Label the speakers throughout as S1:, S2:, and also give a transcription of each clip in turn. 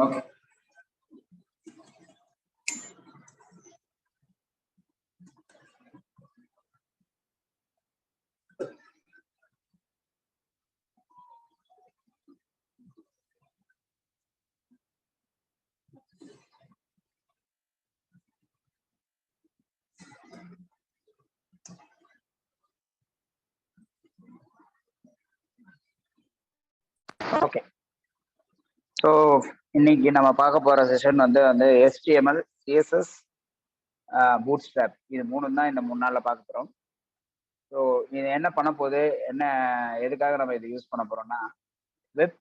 S1: Okay. Okay. So இன்னைக்கு நம்ம பார்க்க போற செஷன் வந்து HTML, CSS, பூட்ஸ்ட்ராப் இது மூணும் தான் இந்த 3 நாள்ல பார்க்க போறோம். ஸோ இது என்ன பண்ண போகுது, என்ன எதுக்காக நம்ம இதை யூஸ் பண்ண போறோம்னா, வெப்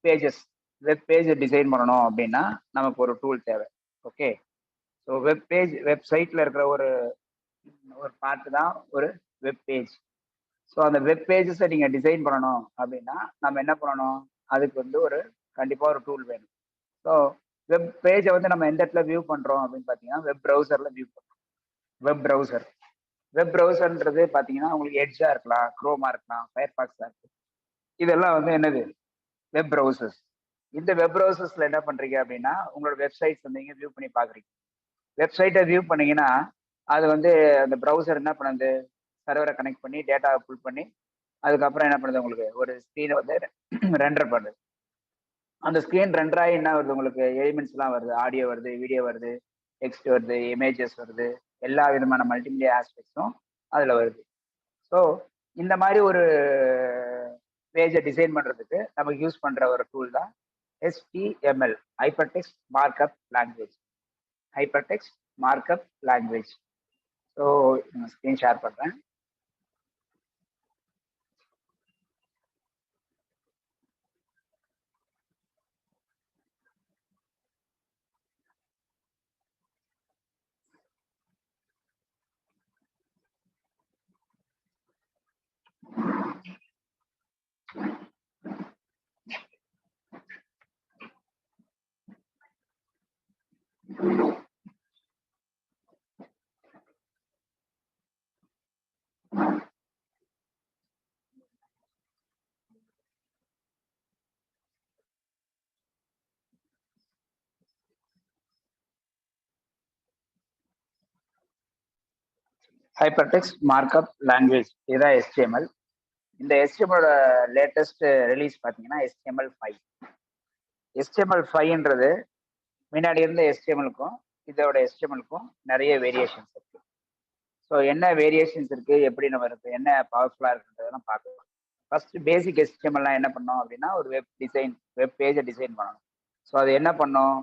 S1: பேஜ் டிசைன் பண்ணணும் அப்படின்னா நமக்கு ஒரு டூல் தேவை. ஓகே. ஸோ வெப்சைட்ல இருக்கிற ஒரு பார்ட் தான் ஒரு வெப் பேஜ். ஸோ அந்த வெப் பேஜஸை நீங்க டிசைன் பண்ணணும் அப்படின்னா நம்ம என்ன பண்ணணும், அதுக்கு வந்து கண்டிப்பா ஒரு டூல் வேணும். ஸோ வெப் பேஜை வந்து நம்ம எந்த இடத்துல வியூ பண்றோம் அப்படின்னு பார்த்தீங்கன்னா வெப் ப்ரௌசர்ல வியூ பண்றோம். வெப் ப்ரௌசர்ன்றது பார்த்தீங்கன்னா உங்களுக்கு எட்ஜா இருக்கலாம், குரோமா இருக்கலாம், ஃபயர்பாக்ஸா இருக்கு. இதெல்லாம் வந்து என்னது, வெப் ப்ரௌசர்ஸ். இந்த வெப் ப்ரௌசர்ஸ்ல என்ன பண்றீங்க அப்படின்னா உங்களோட வெப்சைட்ஸ் வந்து நீங்க வியூ பண்ணி பாக்குறீங்க. வெப்சைட்டை வியூ பண்ணீங்கன்னா அது வந்து அந்த ப்ரௌசர் என்ன பண்ணுது, சர்வரை கனெக்ட் பண்ணி டேட்டாவை புல் பண்ணி அதுக்கப்புறம் என்ன பண்ணுது, உங்களுக்கு ஒரு ஸ்க்ரீனை வந்து ரெண்டர் பண்ணுது. அந்த ஸ்க்ரீன் ரெண்டர் ஆகி என்ன வருது, உங்களுக்கு எலிமெண்ட்ஸ் எல்லாம் வருது, ஆடியோ வருது, வீடியோ வருது, டெக்ஸ்ட் வருது, இமேஜஸ் வருது, எல்லா விதமான மல்டிமீடியா ஆஸ்பெக்ட்ஸும் அதுல வருது. ஸோ இந்த மாதிரி ஒரு பேஜை டிசைன் பண்றதுக்கு நமக்கு யூஸ் பண்ற ஒரு டூல் தான் HTML, hypertext markup language. So screen share பண்றேன். ஹைப்பர்டெக்ஸ்ட் மார்க்அப் லாங்குவேஜ் இதுதான் HTML. இந்த HTML லேட்டஸ்ட் ரிலீஸ் பார்த்தீங்கன்னா HTML5ன்றது முன்னாடி இருந்த HTML-க்கும் இதோட HTML-க்கும் நிறைய வேரியேஷன்ஸ் இருக்கு. ஸோ என்ன வேரியேஷன்ஸ் இருக்கு, எப்படி நம்ம இருக்கு, என்ன பவர்ஃபுல்லா இருக்குன்றதெல்லாம் பார்க்கலாம். ஃபர்ஸ்ட் பேசிக் HTML என்ன பண்ணோம் அப்படின்னா ஒரு வெப் பேஜை டிசைன் பண்ணணும். ஸோ அது என்ன பண்ணோம்,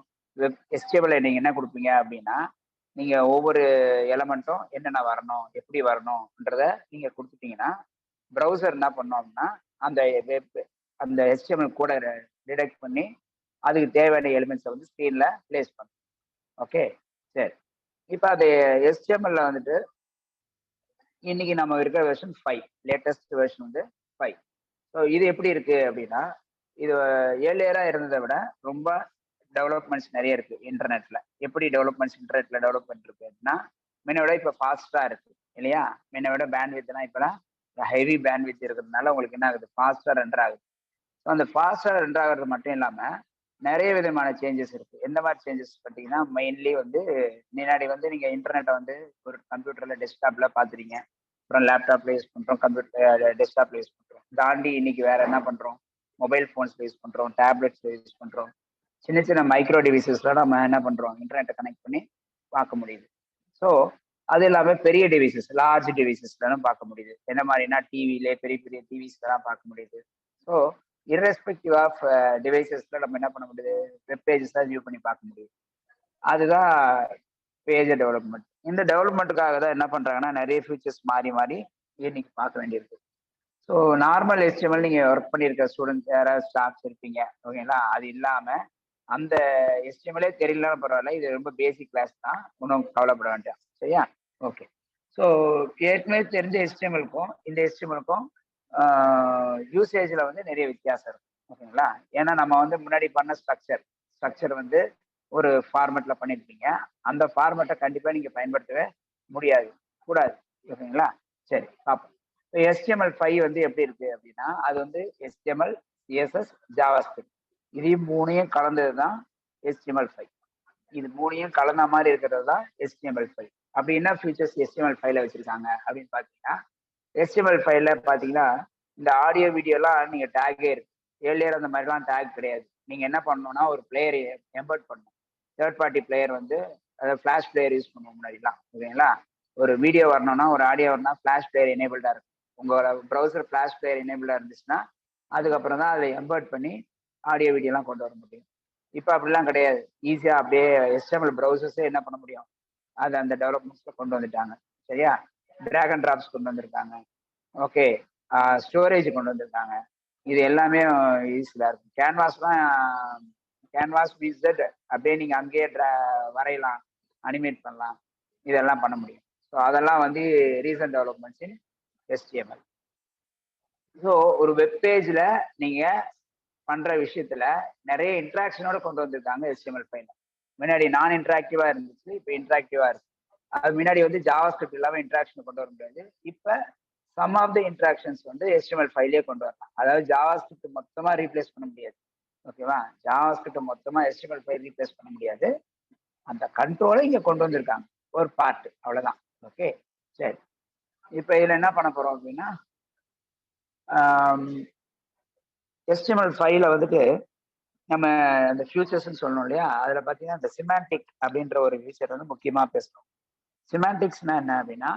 S1: HTML நீங்க என்ன கொடுப்பீங்க அப்படின்னா நீங்க ஒவ்வொரு எலமெண்ட்டும் என்னென்ன வரணும், எப்படி வரணும்ன்றத நீங்க கொடுத்துட்டீங்கன்னா ப்ரௌசர் என்ன பண்ணோம் அப்படின்னா அந்த HTML கூட டிடெக்ட் பண்ணி அதுக்கு தேவையான எலிமெண்ட்ஸை வந்து ஸ்க்ரீன்ல பிளேஸ் பண்ணும். ஓகே, சரி. இப்போ அது HTML வந்துட்டு இன்னைக்கு நம்ம இருக்கிற வெர்ஷன் 5, லேட்டஸ்ட் வெர்ஷன் வந்து 5. ஸோ இது எப்படி இருக்கு அப்படின்னா, இது ஏர்லியரா இருந்ததை விட ரொம்ப டெவலப்மெண்ட்ஸ் நிறைய இருக்கு இன்டர்நெட்ல. எப்படி இன்டர்நெட்ல டெவலப்மெண்ட் இருக்கு அப்படின்னா முன்ன விட இப்போ ஃபாஸ்டா இருக்கு இல்லையா. முன்ன விட பேண்ட்வித்னா இப்பெல்லாம் ஹெவி பேண்ட்வித் இருக்கிறதுனால உங்களுக்கு என்ன ஆகுது, ஃபாஸ்டா ரெண்டர் ஆகுது. ஸோ அந்த ஃபாஸ்டா ரெண்டர் ஆகிறது மட்டும் இல்லாம நிறைய விதமான சேஞ்சஸ் இருக்கு. எந்த மாதிரி சேஞ்சஸ் பார்த்தீங்கன்னா மெயின்லி வந்து முன்னாடி வந்து நீங்க இன்டர்நெட்டை வந்து ஒரு கம்ப்யூட்டர்ல டெஸ்க்டாப்ல பாத்துறீங்க, அப்புறம் லேப்டாப்ல யூஸ் பண்றோம், கம்ப்யூட்டர் டெஸ்க்டாப்ல யூஸ் பண்றோம், தாண்டி இன்னைக்கு வேற என்ன பண்றோம், மொபைல் போன்ஸ்ல யூஸ் பண்றோம், டேப்லெட்ஸ்ல யூஸ் பண்றோம், சின்ன சின்ன மைக்ரோ டிவைசஸ்ல நம்ம என்ன பண்றோம், இன்டர்நெட்டை கனெக்ட் பண்ணி பார்க்க முடியுது. ஸோ அது இல்லாம பெரிய டிவைசஸ், லார்ஜ் டிவைசஸ்லாம் பார்க்க முடியுது. என்ன மாதிரினா டிவிலே பெரிய பெரிய டிவிஸ்லாம் பார்க்க முடியுது. ஸோ irrespective ஆஃப் டிவைசஸ்ல நம்ம என்ன பண்ண முடியுது, வெப் பேஜஸ் தான் வியூ பண்ணி பார்க்க முடியுது. அதுதான் பேஜ் டெவலப்மெண்ட். இந்த டெவலப்மெண்ட்டுக்காக தான் என்ன பண்றாங்கன்னா நிறைய ஃபீச்சர்ஸ் மாறி மாறி இன்னைக்கு பார்க்க வேண்டியிருக்கு. ஸோ நார்மல் HTML நீங்க ஒர்க் பண்ணியிருக்க ஸ்டூடெண்ட்ஸ் யாராவது ஸ்டாஃப்ஸ் இருப்பீங்க ஓகேங்களா. அது இல்லாம அந்த HTML தெரியலன்னு பரவாயில்ல, இது ரொம்ப பேசிக் கிளாஸ் தான், ஒன்றும் கவலைப்பட வேண்டாம். சரியா, ஓகே. ஸோ ஏற்கனவே தெரிஞ்ச HTML-க்கும் இந்த HTML-க்கும் யூசேஜ்ல வந்து நிறைய வித்தியாசம் இருக்கும் ஓகேங்களா. ஏன்னா நம்ம வந்து முன்னாடி பண்ண ஸ்ட்ரக்சர் வந்து ஒரு ஃபார்மேட்ல பண்ணிருப்பீங்க. அந்த ஃபார்மேட்டை கண்டிப்பா நீங்க பயன்படுத்தவே கூடாது ஓகேங்களா. சரி பார்ப்போம். HTML5 வந்து எப்படி இருக்கு அப்படின்னா அது வந்து HTML, CSS, JavaScript இதையும் மூணையும் கலந்தது தான் HTML5. இது மூணையும் கலந்த மாதிரி இருக்கிறது தான் HTML5. அப்படி என்ன ஃபீச்சர்ஸ் HTML5ல வச்சிருக்காங்க அப்படின்னு பார்த்தீங்கன்னா, HTML5ல பார்த்தீங்கன்னா இந்த ஆடியோ வீடியோலாம் நீங்க டேக்கே இருக்கு. ஏர்லியர் அந்த மாதிரிலாம் டேக் கிடையாது. நீங்க என்ன பண்ணணும்னா ஒரு பிளேயரை எம்பர்ட் பண்ணணும். தேர்ட் பார்ட்டி பிளேயர் வந்து அதாவது ஃபிளாஷ் பிளேயர் யூஸ் பண்ணுவோம் முன்னாடிலாம், ஓகேங்களா? ஒரு வீடியோ வரணும்னா ஒரு ஆடியோ வரணும்னா ஃபிளாஷ் பிளேயர் எனேபிள்டா இருக்கும். உங்களோட ப்ரௌசர் ஃபிளாஷ் பிளேயர் எனேபிளா இருந்துச்சுன்னா அதுக்கப்புறம் தான் அதை எம்பர்ட் பண்ணி ஆடியோ வீடியோலாம் கொண்டு வர முடியும். இப்போ அப்படிலாம் கிடையாது. ஈஸியா அப்படியே HTML ப்ரௌசர்ஸே என்ன பண்ண முடியும், அது அந்த டெவலப்மெண்ட்ஸ்ல கொண்டு வந்துட்டாங்க. சரியா? டிராக் அண்ட் டிராப்ஸ் கொண்டு வந்திருக்காங்க. ஓகே, ஸ்டோரேஜ் கொண்டு வந்திருக்காங்க. இது எல்லாமே ஈஸியா இருக்கும். கேன்வாஸ் மீன்ஸ் தட் அப்படியே நீங்க அங்கேயே வரையலாம், அனிமேட் பண்ணலாம், இதெல்லாம் பண்ண முடியும். ஸோ அதெல்லாம் வந்து ரீசன்ட் டெவலப்மெண்ட்ஸ் இன் HTML. ஸோ ஒரு வெப் பேஜ்ல நீங்க பண்ற விஷயத்துல நிறைய இன்ட்ராக்ஷனோட கொண்டு வந்திருக்காங்க HTML5. முன்னாடி நான் இன்டராக்டிவா இருந்துச்சு, இப்போ இன்டராக்டிவா இருக்கு. அது முன்னாடி வந்து ஜாவா ஸ்கிரிப்ட் இல்லாம இன்ட்ராக்ஷன் கொண்டு வர முடியாது. இப்ப சம் ஆஃப் த இன்ட்ராக்ஷன்ஸ் வந்து HTML5லயே கொண்டு வரலாம். அதாவது ஜாவா ஸ்கிரிப்ட் மொத்தமா ரீப்ளேஸ் பண்ண முடியாது. ஓகேவா? ஜாவா ஸ்கிரிப்ட் மொத்தமா HTML5 ரீப்ளேஸ் பண்ண முடியாது. அந்த கண்ட்ரோலை இங்க கொண்டு வந்திருக்காங்க, ஒரு பார்ட், அவ்வளவுதான். ஓகே, சரி. இப்ப இதுல என்ன பண்ண போறோம் அப்படின்னா, HTML5ல வந்துட்டு நம்ம இந்த ஃபியூச்சர்ஸ்ன்னு சொல்லணும் இல்லையா? அதுல பாத்தீங்கன்னா இந்த சிமாண்டிக் அப்படின்ற ஒரு ஃபீச்சர் வந்து முக்கியமா பேசணும். சிமாண்டிக்ஸ்னா என்ன அப்படின்னா,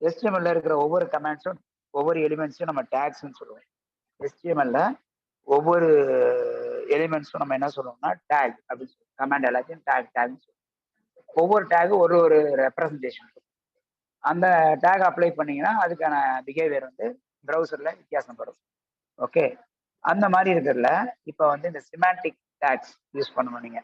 S1: HTML இருக்கிற ஒவ்வொரு கமெண்ட்ஸும் ஒவ்வொரு எலிமெண்ட்ஸும் நம்ம டேக்ஸ்ன்னு சொல்லுவோம். HTML ஒவ்வொரு எலிமெண்ட்ஸும் நம்ம என்ன சொல்லுவோம்னா டேக் அப்படின்னு சொல்லுவோம். கமாண்ட் எல்லாத்தையும் டேக்னு சொல்லுவோம். ஒவ்வொரு டேகும் ஒரு ஒரு ரெப்ரசன்டேஷன். அந்த டேக் அப்ளை பண்ணீங்கன்னா அதுக்கான பிஹேவியர் வந்து ப்ரௌசர்ல வித்தியாசப்படும். ஓகே, அந்த மாதிரி இருக்கிறதுல இப்போ வந்து இந்த சிமாண்டிக் டேக்ஸ் யூஸ் பண்ணணும். நீங்க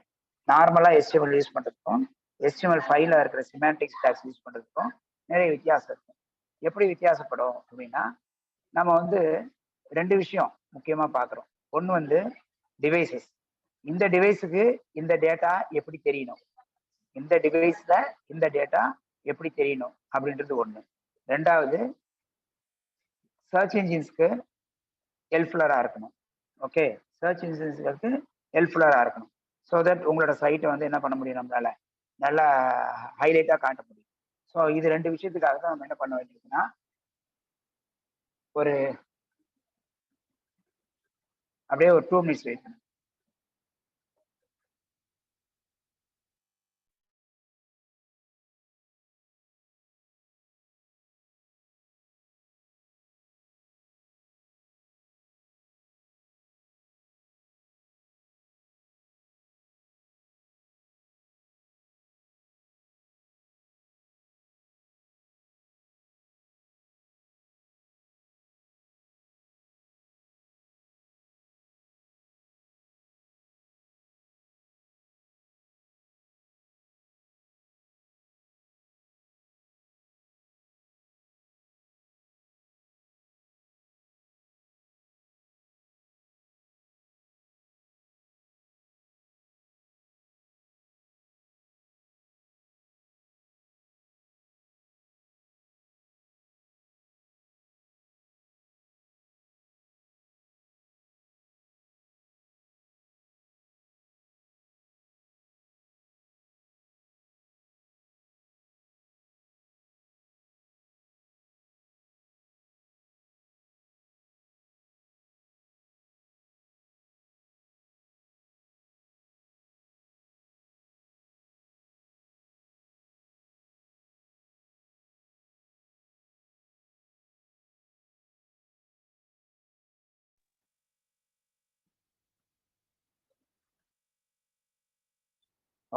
S1: நார்மலா HTML யூஸ் பண்றதுக்கும் HTML5ல இருக்கிற சிமாண்டிக் டேக்ஸ் யூஸ் பண்றதுக்கும் நிறைய வித்தியாசம் இருக்கும். எப்படி வித்தியாசப்படும் அப்படின்னா, நம்ம வந்து ரெண்டு விஷயம் முக்கியமா பாக்குறோம். ஒண்ணு வந்து டிவைசஸ். இந்த டிவைஸுக்கு இந்த டேட்டா எப்படி தெரியணும், இந்த டிவைஸ்ல இந்த டேட்டா எப்படி தெரியணும் அப்படின்றது ஒண்ணு. ரெண்டாவது, சர்ச் இன்ஜின்ஸ்க்கு ஹெல்ப்ஃபுல்லா இருக்கணும். ஓகே, சர்ச் இன்ஜின்ஸ்க்கு ஹெல்ப்ஃபுல்லா இருக்கணும். ஸோ தட் உங்களோட சைட்டை வந்து என்ன பண்ண முடியும், நம்மளால நல்லா ஹைலைட்டா காட்ட முடியும். ஸோ இது ரெண்டு விஷயத்துக்காக தான் நம்ம என்ன பண்ண வேண்டியதுன்னா, ஒரு அப்படியே ஒரு 2 மினிட்ஸ் வெயிட் பண்ணுங்க.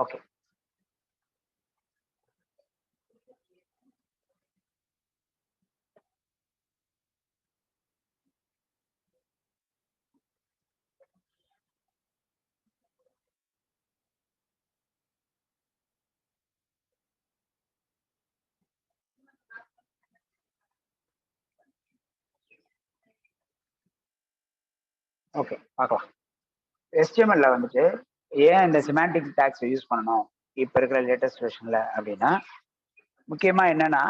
S1: ஓகே, ஓகே, பார்க்கலாம். HTML வந்துட்டு ஏன் இந்த சிமாண்டிக் டேக்ஸ் யூஸ் பண்ணணும் இப்ப இருக்கிற லேட்டஸ்ட் வெர்ஷன்ல அப்படின்னா, முக்கியமா என்னன்னா,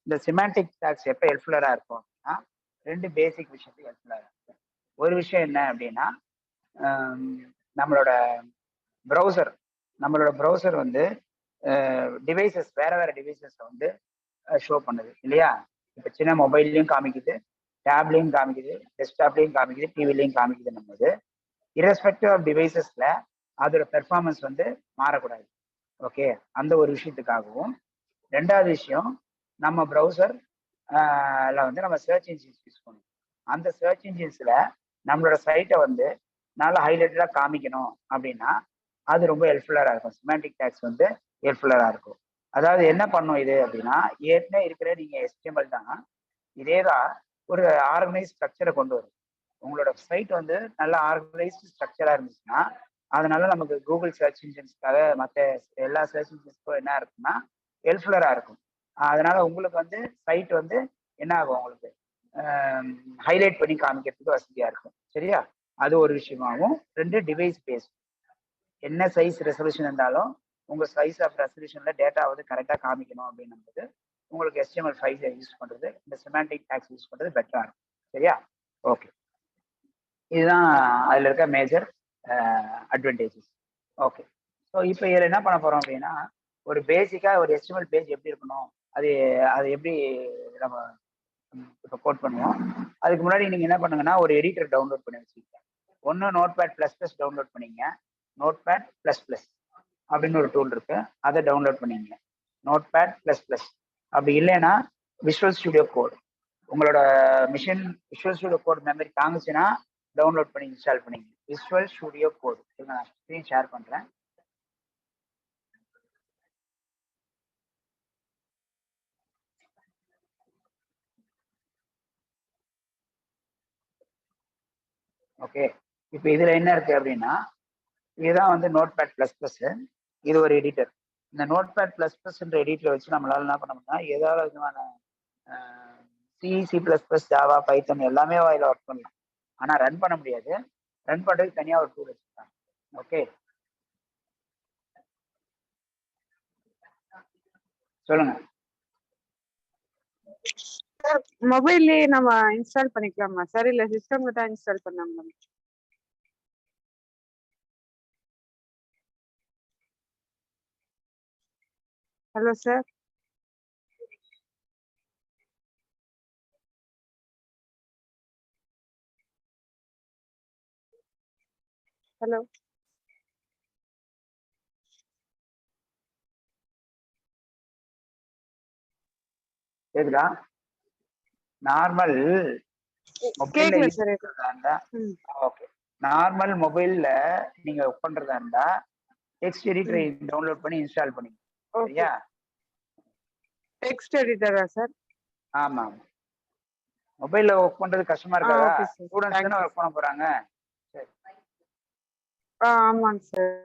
S1: இந்த சிமாண்டிக் டேக்ஸ் எப்ப ஹெல்ப்ஃபுல்லா இருக்கும் அப்படின்னா, ரெண்டு பேசிக் விஷயத்துக்கு ஹெல்ப்ஃபுல்லா இருக்கும். ஒரு விஷயம் என்ன அப்படின்னா, நம்மளோட ப்ரௌசர் நம்மளோட ப்ரௌசர் வந்து டிவைசஸ் வேற டிவைசஸ் வந்து ஷோ பண்ணுது இல்லையா? இப்போ சின்ன மொபைல்லையும் காமிக்குது, டேப்லையும் காமிக்குது, டெஸ்க்டாப்லையும் காமிக்குது, டிவிலையும் காமிக்குது. நம்மது இரஸ்பெக்டிவ் ஆஃப் டிவைசஸ்ல அதோட பெர்ஃபார்மன்ஸ் வந்து மாறக்கூடாது. ஓகே, அந்த ஒரு விஷயத்துக்காகவும். ரெண்டாவது விஷயம், நம்ம ப்ரௌசர் வந்து நம்ம சர்ச் இன்ஜின்ஸ் யூஸ் பண்ணுவோம். அந்த சர்ச் இன்ஜின்ஸ்ல நம்மளோட சைட்டை வந்து நல்லா ஹைலைட்டடா காமிக்கணும் அப்படின்னா அது ரொம்ப ஹெல்ப்ஃபுல்லா இருக்கும். சிமெண்டிக் டேக்ஸ் வந்து ஹெல்ப்ஃபுல்லா இருக்கும். அதாவது என்ன பண்ணும் இது அப்படின்னா, ஏற்கனவே இருக்கிற நீங்க HTML தான் இதேதான் ஒரு ஆர்கனைஸ் ஸ்ட்ரக்சரை கொண்டு வரும். உங்களோட சைட் வந்து நல்ல ஆர்கனைஸ்டு ஸ்ட்ரக்சரா இருந்துச்சுன்னா அதனால நமக்கு கூகுள் சர்ச் இன்ஜின்ஸ்க்காக மற்ற எல்லா சர்ச் இன்ஜின்ஸ்க்கும் என்ன இருக்குன்னா ஹெல்ப்ஃபுல்லரா இருக்கும். அதனால உங்களுக்கு வந்து சைட் வந்து என்ன ஆகும், உங்களுக்கு ஹைலைட் பண்ணி காமிக்கிறதுக்கு வசதியா இருக்கும். சரியா? அது ஒரு விஷயமாகவும். ரெண்டு, டிவைஸ் பேஸ். என்ன சைஸ் ரெசல்யூஷன் இருந்தாலும் உங்க சைஸ் ஆஃப் ரெசல்யூஷன்ல டேட்டா வந்து கரெக்டாக காமிக்கணும் அப்படின்னும் போது உங்களுக்கு HTML5 யூஸ் பண்றது, இந்த சிமெண்டிக் டேக்ஸ் யூஸ் பண்றது பெட்டரா இருக்கும். சரியா? ஓகே, இதுதான் அதுல இருக்க மேஜர் அட்வான்டேஜஸ். ஓகே, ஸோ இப்போ இதில் என்ன பண்ண போறோம் அப்படின்னா, ஒரு பேசிக்கா ஒரு HTML பேஜ் எப்படி இருக்கணும், அது அது எப்படி நம்ம இப்போ கோட் பண்ணுவோம். அதுக்கு முன்னாடி நீங்க என்ன பண்ணுங்கன்னா, ஒரு எடிட்டர் டவுன்லோட் பண்ணி வச்சுக்கோங்க. ஒன்று நோட்பேட் ப்ளஸ் ப்ளஸ் டவுன்லோட் பண்ணிங்க. நோட்பேட் ப்ளஸ் ப்ளஸ் அப்படின்னு ஒரு டூல் இருக்கு, அதை டவுன்லோட் பண்ணிங்க. Notepad plus plus. அப்படி இல்லைன்னா விஷுவல் ஸ்டுடியோ கோட். உங்களோட machine Visual Studio Code memory தாங்குச்சுன்னா டவுன்லோட் பண்ணி இன்ஸ்டால் பண்ணிங்க. விஷுவல் ஸ்டுடியோ கோட் நான் ஸ்க்ரீன் ஷேர் பண்றேன். ஓகே, இப்போ இதுல என்ன இருக்கு அப்படின்னா, இதுதான் வந்து நோட்பேட் ப்ளஸ் ப்ளஸ். இது ஒரு எடிட்டர். இந்த நோட்பேட் ப்ளஸ் ப்ளஸ் எடிட்டர் வச்சு நம்மளால என்ன பண்ண முடியும்னா ஏதாவது விதமான C++, ஜாவா, பைத்தன் எல்லாமே அதில் ஒர்க் பண்ணலாம். ஆனா ரன் பண்ண முடியாது. ரன் பண்றதுக்கு தனியா ஒரு டூல் வச்சுருக்காங்க. ஓகே, சொல்லுங்க.
S2: மொபைல்லயே நம்ம இன்ஸ்டால் பண்ணிக்கலாமா சார், இல்ல சிஸ்டம்ல தான் இன்ஸ்டால் பண்ணாங்களா? Hello sir. ஹலோ.
S1: கேக்குதா? நார்மல் மொபைல்ல
S2: கேக்கல
S1: யூஸ்
S2: சார்.
S1: பண்றதா இருந்தா, ஓகே, நார்மல் மொபைல்ல நீங்க ஒர்க் பண்றதா இருந்தா டெக்ஸ்ட் எடிட்டரை டவுன்லோட் பண்ணி இன்ஸ்டால் பண்ணிங்க. சரியா?
S2: டெக்ஸ்ட் எடிட்டரா சார்?
S1: ஆமா, மொபைல்ல ஒர்க் பண்றது கஷ்டமா இருக்காதா?
S2: Okay sir.
S1: ஸ்டூடெண்ட்ஸ் தானே ஒர்க் பண்ண போறாங்க. சரி,
S2: ஆமாங்க சார்.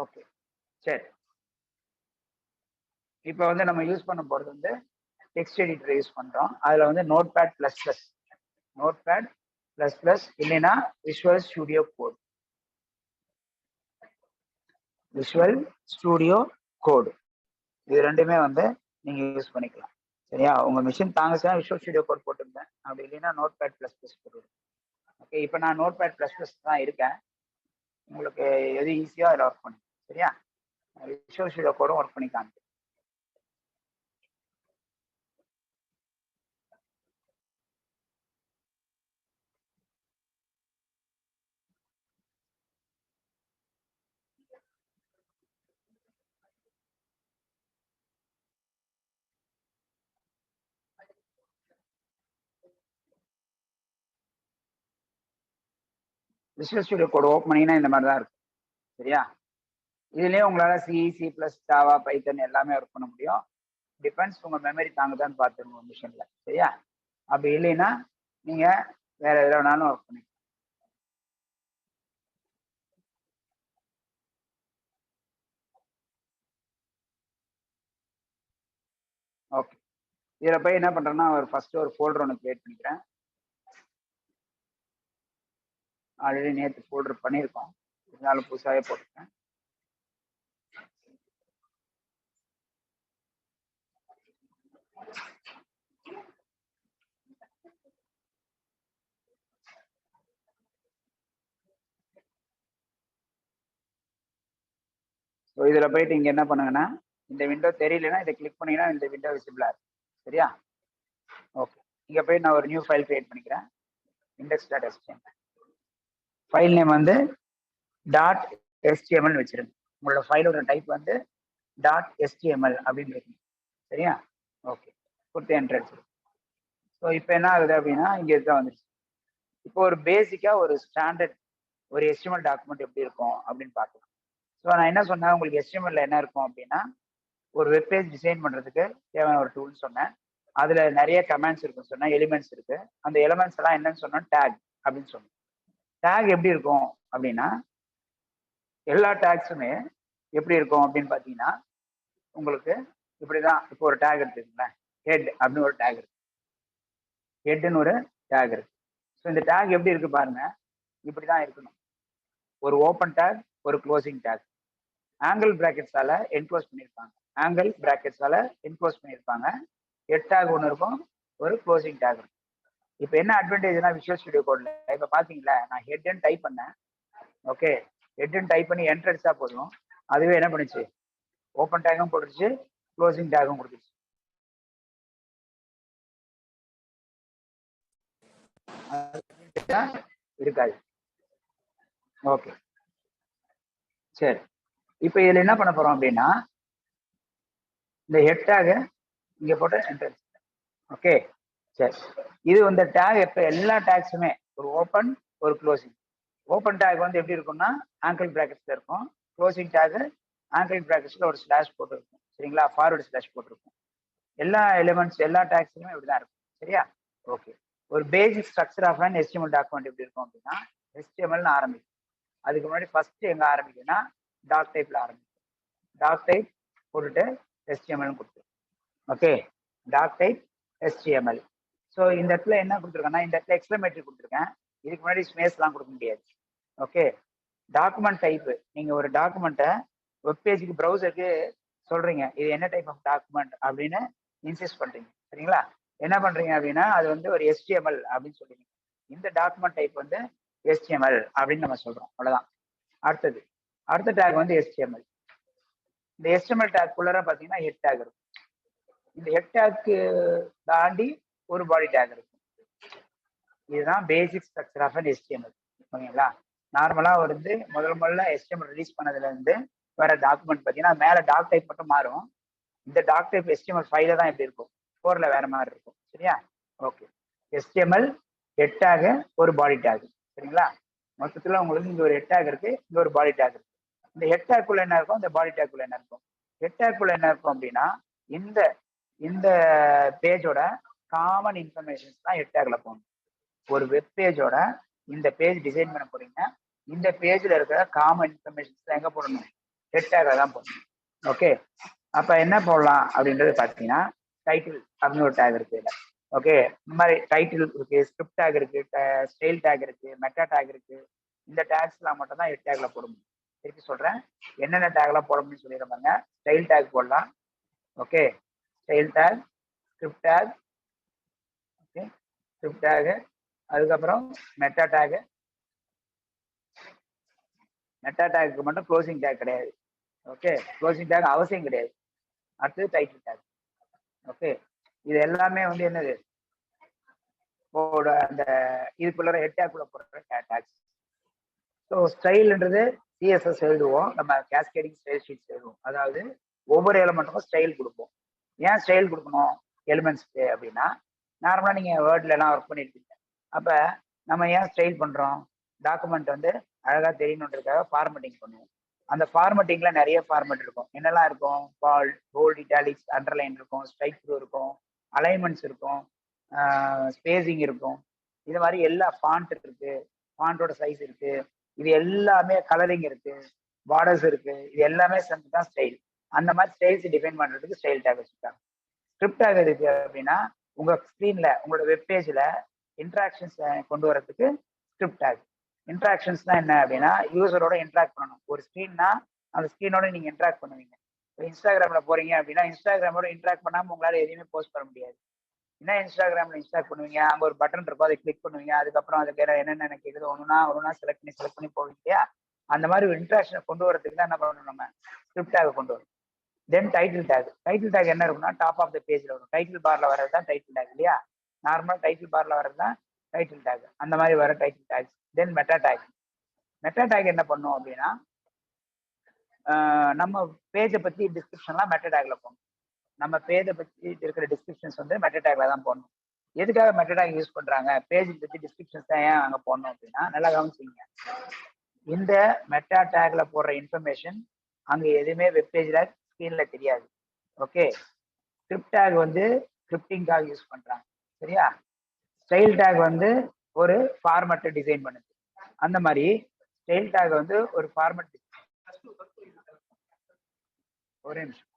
S1: ஓகே, சரி. இப்போ வந்து நம்ம யூஸ் பண்ண போறது வந்து டெக்ஸ்ட் எடிட்டர் யூஸ் பண்றோம். அதுல வந்து Notepad plus plus, Notepad plus plus இல்லைன்னா Visual Studio Code. Visual Studio Code இது ரெண்டுமே வந்து நீங்க யூஸ் பண்ணிக்கலாம். சரியா? உங்க மிஷின் தாங்குச்சுன்னா விஷுவல் ஸ்டுடியோ கோட் போட்டுருந்தேன், அப்படி இல்லைன்னா நோட்பேட் ப்ளஸ் ப்ளஸ் போட்டுருங்க. ஓகே, இப்போ நான் நோட்பேட் ப்ளஸ் ப்ளஸ் தான் இருக்கேன். உங்களுக்கு எது ஈஸியோ அதில் ஒர்க் பண்ணுங்க. சரியா? விஷுவல் ஸ்டுடியோ கோடும் ஒர்க் பண்ணி காமிக்கிறேன். விஷுவல் ஸ்டுடியோ கோட் ஓப்பன் பண்ணீங்கன்னா இந்த மாதிரி தான் இருக்கும். சரியா? இதுலயே உங்களால C++, ஜாவா, பைத்தன் எல்லாமே ஒர்க் பண்ண முடியும். டிபெண்ட்ஸ் உங்க மெமரி தாங்குதான்னு பார்த்துருங்க மிஷின்ல. சரியா? அப்படி இல்லைன்னா நீங்க வேற எதுல வேணாலும் ஒர்க் பண்ணிக்கலாம். ஓகே, இதுல போய் என்ன பண்றேன்னா ஃபர்ஸ்ட் ஒரு ஃபோல்டர் ஒன்று கிரியேட் பண்ணிக்கிறேன். ஆல்ரெடி நேற்று ஃபோல்டர் பண்ணியிருக்கோம், இருந்தாலும் புதுசாகவே போட்டுருக்கேன். ஸோ இதில் போயிட்டு இங்கே என்ன பண்ணுங்கன்னா இந்த விண்டோ தெரியலன்னா இதை கிளிக் பண்ணீங்கன்னா இந்த விண்டோ விசிபிளாக இருக்கும். சரியா? ஓகே, இங்கே போய் நான் ஒரு நியூ ஃபைல் கிரியேட் பண்ணிக்கிறேன். index.html ஃபைல் நேம் வந்து .html வச்சிருங்க. உங்களோட ஃபைலோட டைப் வந்து .html அப்படின்னு இருக்கணும். சரியா? ஓகே, கொடுத்து என்டர் அடிச்சிடும். ஸோ இப்போ என்ன ஆகுது அப்படின்னா இங்கே இதுதான் வந்துருச்சு. இப்போ ஒரு பேசிக்கா ஒரு ஸ்டாண்டர்ட் ஒரு HTML டாக்குமெண்ட் எப்படி இருக்கும் அப்படின்னு பார்க்கலாம். ஸோ நான் என்ன சொன்னேன், உங்களுக்கு HTML என்ன இருக்கும் அப்படின்னா ஒரு வெப்பேஜ் டிசைன் பண்றதுக்கு தேவையான ஒரு டூல் சொன்னேன். அதுல நிறைய கமெண்ட்ஸ் இருக்கும் சொன்னேன், எலிமெண்ட்ஸ் இருக்கு. அந்த எலிமெண்ட்ஸ் எல்லாம் என்னன்னு சொன்னோம், டேக் அப்படின்னு சொன்னோம். டேக் எப்படி இருக்கும் அப்படின்னா எல்லா டேக்ஸுமே எப்படி இருக்கும் அப்படின்னு பார்த்தீங்கன்னா உங்களுக்கு இப்படிதான். இப்போ ஒரு டேக் எடுத்துக்கங்களேன், ஹெட் அப்படின்னு ஒரு டேக் இருக்கு, ஹெட்னு ஒரு டேக் இருக்கு. ஸோ இந்த டேக் எப்படி இருக்கு பாருங்க, இப்படிதான் இருக்கணும். ஒரு ஓப்பன் டேக், ஒரு க்ளோசிங் டேக், ஆங்கிள் பிராக்கெட்ஸால என்க்ளோஸ் பண்ணியிருப்பாங்க, ஆங்கிள் பிராக்கெட்ஸால என்க்ளோஸ் பண்ணியிருப்பாங்க. ஹெட் டேக் ஒன்று இருக்கும், ஒரு க்ளோசிங் டேக் இருக்கும். இப்போ என்ன அட்வான்டேஜ்னா விஷுவல் ஸ்டுடியோ கோட்ல இப்போ பாத்தீங்களா, நான் ஹெட்னு டைப் பண்ணேன். ஓகே, ஹெட்னு டைப் பண்ணி என்டர் அடிச்சா போதும், அதுவே என்ன பண்ணுச்சு, ஓப்பன் டேக்கும் போட்டுருச்சு, க்ளோசிங் டேக்கும் கொடுத்துருச்சு. இருக்காது. ஓகே சரி, இப்போ இதுல என்ன பண்ண போறோம் அப்படின்னா இந்த ஹெட் டேக் இங்க போட்டு என்டர். ஓகே சரி, இது இந்த டேக் எப்ப எல்லா டேக்ஸுமே ஒரு ஓப்பன் ஒரு க்ளோசிங். ஓப்பன் டேக் வந்து எப்படி இருக்கும்னா ஆங்கிள் பிராக்கெட்ஸ்ல இருக்கும், க்ளோசிங் டேக் ஆங்கிள் பிராக்கெட்ஸ்ல ஒரு ஸ்லாஷ் போட்டு இருக்கும். சரிங்களா? ஃபார்வர்டு ஸ்லாஷ் போட்டிருக்கும். எல்லா எலிமெண்ட்ஸ் எல்லா டேக்ஸுமே இப்படிதான் இருக்கும். சரியா? ஓகே, ஒரு basic structure of an HTML document எப்படி இருக்கும் அப்படின்னா HTMLனு ஆரம்பிக்கும். அதுக்கு முன்னாடி ஃபர்ஸ்ட் எங்க ஆரம்பிக்கும்னா டாக் டைப்ல ஆரம்பிக்கும். டாக் டைப் போட்டுட்டு HTML கொடுத்துரும். Okay, doc type HTML. So இந்த இடத்துல என்ன கொடுத்துருக்கேன்னா இந்த இடத்துல எக்ஸ்பிளமேட்டரி கொடுத்துருக்கேன். இதுக்கு முன்னாடி ஸ்பேஸ்லாம் கொடுக்க முடியாது. ஓகே, டாக்குமெண்ட் டைப், நீங்க ஒரு டாக்குமெண்ட்டை வெப்பேஜுக்கு ப்ரௌசருக்கு சொல்றீங்க இது என்ன டைப் ஆஃப் டாக்குமெண்ட் அப்படின்னு இன்சிஸ்ட் பண்றீங்க. சரிங்களா? என்ன பண்றீங்க அப்படின்னா அது வந்து ஒரு HTML அப்படின்னு சொல்றீங்க. இந்த டாக்குமெண்ட் டைப் வந்து HTML அப்படின்னு நம்ம சொல்றோம். அவ்வளவுதான். அடுத்த டேக் வந்து HTML. இந்த HTML டேக் குள்ளர பாத்தீங்கன்னா ஹெட் டேக் இருக்கும். இந்த ஹெட் டேக்கு தாண்டி ஒரு பாடி டேக் இருக்கும். இதுதான் basic structure of an HTML. ஓகேங்களா? நார்மலா வந்து முதல்ல HTML ரிலீஸ் பண்ணதுல இருந்து வேற டாக்குமெண்ட் பார்த்தீங்கன்னா மேல டாக் டைப் மட்டும் மாறும். இந்த டாக் டைப் HTML ஃபைல தான் எப்படி இருக்கும், 4ல வேற மாதிரி இருக்கும். சரியா? ஓகே, HTML ஹெட் டேக் ஒரு பாடி டேக். சரிங்களா? மொத்தத்துல உங்களுக்கு இங்க ஒரு ஹெட் டேக் இருக்கு, இங்க ஒரு பாடி டேக் இருக்கு. இந்த ஹெட் டேக் குள்ள என்ன இருக்கும், இந்த பாடி டேக் குள்ள என்ன இருக்கும். ஹெட் டேக் குள்ள என்ன இருக்கும் அப்படின்னா இந்த இந்த பேஜோட காமன் இன்ஃபர்மேஷன்ஸ் தான் ஹெட் டேக்ல போகணும். ஒரு வெப் பேஜோட இந்த பேஜ் டிசைன் பண்ண போறீங்க, இந்த பேஜ்ல இருக்கிற காமன் இன்ஃபர்மேஷன்ஸ் எங்க போடணும், ஹெட் டேக்ல தான் போடணும். ஓகே, அப்ப என்ன போடலாம் அப்படின்றது பாத்தீங்கன்னா டைட்டில் அப்படின்னு ஒரு டேக் இருக்கு. ஓகே, இந்த மாதிரி டைட்டில் இருக்கு, ஸ்கிரிப்ட் டேக் இருக்கு, ஸ்டைல் டேக் இருக்கு, மெட்டா டேக் இருக்கு. இந்த டேக்ஸ்லாம் மட்டும் தான் ஹெட் டேக்ல போடணும். திருப்பி சொல்றேன், என்னென்ன டேக்லாம் போடணும்னு சொல்லிடுறாங்க. ஸ்டைல் டேக் போடலாம். Okay, style take, script take, okay script take, அதுக்கப்புறம் மெட்டா டேக். மெட்டா டேக்கு மட்டும் க்ளோசிங் டேக் கிடையாது. ஓகே, க்ளோசிங் டேக் அவசியம் கிடையாது. அடுத்தது டைட்டில் டேக். ஓகே, இது எல்லாமே வந்து என்னது அந்த இதுக்குள்ள ஹெட் டேக்குள்ள போடுற டேக்ஸ். ஸோ ஸ்டைல்ன்றது CSS எழுதுவோம், நம்ம கேஸ்கேடிங் ஸ்டைல் ஷீட்ஸ் எழுதுவோம். அதாவது ஒவ்வொரு எலிமெண்ட்டுக்கும் ஸ்டைல் கொடுப்போம். ஏன் ஸ்டைல் கொடுக்கணும் எலிமெண்ட்ஸ்க்கு அப்படின்னா நார்மலாக நீங்கள் வேர்ட்ல எல்லாம் ஒர்க் பண்ணியிருப்பீங்க. அப்போ நம்ம ஏன் ஸ்டைல் பண்ணுறோம், டாக்குமெண்ட் வந்து அழகாக தெரியணுன்றதுக்காக ஃபார்மேட்டிங் பண்ணுவோம். அந்த ஃபார்மேட்டிங்ல நிறைய ஃபார்மேட் இருக்கும். என்னெல்லாம் இருக்கும், பால்ட், போல்ட், இட்டாலிக்ஸ், அண்டர்லைன் இருக்கும், ஸ்ட்ரைக் த்ரூ இருக்கும், அலைன்மெண்ட்ஸ் இருக்கும், ஸ்பேசிங் இருக்கும். இது மாதிரி எல்லா ஃபாண்ட் இருக்கு, ஃபாண்டோட சைஸ் இருக்கு, இது எல்லாமே கலரிங் இருக்கு, பார்டர்ஸ் இருக்கு, இது எல்லாமே சேர்ந்து தான் ஸ்டைல். அந்த மாதிரி ஸ்டைல்ஸ் டிஃபைன் பண்றதுக்கு ஸ்டைல் டேக் வச்சுருக்காங்க. ஸ்கிரிப்ட் டேக் இருக்கு அப்படின்னா உங்க ஸ்க்ரீன்ல உங்களோட வெப்பேஜ்ல இன்ட்ராக்ஷன்ஸ் கொண்டு வரதுக்கு ஸ்கிரிப்ட் டேக். இன்ட்ராக்ஷன்ஸ்னா என்ன அப்படின்னா யூசரோட இன்ட்ராக்ட் பண்ணணும். ஒரு ஸ்க்ரீன்னா அந்த ஸ்க்ரீனோட நீங்க இன்ட்ராக்ட் பண்ணுவீங்க. இன்ஸ்டாகிராம்ல போறீங்க அப்படின்னா இன்ஸ்டாகிராமோட இன்ட்ராக்ட் பண்ணாம உங்களால எதையுமே போஸ்ட் பண்ண முடியாது. என்ன இன்ஸ்டாகிராம்ல இன்ஸ்டால் பண்ணுவீங்க, அங்க ஒரு பட்டன் இருக்கும், அதை கிளிக் பண்ணுவீங்க. அதுக்கப்புறம் அதுக்கு என்னென்ன கேக்குது ஒண்ணுனா செலக்ட் பண்ணி போவீங்க இல்லையா? அந்த மாதிரி ஒரு இன்ட்ராக்ஷனை கொண்டு வரதுக்கு தான் என்ன பண்ணணும், நம்ம ஸ்கிரிப்ட் டேக் கொண்டு வரணும். தென் டைட்டில் டேக் என்ன இருக்கும்னா டாப் ஆஃப் த பேஜ்ல வரும். டைட்டில் பார்ல வர்றது தான் டைட்டில் டேக் இல்லையா? நார்மல் டைட்டில் பார்ல வர்றது தான் டைட்டில் டேக். அந்த மாதிரி வர டைட்டில் டேக். தென் மெட்டா டேக் என்ன பண்ணும் அப்படின்னா, நம்ம பேஜை பத்தி டிஸ்கிரிப்ஷன்லாம் மெட்டா டேக்ல போடணும். நம்ம பேஜை பத்தி இருக்கிற டிஸ்கிரிப்ஷன்ஸ் வந்து மெட்டா டேக்ல தான் போடணும். எதுக்காக மெட்டா டேக் யூஸ் பண்றாங்க? பேஜ் பத்தி டிஸ்கிரிப்ஷன்ஸ் தான் ஏன் அங்க போடணும் அப்படின்னா, நல்லா கவனிச்சிங்க. இந்த மெட்டா டேக்ல போடுற இன்ஃபர்மேஷன் அங்க எதுவுமே வெப்பேஜ்ல ஸ்கிரீன்ல தெரியாது. ஓகே. ஸ்கிரிப்ட் டேக் வந்து ஸ்கிரிப்டிங்காக யூஸ் பண்றாங்க. சரியா? ஸ்டைல் டேக் வந்து ஒரு ஃபார்மேட்டை டிசைன் பண்ணுது. அந்த மாதிரி ஸ்டைல் டேக் வந்து ஒரு ஃபார்மேட். ஒரே நிமிஷம்.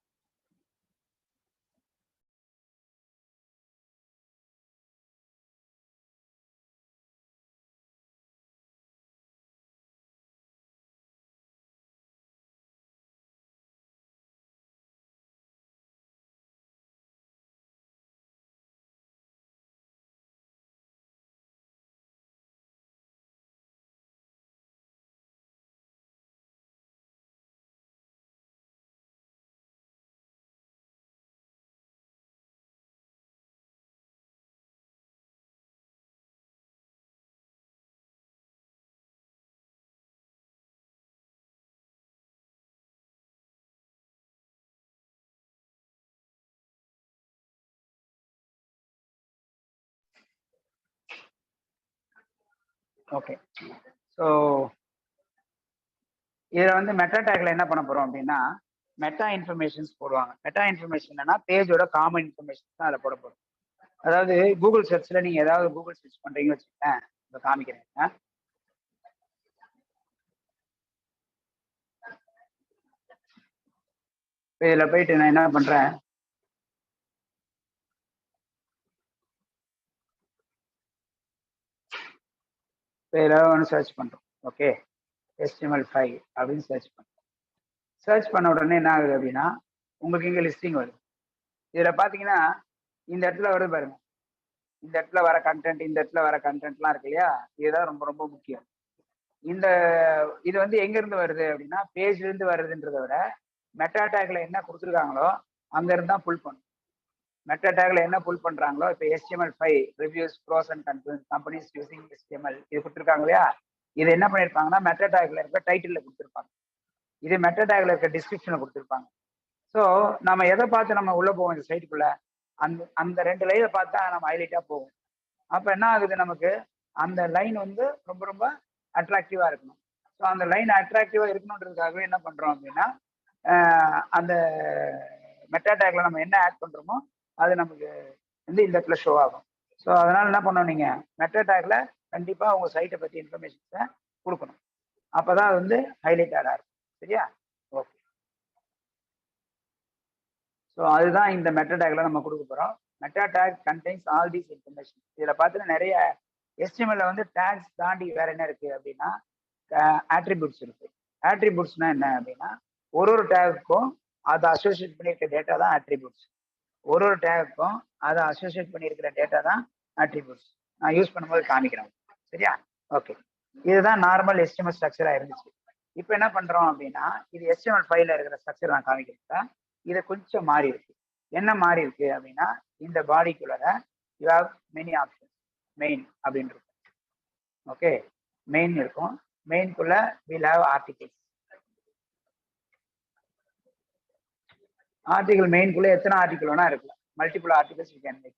S1: ஓகே. ஸோ இதுல வந்து மெட்டா டேக்ல என்ன பண்ண போறோம் அப்படின்னா, மெட்டா இன்ஃபர்மேஷன்ஸ் போடுவாங்க. மெட்டா இன்ஃபர்மேஷன் என்னன்னா பேஜோட காமன் இன்ஃபர்மேஷன் தான் அதில் போட போறோம். அதாவது கூகுள் சர்ச்ல நீங்க ஏதாவது கூகுள் சர்ச் பண்றீங்கன்னு வச்சுக்கோங்களேன், இதை காமிக்கிறேன். இதுல போயிட்டு நான் என்ன பண்றேன், ஏதாவது ஒன்று சர்ச் பண்றோம். ஓகே, HTML5 அப்படின்னு சர்ச் பண்றோம். சர்ச் பண்ண உடனே என்ன ஆகுது அப்படின்னா, உங்களுக்கு இங்க லிஸ்டிங் வருது. இதுல பாத்தீங்கன்னா இந்த இடத்துல வருது பாருங்க, இந்த இடத்துல வர கண்டென்ட், இந்த இடத்துல வர கண்டென்ட்லாம் இருக்கு இல்லையா? இதுதான் ரொம்ப ரொம்ப முக்கியம். இந்த இது வந்து எங்க இருந்து வருது அப்படின்னா, பேஜ்ல இருந்து வருதுன்றதை விட மெட்டா டேக்ல என்ன கொடுத்துருக்காங்களோ அங்க இருந்து தான் புல் பண்ணும். மெட்டா டேக்ல என்ன புல் பண்றாங்களோ, இப்போ HTML5 reviews pros and concerns companies using HTML இது கொடுத்துருக்காங்க இல்லையா? இது என்ன பண்ணிருப்பாங்கன்னா மெட்டா டேக்ல இருக்க டைட்டில் கொடுத்துருப்பாங்க. இது மெட்டா டேக்ல இருக்க டிஸ்கிரிப்ஷனை கொடுத்துருப்பாங்க. ஸோ நம்ம எதை பார்த்து நம்ம உள்ள போவோம் இந்த சைட்டுக்குள்ள, அந்த அந்த 2 லைனை பார்த்தா நம்ம ஹைலைட்டா போவோம். அப்ப என்ன ஆகுது, நமக்கு அந்த லைன் வந்து ரொம்ப ரொம்ப அட்ராக்டிவா இருக்கணும். ஸோ அந்த லைன் அட்ராக்டிவா இருக்கணுன்றதுக்காகவே என்ன பண்றோம் அப்படின்னா, அந்த மெட்டா டேக்ல நம்ம என்ன ஆட் பண்றோமோ அது நமக்கு வந்து இந்த இடத்துல ஷோ ஆகும். ஸோ அதனால என்ன பண்ணணும், நீங்க மெட்டா டேக்ல கண்டிப்பா உங்க சைட்டை பத்தி இன்ஃபர்மேஷன்ஸை கொடுக்கணும். அப்பதான் அது வந்து ஹைலைட்டடா இருக்கும். சரியா? ஓகே. ஸோ அதுதான் இந்த மெட்டா டேக்ல நம்ம கொடுக்க போறோம். Meta take contains all these information. இதுல பார்த்தீங்கன்னா நிறைய HTML வந்து டேக்ஸ் தாண்டி வேற என்ன இருக்கு அப்படின்னா, ஆட்ரிபியூட்ஸ் இருக்கு. ஆட்ரிபியூட்ஸ்னா என்ன அப்படின்னா, ஒரு டேகுக்கும் அதை அசோசியேட் பண்ணியிருக்க டேட்டா தான் ஆட்ரிபியூட்ஸ். ஒரு டேகுக்கும் அதை அசோசியேட் பண்ணியிருக்கிற டேட்டா தான் ஆட்ரிபியூட்ஸ். நான் யூஸ் பண்ணும்போது காமிக்கிறேன். சரியா? ஓகே. இதுதான் நார்மல் HTML ஸ்ட்ரக்சரா இருந்துச்சு. இப்போ என்ன பண்றோம் அப்படின்னா, இது HTML5ல இருக்கிற ஸ்ட்ரக்சர் நான் காமிக்கிறேன். இது கொஞ்சம் மாறி இருக்கு. என்ன மாறி இருக்கு அப்படின்னா, இந்த பாடிக்குள்ள you have many options. Main அப்படின்னு இருக்கும். ஓகே, மெயின் இருக்கும். மெயின்குள்ள வில் ஹேவ் ஆர்டிகிள்ஸ். ஆர்டிகிள் மெயின்குள்ள எத்தனை ஆர்டிகிள் வேணா இருக்கு. Multiple articles you can make.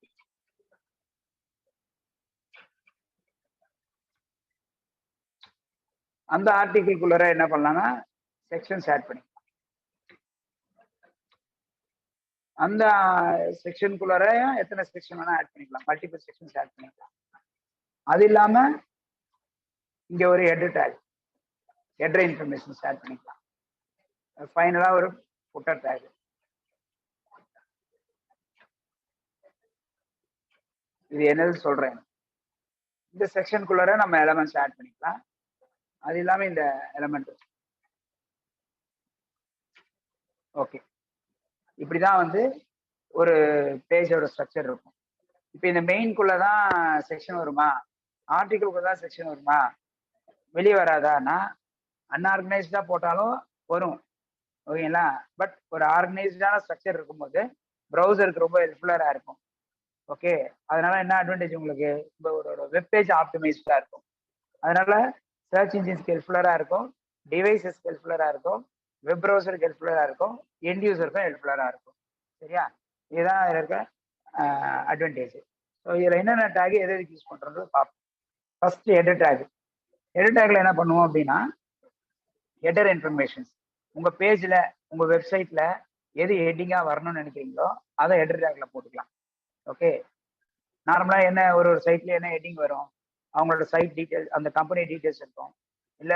S1: அந்த ஆர்டிகிள்குள்ள என்ன பண்ணலாம்னா செக்ஷன்ஸ் ஆட் பண்ணி, அந்த செக்ஷனுக்குள்ளார எத்தனை செக்ஷன் வேணா ஆட் பண்ணிக்கலாம். மல்டிபிள் செக்ஷன்ஸ் ஆட் பண்ணிக்கலாம். அது இல்லாம இங்க ஒரு header tag, header informations add பண்ணிக்கலாம். ஃபைனலா ஒரு ஃபுட்டர் டேக். இது என்னது சொல்றேன், இந்த செக்ஷனுக்குள்ளார நம்ம எலமெண்ட்ஸ் ஆட் பண்ணிக்கலாம். அது இல்லாம இந்த எலமெண்ட். ஓகே, இப்படிதான் வந்து ஒரு பேஜோட ஸ்ட்ரக்சர் இருக்கும். இப்போ இந்த மெயின்குள்ளதான் செக்ஷன் வருமா, ஆர்டிகிள்குள்ள தான் செக்ஷன் வருமா, வெளியே வராதான்னா அன்ஆர்கனைஸ்டா போட்டாலும் வரும். ஓகேங்களா? பட் ஒரு ஆர்கனைஸ்டான ஸ்ட்ரக்சர் இருக்கும்போது ப்ரௌசருக்கு ரொம்ப ஹெல்ப்ஃபுல்லா இருக்கும். ஓகே. அதனால என்ன அட்வான்டேஜ் உங்களுக்கு? இப்போ ஒரு வெப்பேஜ் ஆப்டிமைஸ்டா இருக்கும். அதனால சர்ச் இன்ஜின்ஸ்க்கு ஹெல்ப்ஃபுல்லா இருக்கும், டிவைசஸ்க்கு ஹெல்ப்ஃபுல்லா இருக்கும், வெப் ப்ரௌசருக்கு ஹெல்ப்ஃபுல்லா இருக்கும், எண்ட் யூசருக்கும் ஹெல்ப்ஃபுல்லா இருக்கும். சரியா? இதுதான் இதுல இருக்க அட்வான்டேஜ். ஸோ இதுல என்னென்ன டேக் எது எதுக்கு யூஸ் பண்றது பார்ப்போம். First header tag. ஹெடர் டேக்ல என்ன பண்ணுவோம் அப்படின்னா, ஹெடர் இன்ஃபர்மேஷன்ஸ் உங்க பேஜ்ல உங்க வெப்சைட்ல எது ஹெட்டிங்கா வரணும்னு நினைக்கிறீங்களோ அதை ஹெடர் டேக்ல போட்டுக்கலாம். ஓகே. நார்மலா என்ன ஒரு சைட்ல என்ன ஹெட்டிங் வரும், அவங்களோட சைட் டீடைல்ஸ், அந்த கம்பெனி டீடைல்ஸ் இருக்கும், இல்ல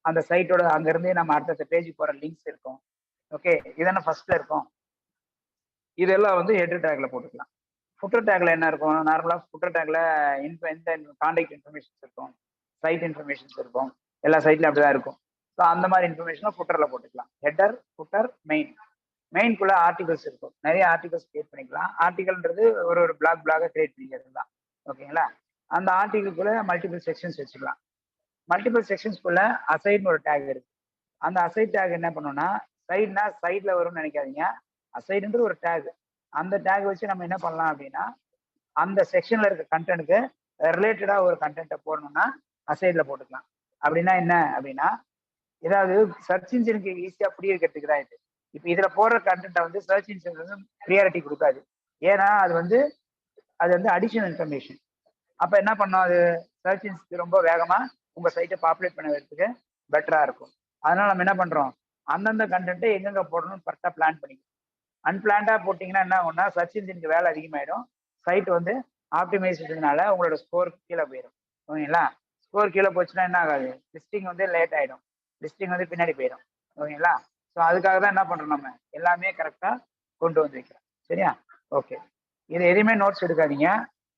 S1: அந்த சைட்டோட அங்க இருந்தே நம்ம அடுத்த பேஜுக்கு போற லிங்க்ஸ் இருக்கும். ஓகே. இதெல்லாம் ஃபர்ஸ்ட்ல இருக்கும். இதெல்லாம் வந்து ஹெடர் டேக்ல போட்டுக்கலாம். ஃபுட்டர் டேக்ல என்ன இருக்கும்? நார்மலா ஃபுட்டர் டேக்ல இந்த கான்டாக்ட் இன்ஃபர்மேஷன்ஸ் இருக்கும், சைட் இன்ஃபர்மேஷன்ஸ் இருக்கும். எல்லா சைட்லயும் அப்படிதான் இருக்கும். ஸோ அந்த மாதிரி இன்ஃபர்மேஷனை ஃபுட்டர்ல போட்டுக்கலாம். Header, footer, main. மெயின்குள்ள ஆர்டிகல்ஸ் இருக்கும். நிறைய ஆர்டிகல்ஸ் கிரியேட் பண்ணிக்கலாம். ஆர்டிகல்ன்றது ஒரு பிளாக கிரியேட் பண்ணிக்கிறது தான். ஓகேங்களா? அந்த ஆர்டிகலுக்குள்ள மல்டிபிள் செக்ஷன்ஸ் வச்சுக்கலாம். மல்டிபிள் செக்ஷன்ஸ்குள்ள அசைட்னு ஒரு டேக் இருக்கு. அந்த அசைட் டேக் என்ன பண்ணும்னா, சைட்னா சைட்ல வரும்னு நினைக்காதீங்க. அசைடுன்றது ஒரு டேக். அந்த டேக் வச்சு நம்ம என்ன பண்ணலாம் அப்படின்னா, அந்த செக்ஷன்ல இருக்க கண்டென்ட்க்கு ரிலேட்டடா ஒரு கண்டென்ட்டை போடணும்னா அசைட்ல போட்டுக்கலாம். அப்படின்னா என்ன அப்படின்னா, ஏதாவது சர்ச் இன்ஜினுக்கு ஈஸியா புரிய வைக்கிறதுக்கு தான் இது. இப்போ இதுல போடுற கண்டென்ட்டை வந்து சர்ச் இன்ஜின் வந்து ப்ரியாரிட்டி கொடுக்காது. ஏன்னா அது வந்து அடிஷனல் இன்ஃபர்மேஷன். அப்ப என்ன பண்ணோம், அது சர்ச் இன்ஜினுக்கு ரொம்ப வேகமா உங்க சைட்டை பாப்புலேட் பண்ண வைக்கிறதுக்கு பெட்டரா இருக்கும். அதனால நம்ம என்ன பண்றோம், அந்தந்த கண்டென்ட்டை எங்கெங்க போடணும்னு கரெக்டா பிளான் பண்ணிக்கணும். அன்பிளான்டா போட்டீங்கன்னா என்ன ஆகும்னா, சர்ச் இன்ஜினுக்கு வேலை அதிகமாயிடும். சைட் வந்து ஆப்டிமைசேஷனால உங்களோட ஸ்கோர் கீழே போயிடும். ஓகேங்களா? ஸ்கோர் கீழே போச்சுன்னா என்ன ஆகாது, லிஸ்டிங் வந்து லேட் ஆயிடும், லிஸ்டிங் வந்து பின்னாடி போயிடும். ஓகேங்களா? ஸோ அதுக்காக தான் என்ன பண்றோம், நம்ம எல்லாமே கரெக்டா கொண்டு வந்து வைக்கிறோம். சரியா? ஓகே. இது எதுவுமே நோட்ஸ் எடுக்காதீங்க.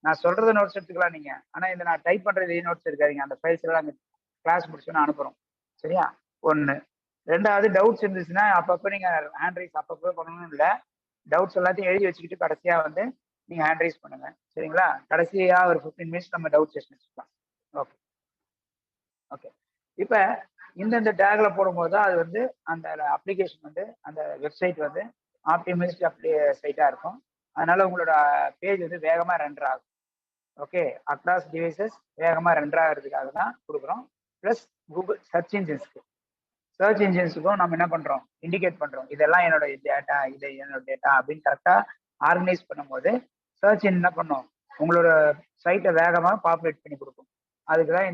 S1: நான் சொல்றத நோட்ஸ் எடுத்துக்கலாம் நீங்க. ஆனா இந்த நான் டைப் பண்றது எதையும் நோட்ஸ் எடுக்காதீங்க. அந்த ஃபைல்ஸ் எல்லாம் கிளாஸ் முடிச்சோன்னு அனுப்புறோம். சரியா? ஒன்று. ரெண்டாவது, டவுட்ஸ் இருந்துச்சுன்னா அப்பப்போ நீங்க ஹேண்ட் ரைஸ் அப்பப்போ பண்ணணும் இல்லை. டவுட்ஸ் எல்லாத்தையும் எழுதி வச்சுக்கிட்டு கடைசியா வந்து நீங்க ஹேண்ட் ரைஸ் பண்ணுங்க. சரிங்களா? கடைசியா ஒரு 15 மினிட்ஸ் நம்ம டவுட் செஷன் வச்சுக்கலாம். ஓகே. ஓகே. இப்ப இந்த டேக்ல போடும்போது தான் அது வந்து அந்த அப்ளிகேஷன் வந்து அந்த வெப்சைட் வந்து ஆப்டிமைஸ்ட் சைட்டா இருக்கும். அதனால உங்களோட பேஜ் வந்து வேகமா ரெண்டர் ஆகும். ஓகே. அக்ராஸ் டிவைசஸ் வேகமா ரெண்டர் ஆகிறதுக்காக தான் கொடுக்குறோம். பிளஸ் கூகுள் சர்ச் இன்ஜின்ஸுக்கும் நம்ம என்ன பண்றோம், இண்டிகேட் பண்றோம், இதெல்லாம் என்னோட டேட்டா, இது என்னோட டேட்டா அப்படின்னு கரெக்டா ஆர்கனைஸ் பண்ணும்போது சர்ச் இன்ஜின் என்ன பண்ணும், உங்களோட சைட்டை வேகமா பாப்புலேட் பண்ணி கொடுக்கும். அதுக்குதான்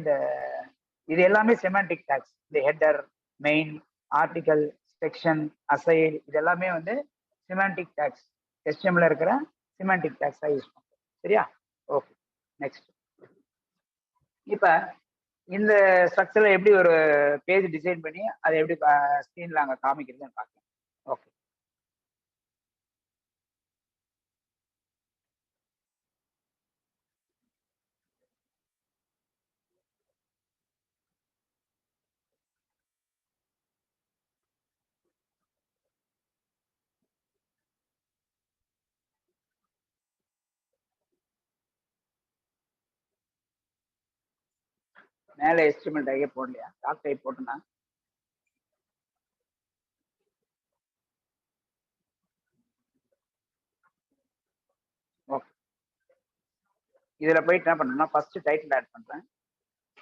S1: இது எல்லாமே செமாண்டிக் டேக்ஸ். இந்த header, main, article, section, acyl, இது எல்லாமே வந்து செமாண்டிக் டேக்ஸ். HTML இருக்கிற செமாண்டிக் டேக்ஸ் தான் யூஸ் பண்ணுறோம். சரியா? ஓகே. நெக்ஸ்ட். இப்ப இந்த ஸ்ட்ரக்சர்ல எப்படி ஒரு பேஜ் டிசைன் பண்ணி அதை எப்படி ஸ்க்ரீன்ல அங்க காமிக்கிறதுன்னு பார்க்கலாம். ஓகே. மேல HTML டேக்கே போடலையா? டாக் டைப் போட்டுனா ஓகே. இதுல போயிட்டு என்ன பண்ணணும்னா, ஃபர்ஸ்ட் டைட்டில் ஆட் பண்றேன்.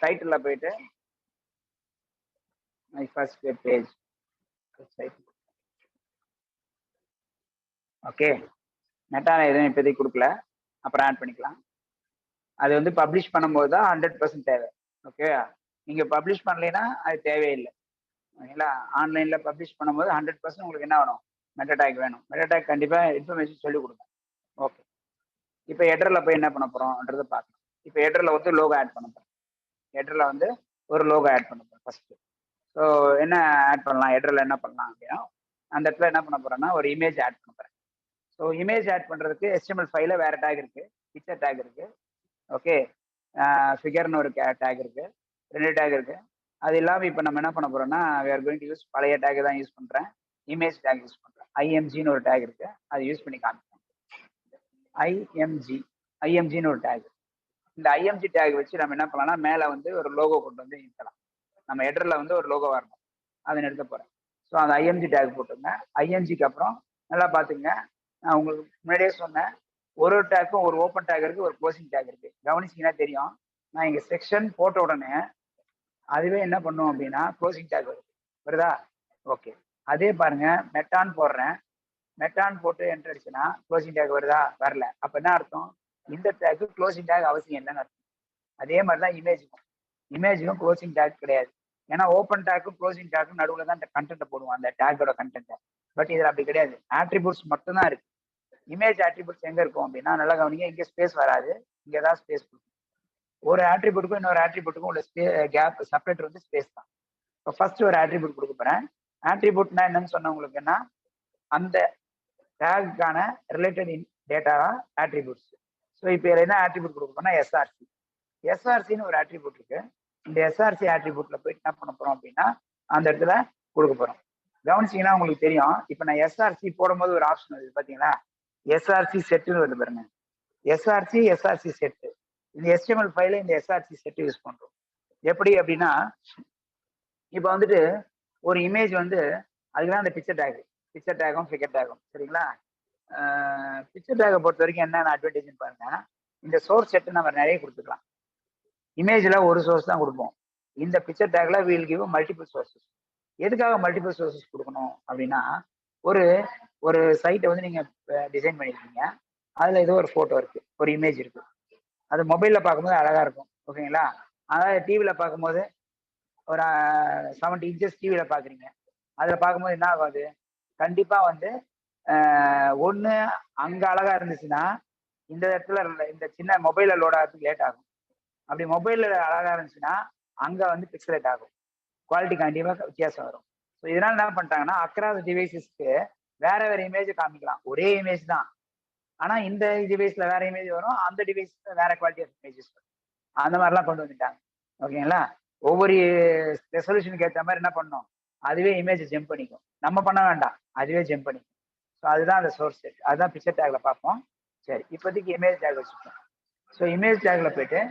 S1: டைட்டில்ல போயிட்டு my first web page. Okay. Meta எதுவும் இப்போதைக்கு கொடுக்கல, அப்புறம் ஆட் பண்ணிக்கலாம். அது வந்து பப்ளிஷ் பண்ணும்போது தான் 100% தேவை. ஓகே. நீங்க பப்ளிஷ் பண்ணலைன்னா அது தேவையில்லை. ஓகேங்களா? ஆன்லைன்ல பப்ளிஷ் பண்ணும்போது 100% உங்களுக்கு என்ன வேணும், மெட்டா டேக் வேணும். மெட்டா டேக் கண்டிப்பா இன்ஃபர்மேஷன் சொல்லி கொடுங்க. ஓகே. இப்போ ஹெட்டர்ல போய் என்ன பண்ண போறோம்ன்றதை பார்க்கலாம். இப்போ ஹெட்டர்ல வந்து லோகோ ஆட் பண்ண போறோம். ஹெட்டர்ல வந்து ஒரு லோகோ ஆட் பண்ண போறோம் ஃபர்ஸ்ட். ஸோ என்ன ஆட் பண்ணலாம், ஹெட்டர்ல என்ன பண்ணலாம் அப்படின்னா, அந்த இடத்துல என்ன பண்ண போறேன்னா ஒரு இமேஜ் ஆட் பண்ண போறேன். ஸோ இமேஜ் ஆட் பண்றதுக்கு HTML ஃபைல வேற டேக் இருக்கு, பிக்சர் டேக் இருக்கு. ஓகே. ஃபிகர்னு ஒரு டேக் இருக்கு, 2 டேக் இருக்கு. அது இல்லாமல் இப்போ நம்ம என்ன பண்ண போறோம்னா, we are going to use பழைய டேக் தான் யூஸ் பண்றேன். இமேஜ் டேக் யூஸ் பண்றேன். IMGன்னு ஒரு டேக் இருக்கு, அதை யூஸ் பண்ணி காமிக்கிறேன். IMGன்னு ஒரு டேக். இந்த IMG டேக் வச்சு நம்ம என்ன பண்ணலாம்னா மேல வந்து ஒரு லோகோ கொண்டு வந்து இன்சலாம். நம்ம ஹெடர்ல வந்து ஒரு லோகோ வரணும், அதை நிறுத்த போறேன். ஸோ அந்த ஐஎம்ஜி டேக் போட்டுங்க. ஐஎம்ஜிக்கு அப்புறம் நல்லா பார்த்துங்க, நான் உங்களுக்கு முன்னாடியே சொன்னேன், ஒரு ஒரு டேக்கும் ஒரு ஓப்பன் டேக் இருக்கு, ஒரு க்ளோசிங் டேக் இருக்கு. கவனிச்சிங்கன்னா தெரியும். நான் இங்க செக்ஷன் போட்ட உடனே அதுவே என்ன பண்ணும் அப்படின்னா க்ளோசிங் டேக் வருதா? ஓகே. அதே பாருங்க, மெட்டான் போடுறேன். மெட்டான் போட்டு என்டர் அடிச்சுன்னா க்ளோசிங் டேக் வருதா? வரல. அப்ப என்ன அர்த்தம்? இந்த டேக்கு க்ளோசிங் டேக் அவசியம் இல்லைன்னு அர்த்தம். அதே மாதிரி தான் இமேஜுக்கும் க்ளோசிங் டேக் கிடையாது. ஏன்னா ஓப்பன் டேக்கும் க்ளோசிங் டேக்கும் நடுவில் தான் இந்த கண்டென்ட்டை போடுவோம், அந்த டேக்கோட கண்டென்ட்டை. பட் இதில் அப்படி கிடையாது. ஆட்ரிபியூட்ஸ் மட்டும் தான் இருக்கு. இமேஜ் ஆட்ரிபியூட்ஸ் எங்க இருக்கும் அப்படின்னா, நல்லா கவனிங்க, இங்கே ஸ்பேஸ் வராது, இங்கே தான் ஸ்பேஸ் கொடுக்கும். ஒரு ஆட்ரிபியூட்டுக்கும் இன்னொரு ஆட்ரிபியூட்டுக்கும் உள்ள கேப் செப்பரேட்டர் வந்து ஸ்பேஸ் தான். இப்போ ஃபர்ஸ்ட் ஒரு ஆட்ரிபியூட் கொடுக்க போறேன். ஆட்ரிபியூட்னா என்னன்னு சொன்ன உங்களுக்குன்னா, அந்த டேக்குக்கான ரிலேட்டட் டேட்டா ஆட்ரிபியூட்ஸ். ஸோ இப்போ என்ன ஆட்ரிபியூட் கொடுக்க போறோம்னா எஸ்ஆர்சி. எஸ்ஆர்சின்னு ஒரு ஆட்ரிபியூட் இருக்கு. இந்த எஸ்ஆர்சி ஆட்ரிபியூட்ல போயிட்டு என்ன பண்ண போறோம் அப்படின்னா, அந்த இடத்துல கொடுக்க போறோம். கவனிச்சீங்கன்னா உங்களுக்கு தெரியும். இப்போ நான் எஸ்ஆர்சி போடும்போது ஒரு ஆப்ஷன் வருது பாத்தீங்களா, எஸ்ஆர்சி செட்டுன்னு வருது பாருங்க. SRC set. இந்த HTML ஃபைல இந்த எஸ்ஆர்சி செட்டு யூஸ் பண்றோம். எப்படி அப்படின்னா, இப்போ வந்துட்டு ஒரு இமேஜ் வந்து அதுக்குதான் அந்த பிக்சர் டேகும் ஃபிகர் டேகும், சரிங்களா? பிக்சர் டேகை பொறுத்த வரைக்கும் என்னென்ன அட்வான்டேஜ் பாருங்க. இந்த சோர்ஸ் செட்டு நம்ம நிறைய கொடுத்துக்கலாம். இமேஜ்ல ஒரு சோர்ஸ் தான் கொடுப்போம். இந்த பிக்சர் டேக்ல வீல் கிவ் மல்டிபிள் சோர்சஸ். எதுக்காக மல்டிபிள் சோர்சஸ் கொடுக்கணும் அப்படின்னா, ஒரு ஒரு சைட்டை வந்து நீங்க டிசைன் பண்ணிருக்கீங்க, அதுல ஏதோ ஒரு போட்டோ இருக்கு, ஒரு இமேஜ் இருக்கு. அது மொபைல்ல பார்க்கும்போது அழகா இருக்கும், ஓகேங்களா? அதாவது டிவியில பார்க்கும்போது ஒரு 70 இன்ச்சஸ் டிவியில பாக்குறீங்க, அதுல பார்க்கும்போது என்ன ஆகாது? கண்டிப்பா வந்து ஒண்ணு அங்க அழகா இருந்துச்சுன்னா இந்த இடத்துல இந்த சின்ன மொபைல்ல லோட் ஆகிறதுக்கு லேட் ஆகும். அப்படி மொபைல்ல அழகா இருந்துச்சுன்னா அங்க வந்து பிக்சலேட் ஆகும், குவாலிட்டி கண்டிப்பா வித்தியாசம் வரும். ஸோ இதனால என்ன பண்ணிட்டாங்கன்னா, அக்ராஸ் டிவைசஸ்க்கு வேற இமேஜ் காமிக்கலாம், ஒரே இமேஜ் தான். ஆனா இந்த டிவைஸ்ல வேற இமேஜ் வரும், அந்த டிவைஸ்ல வேற குவாலிட்டி ஆஃப் இமேஜஸ் வரும். அந்த மாதிரிலாம் கொண்டு வந்துட்டாங்க, ஓகேங்களா? ஒவ்வொரு ரெசல்யூஷனுக்கு ஏற்ற மாதிரி என்ன பண்ணணும், அதுவே இமேஜ் ஜம்ப் பண்ணிக்கும். நம்ம பண்ண வேண்டாம், அதுவே ஜம்ப் பண்ணிக்கும். ஸோ அதுதான் அந்த சோர்ஸ் செட், அதுதான் பிக்சர் டேக்ல பார்ப்போம். சரி, இப்போதைக்கு இமேஜ் டேக் வச்சுக்கோம். ஸோ இமேஜ் டேக்ல போயிட்டு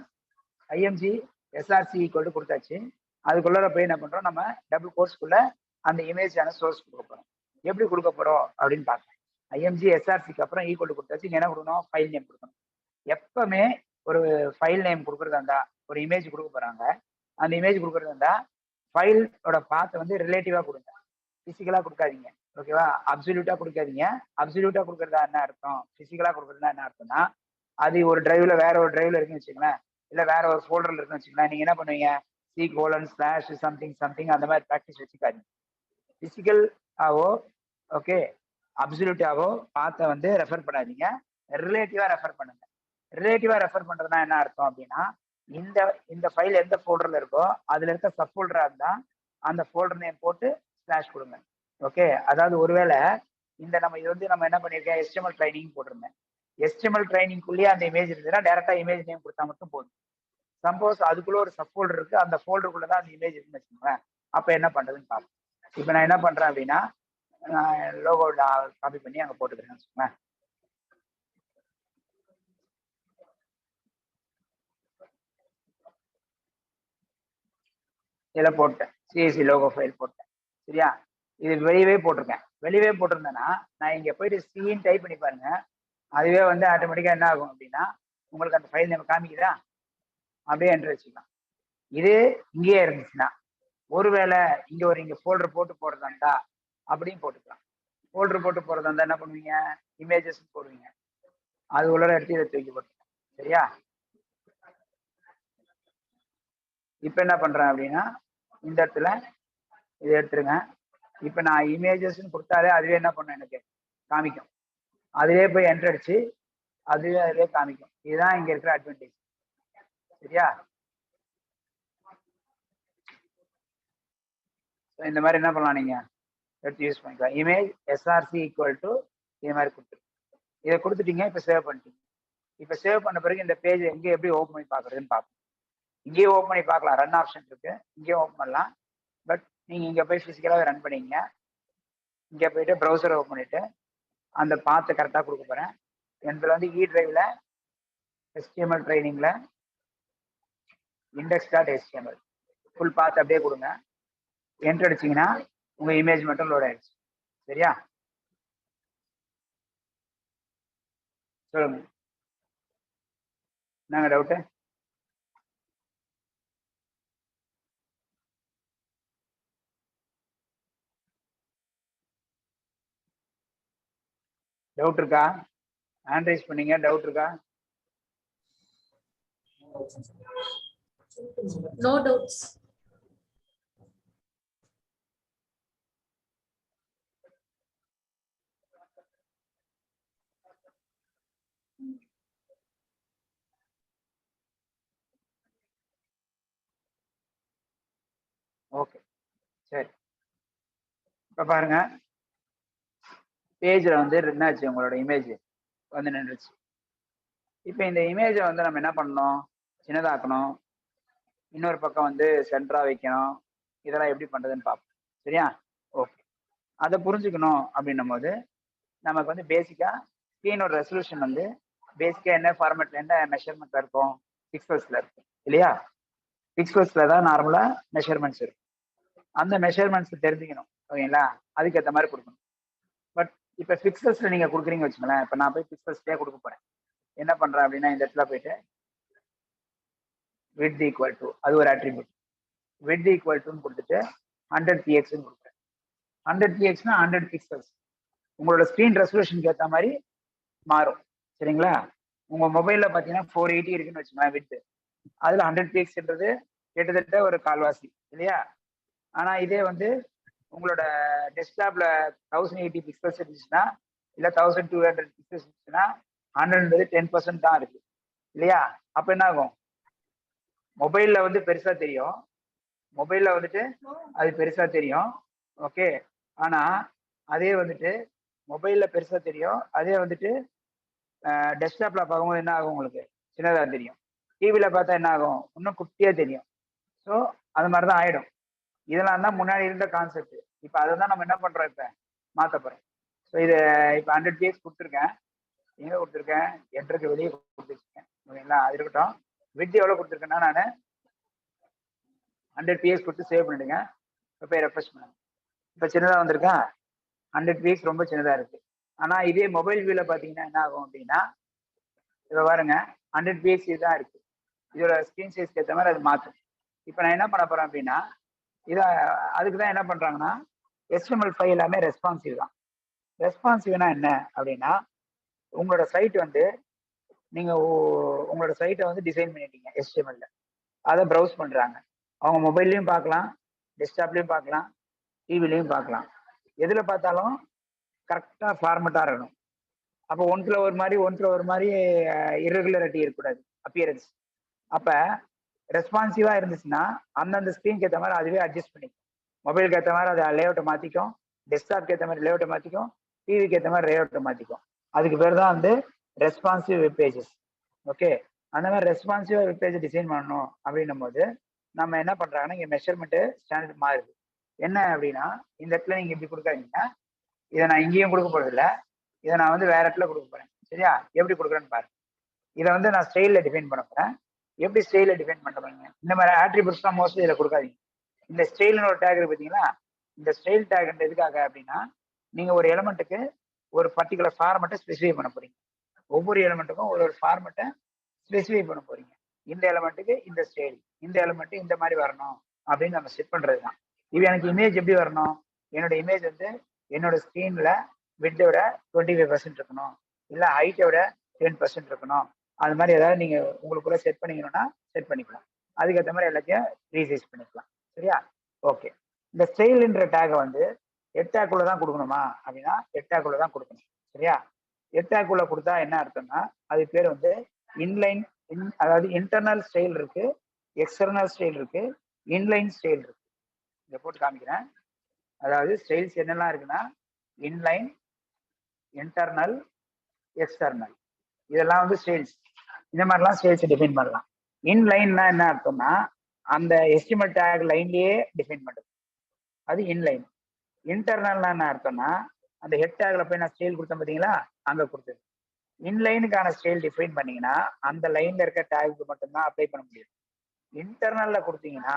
S1: ஐஎம்ஜி எஸ்ஆர்சி ஈக்குவல் கொடுத்தாச்சு. அதுக்குள்ள போய் என்ன பண்றோம், நம்ம டபுள் கோர்ஸ்க்குள்ள அந்த இமேஜான சோர்ஸ் கொடுக்க போறோம். எப்படி கொடுக்க போறோம் அப்படின்னு பார்க்கலாம். ஐஎம்ஜி எஸ்ஆர்சிக்கு அப்புறம் ஈக்குவல் கொடுத்தாச்சு. இங்க என்ன கொடுக்கணும், ஃபைல் நேம் கொடுக்கணும். எப்பவுமே ஒரு ஃபைல் நேம் கொடுக்குறதா இருந்தா, ஒரு இமேஜ் கொடுக்க போறாங்க, அந்த இமேஜ் கொடுக்குறதா இருந்தா ஃபைலோட பாத் வந்து ரிலேட்டிவா கொடுங்க, பிசிக்கலா கொடுக்காதீங்க, ஓகேவா? அப்சல்யூட்டா கொடுக்காதீங்க. அப்சல்யூட்டா கொடுக்கறதா என்ன அர்த்தம், பிசிக்கலா கொடுக்கறதா என்ன அர்த்தம்னா, அது ஒரு டிரைவ்ல வேற ஒரு டிரைவ்ல இருக்குன்னு வச்சுங்களேன், இல்ல வேற ஒரு ஃபோல்டர்ல இருக்குன்னு வச்சுக்கலாம். நீங்க என்ன பண்ணுவீங்க, C:/ சம்திங் அந்த மாதிரி ப்ராக்டிஸ் வச்சுக்காதீங்க. பிசிக்கல் ஆவோ, ஓகே, அப்சல்யூட்டாவோ பாத்த வந்து ரெஃபர் பண்ணாதீங்க, ரிலேட்டிவா ரெஃபர் பண்ணுங்க. ரிலேட்டிவா ரெஃபர் பண்றதுனா என்ன அர்த்தம் அப்படின்னா, இந்த இந்த ஃபைல் எந்த ஃபோல்டர்ல இருக்கோ அதுல இருக்க சப் ஃபோல்டரா இருந்தா அந்த ஃபோல்டர் நேம் போட்டு ஸ்லாஷ் கொடுங்க, ஓகே? அதாவது ஒருவேளை இந்த நம்ம இது வந்து நம்ம என்ன பண்ணிருக்கேன், HTML ட்ரைனிங் போட்டிருந்தேன். HTML ட்ரைனிங்குள்ளேயே அந்த இமேஜ் இருந்ததுன்னா டேரக்டா இமேஜ் நேம் கொடுத்தா மட்டும் போதும். சப்போஸ் அதுக்குள்ள ஒரு சப் ஃபோல்டர் இருக்கு, அந்த ஃபோல்டருக்குள்ளதான் அந்த இமேஜ் இருக்குன்னு வச்சுக்கோங்களேன், அப்ப என்ன பண்றதுன்னு பார்ப்போம். இப்போ நான் என்ன பண்றேன் அப்படின்னா, லோகோ காப்பி பண்ணி அங்க போட்டுக்கிறேன்னு வச்சுக்கோங்களேன். இதில் போட்டேன், சிஎஸ்சி லோகோ ஃபைல் போட்டேன், சரியா? இது வெளியவே போட்டிருக்கேன். வெளியவே போட்டிருந்தேன்னா நான் இங்க போயிட்டு சின்னு டைப் பண்ணி பாருங்க, அதுவே வந்து ஆட்டோமேட்டிக்கா என்ன ஆகும் அப்படின்னா, உங்களுக்கு அந்த ஃபைல் நேம் காமிக்குதா, அப்படியே என்டர் வச்சுக்கலாம். இது இங்கேயே இருந்துச்சுன்னா, ஒருவேளை இங்க ஃபோல்டர் போட்டு போடுறதா இருந்தா அப்படியும் போட்டுக்கலாம். ஃபோல்டர் போட்டு போடுறதா இருந்தா என்ன பண்ணுவீங்க, இமேஜஸ் போடுவீங்க, அது உள்ள எடுத்து இதை தூக்கி போட்டுக்கலாம், சரியா? இப்ப என்ன பண்றேன் அப்படின்னா, இந்த இடத்துல இதை எடுத்துருங்க. இப்ப நான் இமேஜஸ் கொடுத்தாலே அதுவே என்ன பண்ணும், எனக்கு காமிக்கும். அதுவே போய் என்டர் அடிச்சு அதுவே காமிக்கும். இதுதான் இங்க இருக்கிற அட்வான்டேஜ், சரியா? இந்த மாதிரி என்ன பண்ணலாம், நீங்க எடுத்து யூஸ் பண்ணிக்கலாம். இமேஜ் எஸ்ஆர்சி ஈக்குவல் டு இது மாதிரி கொடுத்துரு, இதை கொடுத்துட்டீங்க. இப்ப சேவ் பண்ணிட்டீங்க. இப்ப சேவ் பண்ண பிறகு இந்த பேஜ் எங்க எப்படி ஓப்பன் பண்ணி பாக்குறதுன்னு பார்ப்போம். இங்கேயே ஓப்பன் பண்ணி பார்க்கலாம், ரன் ஆப்ஷன் இருக்கு, இங்கேயும் ஓப்பன் பண்ணலாம். பட் நீங்க இங்க போய் பிசிக்கலாவே ரன் பண்ணீங்க. இங்க போயிட்டு ப்ரௌசர் ஓப்பன் பண்ணிட்டு அந்த பாத்தை கரெக்டா கொடுக்க போறேன். இதுல வந்து இ டிரைவ்ல HTML ட்ரைனிங்ல index.html ஃபுல் பாத் அப்படியே கொடுங்க. என்டர் அடிச்சீங்கன்னா உங்க இமேஜ் மட்டும் லோட் ஆயிடுச்சு. சரியா? சொல்லுங்க, என்னங்க டவுட்டு? டவுட் இருக்கா? ஹேண்ட் ரைஸ் பண்ணீங்க, டவுட் இருக்கா?
S3: No doubts.
S1: ஓகே, சரி. இப்ப பாருங்க, பேஜ்ல வந்து என்னாச்சு, உங்களோட இமேஜ் வந்து நின்றுச்சு. இப்ப இந்த இமேஜை வந்து நம்ம என்ன பண்ணணும்? சின்னதாக்கணும், இன்னொரு பக்கம் வந்து சென்டரா வைக்கணும். இதெல்லாம் எப்படி பண்றதுன்னு பார்ப்போம். சரியா? ஓகே. அதை புரிஞ்சுக்கணும் அப்படின்னும் போது நமக்கு வந்து பேசிக்கா ஸ்கிரீனோட ரெசல்யூஷன் வந்து பேசிக்கா என்ன ஃபார்மேட்ல, என்ன மெஷர்மெண்ட்ல இருக்கும்? பிக்சல்ஸ்ல இருக்கும் இல்லையா? பிக்சல்ஸ்ல தான் நார்மலா மெஷர்மெண்ட்ஸ் இருக்கும். அந்த மெஷர்மெண்ட்ஸ் தெரிஞ்சுக்கணும். ஓகேங்களா? அதுக்கேற்ற மாதிரி கொடுக்கணும். பட் இப்ப பிக்சல்ஸ்ல நீங்க கொடுக்குறீங்க வச்சுங்களேன். இப்ப நான் போய் பிக்சல்ஸ்லயே கொடுக்க போறேன். என்ன பண்றேன் அப்படின்னா, இந்த இடத்துல போயிட்டு width equal to, அது ஒரு attribute, width equal to கொடுத்துட்டு 100 px கொடுக்குறேன். 100 pxனா 100 பிக்சல்ஸ். உங்களோட ஸ்கிரீன் ரெசல்யூஷனுக்கு ஏற்ற மாதிரி மாறும். சரிங்களா? உங்க மொபைல்ல பாத்தீங்கன்னா 480 இருக்குன்னு வச்சுக்கோங்க வித், அதுல 100 பிக்ஸ்ன்றது கிட்டத்தட்ட ஒரு கால்வாசி இல்லையா? ஆனா இதே வந்து உங்களோட டெஸ்க்டாப்ல 1080 பிக்சல்ஸ் இருந்துச்சுன்னா, இல்ல 1200 பிக்சல்ஸ் இருந்துச்சுன்னா 100ன்றது 10% தான் இருக்கு இல்லையா? அப்ப என்ன ஆகும்? மொபைல்ல வந்து பெருசா தெரியும், மொபைல்ல வந்துட்டு அது பெருசா தெரியும். ஓகே. ஆனா அதே வந்துட்டு மொபைல்ல பெருசா தெரியும், அதே வந்துட்டு டெஸ்க்டாப்ல பார்க்கும்போது என்ன ஆகும்? உங்களுக்கு சின்னதா தெரியும். டிவில பார்த்தா என்ன ஆகும்? இன்னும் குட்டியா தெரியும். ஸோ அது மாதிரிதான் ஆயிடும். இதெல்லாம் தான் முன்னாடி இருந்த கான்செப்ட். இப்ப அதை தான் நம்ம என்ன பண்றோம்? இப்ப மாத்த போறோம். ஸோ இது இப்ப 100 பிஎக்ஸ் கொடுத்துருக்கேன். எங்க கொடுத்துருக்கேன்? எட்டருக்கு வெளியே கொடுத்துருக்கேன். ஓகேங்களா? அது இருக்கட்டும். வித் எவ்வளவு கொடுத்துருக்கேன்னா, நான் 100 பிஎக்ஸ் கொடுத்து சேவ் பண்ணிடுங்க. இப்போ போய் ரெஃப்ரெஷ் பண்ணுங்க. இப்போ சின்னதா வந்திருக்கா? 100 பிஎக்ஸ் ரொம்ப சின்னதா இருக்கு. ஆனா இதே மொபைல் வியூல பாத்தீங்கன்னா என்ன ஆகும் அப்படின்னா, இப்ப பாருங்க 100 பிஎக்ஸ் தான் இருக்கு. இதோட ஸ்கிரீன் சைஸ்க்கு ஏற்ற மாதிரி அது மாற்றும். இப்போ நான் என்ன பண்ண போறேன் அப்படின்னா, இதை அதுக்கு தான் என்ன பண்றாங்கன்னா, HTML ஃபைல் எல்லாமே ரெஸ்பான்சிவ் தான். ரெஸ்பான்சிவ்னா என்ன அப்படின்னா, உங்களோட சைட் வந்து நீங்க உங்களோட சைட்டை வந்து டிசைன் பண்ணிட்டீங்க HTML-ல, அதை ப்ரௌஸ் பண்றாங்க. அவங்க மொபைல்லையும் பார்க்கலாம், டெஸ்க்டாப்லையும் பார்க்கலாம், டிவிலையும் பார்க்கலாம். எதுல பார்த்தாலும் கரெக்டா ஃபார்மட்டா இருக்கணும். அப்போ ஒன்றுல ஒரு மாதிரி இர்ரெகுலரிட்டி இருக்கக்கூடாது, அப்பியரன்ஸ். அப்ப ரெஸ்பான்சிவா இருந்துச்சுன்னா அந்தந்த ஸ்கிரீனுக்கு ஏற்ற மாதிரி அதுவே அட்ஜஸ்ட் பண்ணிக்கும். மொபைலுக்கு ஏற்ற மாதிரி அதை லேஅவுட்டை மாத்திக்கும், டெஸ்க்டாப்க்கு ஏற்ற மாதிரி லேஅவுட்டை மாத்திக்கும், டிவிக்கு ஏற்ற மாதிரி லேஅவுட்டை மாத்திக்கும். அதுக்கு பேர் தான் வந்து ரெஸ்பான்சிவ் வெப் பேஜஸ். ஓகே. அந்த மாதிரி ரெஸ்பான்சிவா வெப் பேஜ் டிசைன் பண்ணணும் அப்படின்னும் போது நம்ம என்ன பண்றாங்கன்னா, இங்க மெஷர்மெண்ட் ஸ்டாண்டர்ட் மாறுது. என்ன அப்படின்னா, இந்த இடத்துல நீங்க இப்படி கொடுக்காதீங்கன்னா, இதை நான் இங்கேயும் கொடுக்க போறது இல்லை, இதை நான் வந்து வேற இடத்துல கொடுக்க போறேன். சரியா? எப்படி கொடுக்குறேன்னு பாருங்க. இதை வந்து நான் ஸ்டைல டிஃபைன் பண்ண போறேன். எப்படி ஸ்டைல டிஃபைன் பண்ண போறீங்க? இந்த மாதிரி ஆட்ரிபியூட்ஸ் தான் மோஸ்ட்லி இதில் கொடுக்காதீங்க. இந்த ஸ்டைல்னு ஒரு டேக் இருக்கு பார்த்தீங்களா? இந்த ஸ்டைல் டேக் எதுக்காக அப்படின்னா, நீங்க ஒரு எலமெண்ட்டுக்கு ஒரு பர்டிகுலர் ஃபார்மெட்டை ஸ்பெசிஃபை பண்ண போறீங்க. ஒவ்வொரு எலமெண்ட்டுக்கும் ஒரு ஃபார்மெட்டை ஸ்பெசிஃபை பண்ண போறீங்க. இந்த எலமெண்ட்டுக்கு இந்த ஸ்டைல், இந்த எலமெண்ட் இந்த மாதிரி வரணும் அப்படின்னு நம்ம செட் பண்றது தான். இது எனக்கு இமேஜ் எப்படி வரணும்? என்னோட இமேஜ் வந்து என்னோட ஸ்கிரீன்ல விட்டோட 25% இருக்கணும், இல்ல ஹைட்டோட 10% இருக்கணும். அது மாதிரி ஏதாவது நீங்க உங்களுக்குள்ள செட் பண்ணிக்கணும்னா செட் பண்ணிக்கலாம். அதுக்கேற்ற மாதிரி எல்லாத்தையும் ரீசைஸ் பண்ணிக்கலாம். சரியா? ஓகே. இந்த ஸ்டைல்ன்ற டேகை வந்து எட்டாக்குள்ள தான் கொடுக்கணுமா அப்படின்னா, எட்டாக்குள்ள தான் கொடுக்கணும். சரியா? எட்டாக்குள்ள கொடுத்தா என்ன அர்த்தம்னா, அது பேர் வந்து இன்லைன், அதாவது இன்டர்னல் ஸ்டைல் இருக்கு, எக்ஸ்டர்னல் ஸ்டைல் இருக்கு, இன்லைன் ஸ்டைல் இருக்கு. இதை போட்டு காமிக்கிறேன். அதாவது ஸ்டைல்ஸ் என்னெல்லாம் இருக்குன்னா, இன்லைன், இன்டர்னல், எக்ஸ்டர்னல், இதெல்லாம் வந்து ஸ்டைல்ஸ். இந்த மாதிரிலாம் ஸ்டைல்ஸ் டிஃபைன் பண்ணலாம். இன்லைன்னா என்ன அர்த்தம்னா, அந்த HTML டேக் லைன்லயே டிஃபைன் பண்றது, அது இன்லைன். இன்டர்னல்னா என்ன அர்த்தம்னா, அந்த ஹெட் டேக்ல போய் நான் ஸ்டைல் கொடுத்தேன் பார்த்தீங்களா, அங்க கொடுத்தது. இன்லைனுக்கான ஸ்டைல் டிஃபைன் பண்ணீங்கன்னா அந்த லைன்ல இருக்க டேக்கு மட்டும்தான் அப்ளை பண்ண முடியும். இன்டர்னல்ல கொடுத்தீங்கன்னா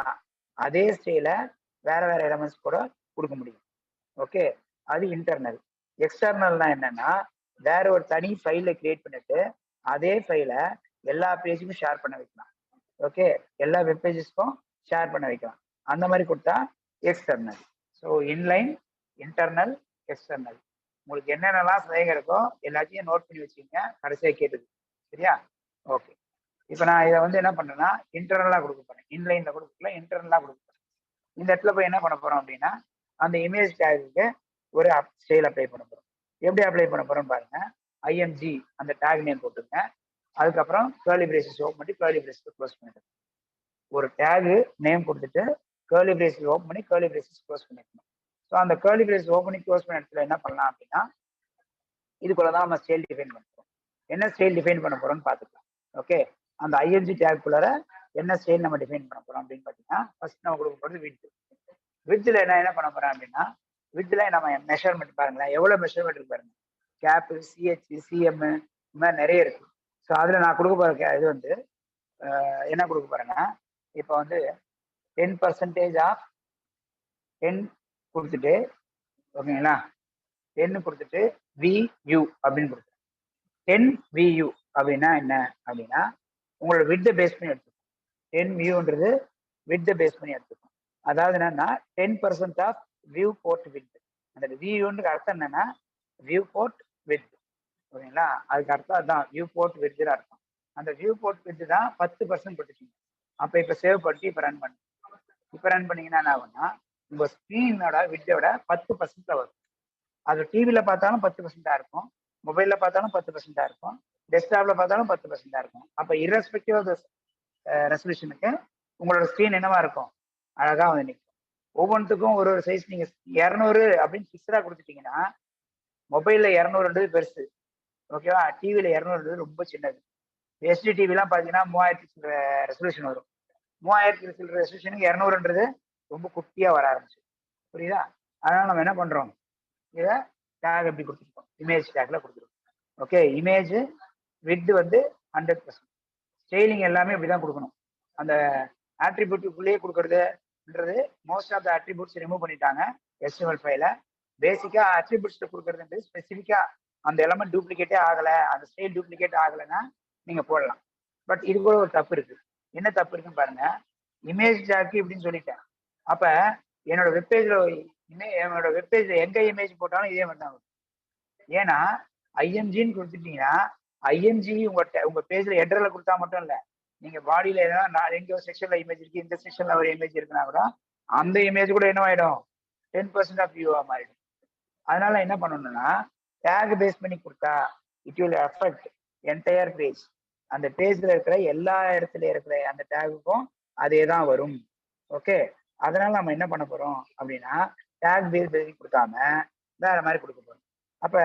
S1: அதே ஸ்டைல வேற வேற எலமெண்ட்ஸ் கூட கொடுக்க முடியும். ஓகே, அது இன்டர்னல். எக்ஸ்டர்னல்னா என்னன்னா, வேற ஒரு தனி ஃபைல கிரியேட் பண்ணிட்டு அதே ஃபைல எல்லா பேஜுக்கும் ஷேர் பண்ண வைக்கலாம். ஓகே, எல்லா வெப் பேஜஸ்க்கும் ஷேர் பண்ண வைக்கலாம். அந்த மாதிரி கொடுத்தா external. So inline, internal, external. உங்களுக்கு என்னென்னலாம் சந்தேகம் இருக்கோ எல்லாத்தையும் நோட் பண்ணி வச்சுக்கோங்க, கடைசியாக கேட்டுது. சரியா? ஓகே, இப்போ நான் இதை வந்து என்ன பண்றேன்னா இன்டர்னலாக கொடுக்க போறேன். இன்லைன்ல கொடுக்கல, இன்டர்னலாக கொடுக்க போறேன். இந்த இடத்துல போய் என்ன பண்ண போறோம் அப்படின்னா, அந்த இமேஜ் டேகுக்கு ஒரு ஸ்டைல் அப்ளை பண்ண போறோம். எப்படி அப்ளை பண்ண போறோம் பாருங்க. ஐஎம்ஜி அந்த டேக் நேம் போட்டுருங்க. அதுக்கப்புறம் கர்லி பிரேசஸ் ஓப்பன் பண்ணி கர்லி பிரேசஸ் க்ளோஸ் பண்ணிடுங்க. ஒரு டேகு நேம் கொடுத்துட்டு கர்லி பிரேசஸ் ஓப்பன் பண்ணி கர்லி பிரேசஸ் க்ளோஸ் பண்ணிக்கணும். ஸோ அந்த கர்லி பிரேசஸ் ஓப்பன் பண்ணி க்ளோஸ் பண்ண இடத்துல என்ன பண்ணலாம் அப்படின்னா, இதுக்குள்ளதான் நம்ம ஸ்டைல் டிஃபைன் பண்ண போறோம். என்ன ஸ்டைல் டிஃபைன் பண்ண போறோம்னு பார்த்துக்கலாம். ஓகே, அந்த ஐஎம்ஜி டேக்குள்ளார என்ன ஸ்டைல் நம்ம டிஃபைன் பண்ண போறோம் அப்படின்னு பார்த்தீங்கன்னா, ஃபர்ஸ்ட் நம்ம கொடுக்க போறது வித். வித்ல என்ன பண்ண போறோம் அப்படின்னா, வித்ல நம்ம மெஷர்மெண்ட் பாருங்களேன், எவ்வளவு மெஷர்மெண்ட் இருக்கு பாருங்க. கேப், சிஹெச், சிஎம், இந்த மாதிரி நிறைய இருக்கு. ஸோ அதுல நான் கொடுக்க போற இது வந்து என்ன கொடுக்க போறேன்னா, இப்போ வந்து 10% ஆஃப் 10 கொடுத்துட்டு, ஓகேங்களா, 10 கொடுத்துட்டு VU அப்படின்னு கொடுத்துருக்கேன். 10 VU அப்படின்னா என்ன அப்படின்னா, உங்களோட வித்தை பேஸ் பண்ணி எடுத்துக்கணும். 10 வியூன்றது வித்தை பேஸ் பண்ணி எடுத்துக்கணும். அதாவது என்னன்னா 10% ஆஃப் வியூ போர்ட் வித். அந்த வியூன்னு அர்த்தம் என்னன்னா வியூ போர்ட் வித். ஓகேங்களா, அதுக்கு அர்த்தம் அதுதான், வியூ போர்ட் வித் அர்த்தம். அந்த வியூ போர்ட் வித் தான் 10% கொடுத்துட்டீங்க. அப்ப இப்ப சேவ் பண்ணி இப்ப ரன் பண்ணு. இப்ப ரன் பண்ணீங்கன்னா என்ன ஆகும்னா, உங்க ஸ்கிரீனோட வித்தோட 10% வரும். அது டிவில பார்த்தாலும் 10% இருக்கும், மொபைல்ல பார்த்தாலும் 10% இருக்கும், டெஸ்க்டாப்ல பார்த்தாலும் 10% இருக்கும். அப்ப இரஸ்பெக்டிவ் ஆஃப் ரெசல்யூஷனுக்கு உங்களோட ஸ்கிரீன் என்னவா இருக்கும், அழகா வந்து நிற்கும். ஒவ்வொன்றுக்கும் ஒரு ஒரு சைஸ். நீங்க 200 அப்படின்னு ஃபிக்ஸடா கொடுத்துட்டீங்கன்னா, மொபைல்ல 200 பெருசு, ஓகேவா, டிவில 200 ரொம்ப சின்னது. எஸ்டி டிவிலாம் பார்த்தீங்கன்னா 3000 ரெசல்யூஷன் வரும். 3000 ரெசல்யூஷனுக்கு 200 ரொம்ப குட்டியா வர ஆரம்பிச்சு. புரியுதா? அதனால நம்ம என்ன பண்றோம், இதை டேக் எப்படி கொடுத்துருக்கோம், இமேஜ் டேக்ல கொடுத்துருக்கோம். ஓகே, இமேஜ் வித் வந்து 100%. ஸ்டைலிங் எல்லாமே இப்படிதான் கொடுக்கணும். அந்த ஆட்ரிபியூட்டுக்குள்ளேயே கொடுக்கறதுன்றது most of the attributes remove பண்ணிட்டாங்க HTML ஃபைல. பேசிக்கா ஆட்ரிபியூட்ஸ் கொடுக்கறது ஸ்பெசிஃபிக்கா அந்த எலமெண்ட் டூப்ளிகேட்டே ஆகல, அந்த ஸ்டைல் டூப்ளிகேட் ஆகலைன்னா நீங்க போடலாம். பட் இது கூட ஒரு தப்பு இருக்கு. என்ன தப்பு இருக்குன்னு பாருங்க. இமேஜ் டேக் இப்படின்னு சொல்லிட்டேன். அப்ப என்னோட வெப்பேஜ்ல எங்க இமேஜ் போட்டாலும் இதே மாதிரி தான் வரும். ஏன்னா ஐஎம்ஜின்னு கொடுத்துட்டீங்கன்னா, ஐஎம்ஜி உங்க பேஜ்ல ஹெடர்ல கொடுத்தா மட்டும் இல்ல, நீங்க பாடியில ஏதாவது எங்க செக்ஷன்ல இமேஜ் இருக்கு, இந்த செக்ஷன்ல ஒரு இமேஜ் இருக்குன்னா கூட அந்த இமேஜ் கூட என்ன ஆயிடும், 10% ஆஃப் வியூவா மாறிடும். அதனால என்ன பண்ணணும்னா, டேக் பேஸ் பண்ணி கொடுத்தா it will affect entire page. அந்த பேஜ்ல இருக்கிற எல்லா இடத்துல இருக்கிற அந்த டேகுக்கும் அதே தான் வரும். ஓகே, அதனால நம்ம என்ன பண்ண போறோம் அப்படின்னா, டேக் பேஸ் பண்ணி கொடுக்காம வேற மாதிரி கொடுக்க போறோம். அப்ப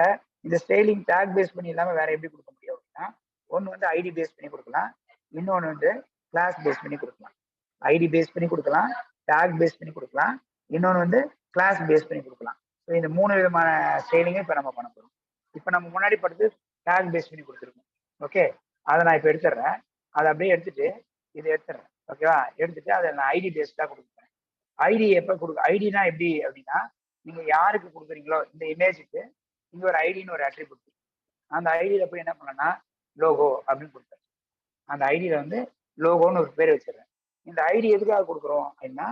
S1: இந்த ஸ்டைலிங் டேக் பேஸ் பண்ணி இல்லாம வேற எப்படி கொடுக்க முடியும் அப்படின்னா, ஒன்னு வந்து ஐடி பேஸ் பண்ணி கொடுக்கலாம், இன்னொன்னு வந்து கிளாஸ் பேஸ் பண்ணி கொடுக்கலாம். ஐடி பேஸ் பண்ணி கொடுக்கலாம், டேக் பேஸ் பண்ணி கொடுக்கலாம், இன்னொன்னு வந்து கிளாஸ் பேஸ் பண்ணி கொடுக்கலாம். ஸோ இந்த 3 விதமான ஸ்டைலிங்கை இப்போ நம்ம பண்ண போறோம். இப்போ நம்ம முன்னாடி படுத்து டேக் பேஸ் பண்ணி கொடுத்துருக்கோம். ஓகே, அதை நான் இப்போ எடுத்துடுறேன். அதை அப்படியே எடுத்துட்டு இதை எடுத்துடுறேன். ஓகேவா, எடுத்துட்டு அதை நான் ஐடி பேஸ்டா கொடுக்குறேன். ஐடி எப்போ ஐடினா எப்படி அப்படின்னா, நீங்க யாருக்கு கொடுக்குறீங்களோ இந்த இமேஜுக்கு இங்க ஒரு ஐடின்னு ஒரு அட்ரிபியூட். அந்த ஐடியில போய் என்ன பண்ணேன்னா லோகோ அப்படின்னு கொடுத்தேன். அந்த ஐடியில வந்து லோகோன்னு ஒரு பேர் வச்சிடுறேன். இந்த ஐடி எதுக்காக கொடுக்குறோம் அப்படின்னா,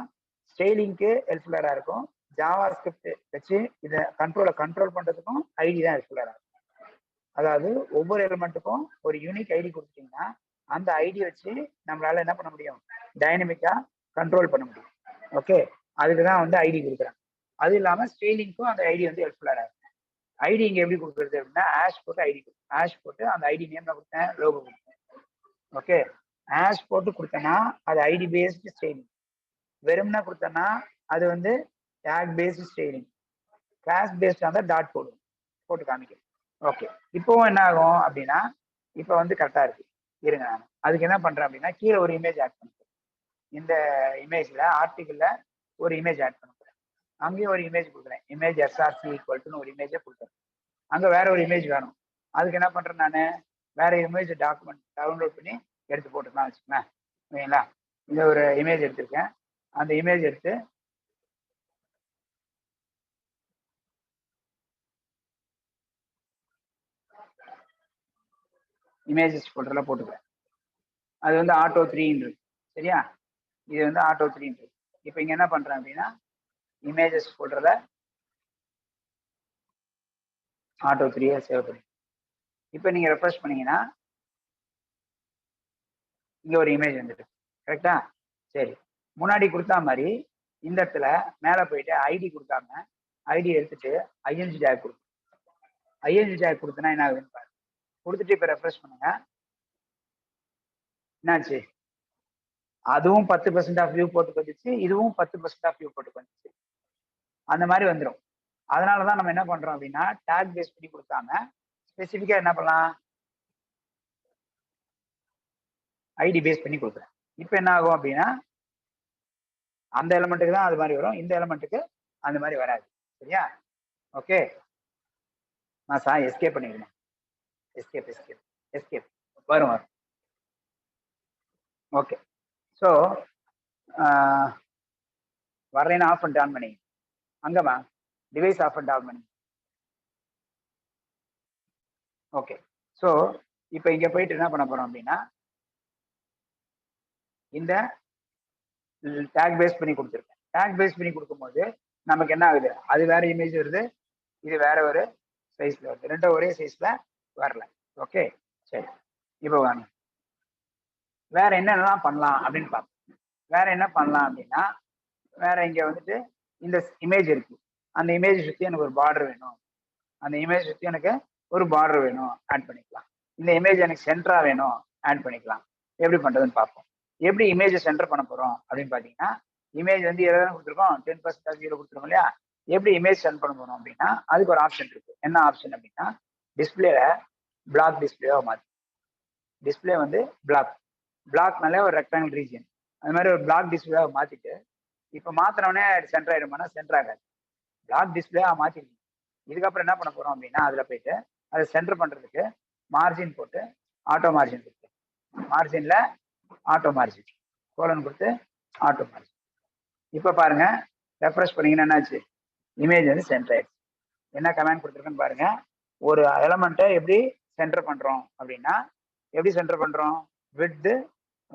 S1: ஸ்டைலிங்க்கு ஹெல்ப்ஃபுல்லரா இருக்கும். ஜாவா ஸ்கிரிப்ட் வச்சு இதை கண்ட்ரோல் பண்றதுக்கும் ஐடி தான் ஹெல்ப்ஃபுல்லரா இருக்கும். அதாவது ஒவ்வொரு எலிமெண்ட்டுக்கும் ஒரு யூனிக் ஐடி கொடுத்துட்டீங்கன்னா, அந்த ஐடி வச்சு நம்மளால என்ன பண்ண முடியும், டைனமிக்கா கண்ட்ரோல் பண்ண முடியும். ஓகே, அதுக்கு தான் வந்து ஐடி கொடுக்குறாங்க. அது இல்லாம ஸ்டைலிங்க்கும் அந்த ஐடி வந்து ஹெல்ப்ஃபுல்லரா இருக்கும். ஐடி இங்க எப்படி கொடுக்குறது அப்படின்னா, ஆஷ் போட்டு ஐடி ஆஷ் போட்டு அந்த ஐடி நேம் கொடுத்தேன், லோகோ கொடுத்தேன். ஓகே, ஆஷ் போட்டு கொடுத்தேன்னா அது ஐடி பேஸ்டு ஸ்டைலிங். வெறும்னா கொடுத்தேன்னா அது வந்து டேக் பேஸ்டு ஸ்டைலிங். கிளாஸ் பேஸ்டா இருந்தால் டாட் போட்டு காமிக்கும். ஓகே, இப்போவும் என்ன ஆகும் அப்படின்னா, இப்போ வந்து கரெக்டா இருக்கு. இருங்க, நான் அதுக்கு என்ன பண்றேன் அப்படின்னா, கீழே ஒரு இமேஜ் ஆட் பண்ணுறேன். இந்த இமேஜ்ல ஆர்டிகிள்ல ஒரு இமேஜ் ஆட் பண்ணுறேன். அங்கேயும் ஒரு இமேஜ் கொடுக்குறேன். இமேஜ் SRC ஈக்குவல்ட்டுன்னு ஒரு இமேஜை கொடுக்குறேன். அங்க வேற ஒரு இமேஜ் வேணும். அதுக்கு என்ன பண்றேன், நான் வேற இமேஜ் டாக்குமெண்ட் டவுன்லோட் பண்ணி எடுத்து போட்டுக்கலாம் வச்சுக்கோங்களேன். ஓகேங்களா, இந்த ஒரு இமேஜ் எடுத்திருக்கேன். அந்த இமேஜ் எடுத்து இமேஜஸ் ஃபோல்டர்ல போட்டுக்கிறேன். அது வந்து ஆட்டோ 3 இருக்கு. சரியா? இது வந்து ஆட்டோ 3 இருக்கு. இப்போ இங்க என்ன பண்றேன் அப்படின்னா இமேஜஸ் ஃபோல்டர்ல ஆட்டோ 3 சேவ் பண்ணி இப்போ நீங்க ரெஃப்ரெஷ் பண்ணீங்கன்னா இங்க ஒரு இமேஜ் வந்துட்டு கரெக்டா? சரி, முன்னாடி கொடுத்தா மாதிரி இந்த இடத்துல மேல போயிட்டு ஐடி கொடுக்காம ஐடி எடுத்துட்டு ஐஎன்ஜி டேக் கொடுக்கும். ஐஎன்ஜி டேக் கொடுத்தனா என்ன ஆகுதுன்னு பாருங்க. கொடுத்துட்டு இப்ப ரெஃப்ரெஷ் பண்ணுங்க. என்னாச்சு? அதுவும் 10% ஆஃப் வியூ போட்டு வந்துச்சு, இதுவும் 10% ஆஃப் வியூ போட்டு வந்துச்சு. அந்த மாதிரி வந்துடும். அதனாலதான் நம்ம என்ன பண்றோம் அப்படின்னா டேக் பேஸ் பண்ணி கொடுக்காம ஸ்பெசிஃபிக்கா என்ன பண்ணலாம், ஐடி பேஸ் பண்ணி கொடுக்குறேன். இப்போ என்ன ஆகும் அப்படின்னா அந்த எலமெண்ட்டுக்கு தான் அது மாதிரி வரும், இந்த எலமெண்ட்டுக்கு அந்த மாதிரி வராது. சரியா? ஓகே, நான் சார் எஸ்கேப் பண்ணிடுறேன். எஸ்கேப் எஸ்கேப் எஸ்கேப் வரும் வரும். ஓகே, ஸோ வர்றேன்னு ஆஃப் பண்ணிட்டு ஆன் பண்ணி அங்கம்மா டிவைஸ் ஆஃப் பண்ணிட்டு ஆன் பண்ணி. ஓகே, ஸோ இப்போ இங்க போயிட்டு என்ன பண்ண போறோம் அப்படின்னா இந்த டேக் பேஸ் பண்ணி கொடுத்துருக்கேன். டேக் பேஸ் பண்ணி கொடுக்கும்போது நமக்கு என்ன ஆகுது, அது வேற இமேஜ் வருது, இது வேற ஒரு சைஸ்ல வருது, ரெண்டும் ஒரே சைஸ்ல வரல. ஓகே, சரி, இப்போ வாங்க வேற என்னென்னலாம் பண்ணலாம் அப்படின்னு பார்ப்போம். வேற என்ன பண்ணலாம் அப்படின்னா வேற இங்க வந்துட்டு இந்த இமேஜ் இருக்கு, அந்த இமேஜ் சுற்றி எனக்கு ஒரு பார்டர் வேணும், அந்த இமேஜ் சுற்றி எனக்கு ஒரு பார்டர் வேணும், ஆட் பண்ணிக்கலாம். இந்த இமேஜ் எனக்கு சென்டரா வேணும், ஆட் பண்ணிக்கலாம். எப்படி பண்றதுன்னு பார்ப்போம். எப்படி இமேஜை சென்டர் பண்ண போறோம் அப்படின்னு பாத்தீங்கன்னா இமேஜ் வந்து எதாவது கொடுத்துருக்கோம் 10% வியூல கொடுத்துருக்கோம் இல்லையா? எப்படி இமேஜ் சென்ட் பண்ண போறோம் அப்படின்னா அதுக்கு ஒரு ஆப்ஷன் இருக்கு. என்ன ஆப்ஷன் அப்படின்னா டிஸ்பிளேல பிளாக் டிஸ்பிளேவா மாத்தி, டிஸ்பிளே வந்து பிளாக்னாலே ஒரு ரெக்டாங்கிள் ரீஜன், அது மாதிரி ஒரு பிளாக் டிஸ்பிளேவா மாத்திட்டு இப்ப மாத்தினோடனே சென்டர் ஆயிடுமானா சென்டர் ஆகாது, பிளாக் டிஸ்பிளேவா மாத்திருக்கீங்க. இதுக்கப்புறம் என்ன பண்ண போறோம் அப்படின்னா அதுல போயிட்டு அதை சென்டர் பண்றதுக்கு மார்ஜின் போட்டு ஆட்டோ மார்ஜின் கொடுத்து மார்ஜின்ல ஆட்டோ மார்ஜின் கோலன் கொடுத்து ஆட்டோ மார்ஜின். இப்ப பாருங்க ரெஃப்ரெஷ் பண்ணீங்கன்னா என்னாச்சு, இமேஜ் வந்து சென்டர் ஆயிடுச்சு. என்ன கமெண்ட் கொடுத்துருக்குன்னு பாருங்க. ஒரு எலமெண்ட்டை எப்படி சென்டர் பண்றோம் அப்படின்னா எப்படி சென்டர் பண்றோம், விட்த்,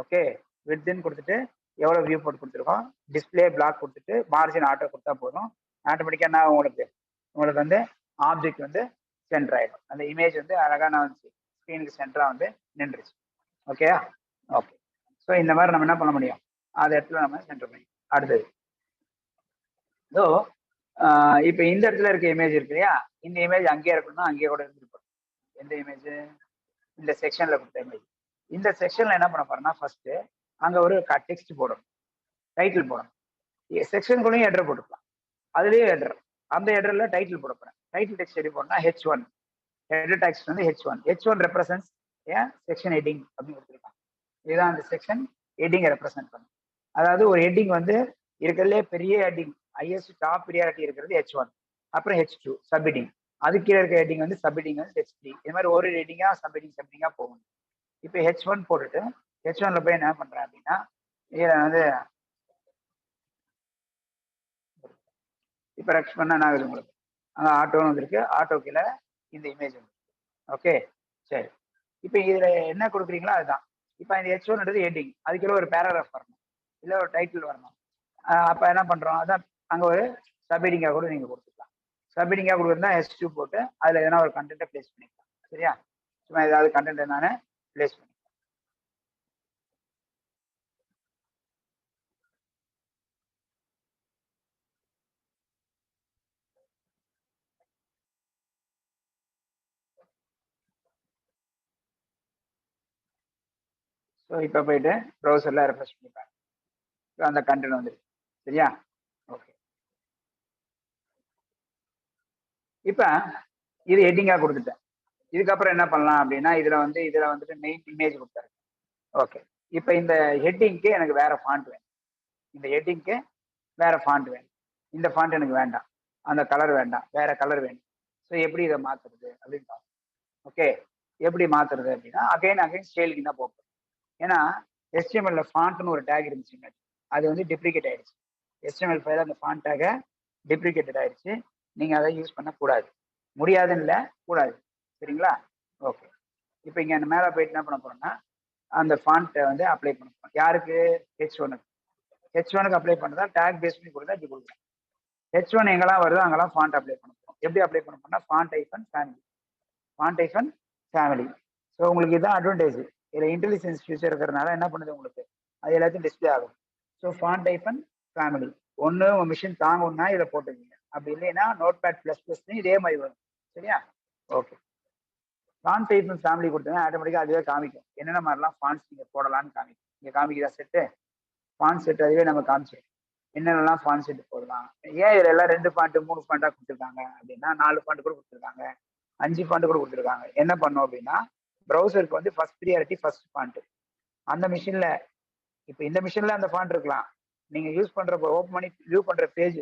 S1: ஓகே, விட்த்ன்னு கொடுத்துட்டு எவ்வளவு வியூ போட்டு கொடுத்துருக்கோம், டிஸ்பிளே பிளாக் கொடுத்துட்டு மார்ஜின் ஆட்டோ கொடுத்தா போதும். ஆட்டோமேட்டிக்கா என்ன உங்களுக்கு வந்து ஆப்ஜெக்ட் வந்து சென்டர் ஆயிடும். அந்த இமேஜ் வந்து அழகா நான் ஸ்க்ரீனுக்கு சென்டரா வந்து நின்றுச்சு. ஓகேயா? ஓகே, ஸோ இந்த மாதிரி நம்ம என்ன பண்ண முடியும், அந்த இடத்துல நம்ம சென்டர் பண்ணி அடுத்தது. ஸோ இப்போ இந்த இடத்துல இருக்க இமேஜ் இருக்கு இல்லையா, இந்த இமேஜ் அங்கேயே இருக்கணும்னா அங்கேயே கூட இருந்துருக்கும். எந்த இமேஜ், இந்த செக்ஷன்ல கொடுத்த இமேஜ். இந்த செக்ஷன்ல என்ன பண்ண போறோம்னா ஃபர்ஸ்ட் அங்க ஒரு டெக்ஸ்ட் போடணும், டைட்டில் போடணும். செக்ஷனுக்குள்ளேயும் ஹெடர் போட்டுக்கலாம், அதுலயே ஹெடர், அந்த ஹெடர்ல டைட்டில் போட போறேன். டைட்டில் டெக்ஸ்ட் எப்படி போடணும்னா H1, ஹெடர் டெக்ஸ்ட் வந்து H1 ரெப்ரசன்ஸ் ஏன் செக்ஷன் ஹெட்டிங் அப்படின்னு கொடுத்துருக்காங்க. இதுதான் அந்த செக்ஷன் ஹெட்டிங்கை ரெப்ரசென்ட் பண்ணும். அதாவது ஒரு ஹெட்டிங் வந்து இருக்கிறதுலே பெரிய ஹெட்டிங், ஹையஸ்ட் டாப் ப்ரியாரிட்டி இருக்கிறது H1, அப்புறம் H2 சப் ஹெட்டிங், அது கீழே இருக்க ஹெட்டிங் வந்து சப் ஹெட்டிங் வந்து H3. இது மாதிரி ஒரு ஹெட்டிங்கா சப் ஹெட்டிங்கா போகணும். இப்போ H1 போட்டுட்டு H1ல போய் என்ன பண்றேன் அப்படின்னா இதுல வந்து இப்போ ரெக்ஸ் பண்ணா என்ன ஆகுது, உங்களுக்கு அங்கே ஆட்டோன்னு வந்திருக்கு, ஆட்டோ கீழே இந்த இமேஜ் வந்து. ஓகே, சரி, இப்போ இதுல என்ன கொடுக்குறீங்களோ அதுதான். இப்போ இந்த H1ன்றது ஹெட்டிங், அதுக்குள்ள ஒரு பேராகிராஃப் வரணும், இல்லை ஒரு டைட்டில் வரணும். அப்போ என்ன பண்றோம், அதான் அங்கே ஒரு சப்ஹெட்டிங்காக கூட நீங்க கொடுத்துக்கலாம். சப்ஹெட்டிங்காக கொடுக்குறதா H2 போட்டு அதுல எதனா ஒரு கண்டென்ட்டை பிளேஸ் பண்ணிக்கலாம். சரியா? சும்மா ஏதாவது கண்டென்ட் நான் பிளேஸ் பண்ணிக்கலாம். ஸோ இப்போ போயிட்டு ப்ரௌசர்ல ரெஃப்ரெஷ் பண்ணிப்பாங்க, அந்த கண்டென்ட் வந்துருக்கு. சரியா? ஓகே, இப்போ இது ஹெட்டிங்கா கொடுத்துட்டேன். இதுக்கப்புறம் என்ன பண்ணலாம் அப்படின்னா இதுல வந்துட்டு மெயின் இமேஜ் கொடுத்தாரு. ஓகே, இப்போ இந்த ஹெட்டிங்க்கு எனக்கு வேற ஃபாண்ட் வேணும், இந்த ஹெட்டிங்க்கு வேற ஃபாண்ட் வேணும், இந்த ஃபாண்ட் எனக்கு வேண்டாம், அந்த கலர் வேண்டாம், வேற கலர் வேணும். ஸோ எப்படி இதை மாத்துறது அப்படின்னு பார்ப்போம். ஓகே, எப்படி மாத்துறது அப்படின்னா அகைன் ஸ்டைலுக்கு தான் போகும். ஏன்னா HTML ஃபாண்ட்னு ஒரு டேக் இருந்துச்சுங்க, அது வந்து டெப்ரிகேட் ஆயிடுச்சு. HTML ஃபைல் அந்த ஃபாண்ட் டேக டெப்ரிகேட்டட் ஆயிடுச்சு. நீங்க அதை யூஸ் பண்ணக்கூடாது. முடியாதுன்னு இல்லை, கூடாது. சரிங்களா? ஓகே. இப்போ இங்க மேலே போயிட்டு என்ன பண்ண போறோம்னா அந்த ஃபாண்ட்டை வந்து அப்ளை பண்ண போறோம். யாருக்கு? H1க்கு. H1க்கு அப்ளை பண்ணுறதா டேக் பேஸ் பண்ணி கொடுத்தா இப்படி கொடுக்கலாம். H1 எங்கெல்லாம் வருதோ அங்கெல்லாம் ஃபாண்ட் அப்ளை பண்ண போறோம். எப்படி அப்ளை பண்ண போறோம்னா font hyphen family. Font hyphen family. So உங்களுக்கு இதுதான் அட்வான்டேஜ். இதில் இன்டெலிஜென்ஸ் ஃபியூச்சர் இருக்கிறதுனால என்ன பண்ணுது உங்களுக்கு அது எல்லாத்தையும் டிஸ்பிளே ஆகும். ஸோ ஃபாண்ட் ஐஃபன் ஃபேமிலி ஒன்று உங்கள் மிஷின் தாங்கணும்னா இதை போட்டுக்கீங்க. அப்படி இல்லைன்னா நோட் பேட் ப்ளஸ் ப்ளஸ்னு இதே மாதிரி வரும். சரியா? ஓகே. ஃபாண்ட் ஐஃபன் ஃபேமிலி கொடுத்தீங்கன்னா ஆட்டோமேட்டிக்காக அதுவே காமிக்கும் என்னென்ன மாதிரிலாம் ஃபாண்ட்ஸ் நீங்கள் போடலான்னு காமிக்கும். இங்கே காமிக்கிறா செட்டு ஃபாண்ட் செட் அதுவே நம்ம காமிச்சிடும் என்னென்னலாம் ஃபாண்ட் செட் போடலாம். ஏன் இதில் எல்லாம் 2 ஃபாண்ட் 3 ஃபாண்ட்டாக கொடுத்துருக்காங்க அப்படின்னா 4 ஃபாண்ட் கூட கொடுத்துருக்காங்க, 5 ஃபாண்ட் கூட கொடுத்துருக்காங்க. என்ன பண்ணும் அப்படின்னா ப்ரௌசருக்கு வந்து ஃபர்ஸ்ட் ப்ரியாரிட்டி ஃபர்ஸ்ட் ஃபாண்ட். அந்த மிஷின்ல இப்போ இந்த மிஷின்ல அந்த ஃபாண்ட் இருக்கலாம். நீங்க யூஸ் பண்ற ஓப்பன் பண்ணி வியூ பண்ற பேஜ்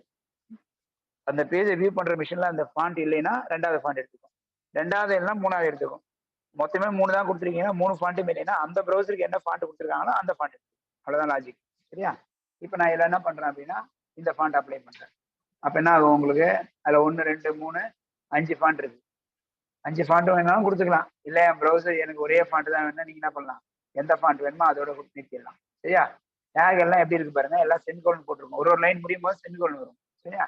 S1: அந்த பேஜை வியூ பண்ற மிஷின்ல அந்த ஃபாண்ட் இல்லைன்னா 2வது ஃபாண்ட் எடுத்துக்கும், 2வது இல்லைன்னா 3வது எடுத்துக்கும். மொத்தமே 3 தான் கொடுத்துருக்கீங்கன்னா 3 ஃபாண்ட்டும் இல்லைன்னா அந்த ப்ரௌசருக்கு என்ன ஃபாண்ட் கொடுத்துருக்காங்களோ அந்த ஃபாண்ட் எடுத்துக்கும். அவ்வளோதான் லாஜிக். சரியா? இப்போ நான் இதில் என்ன பண்றேன் அப்படின்னா இந்த ஃபாண்ட் அப்ளை பண்றேன். அப்ப என்ன ஆகும் உங்களுக்கு? அதுல 1 2 3 5 ஃபாண்ட் இருக்கு. 5 ஃபாண்ட் வேணாலும் கொடுத்துக்கலாம். இல்லை என் ப்ரௌசர் எனக்கு ஒரே ஃபாண்ட் தான் வேணும்னா நீங்க என்ன பண்ணலாம், எந்த ஃபாண்ட் வேணுமோ அதோட நிறுத்திடலாம். சரியா? டேக் எல்லாம் எப்படி இருக்கு பாருங்க, எல்லாம் சென்கோலன் போட்டிருக்கும். ஒரு லைன் முடியும் போது சென்கோலன் வரும். சரியா?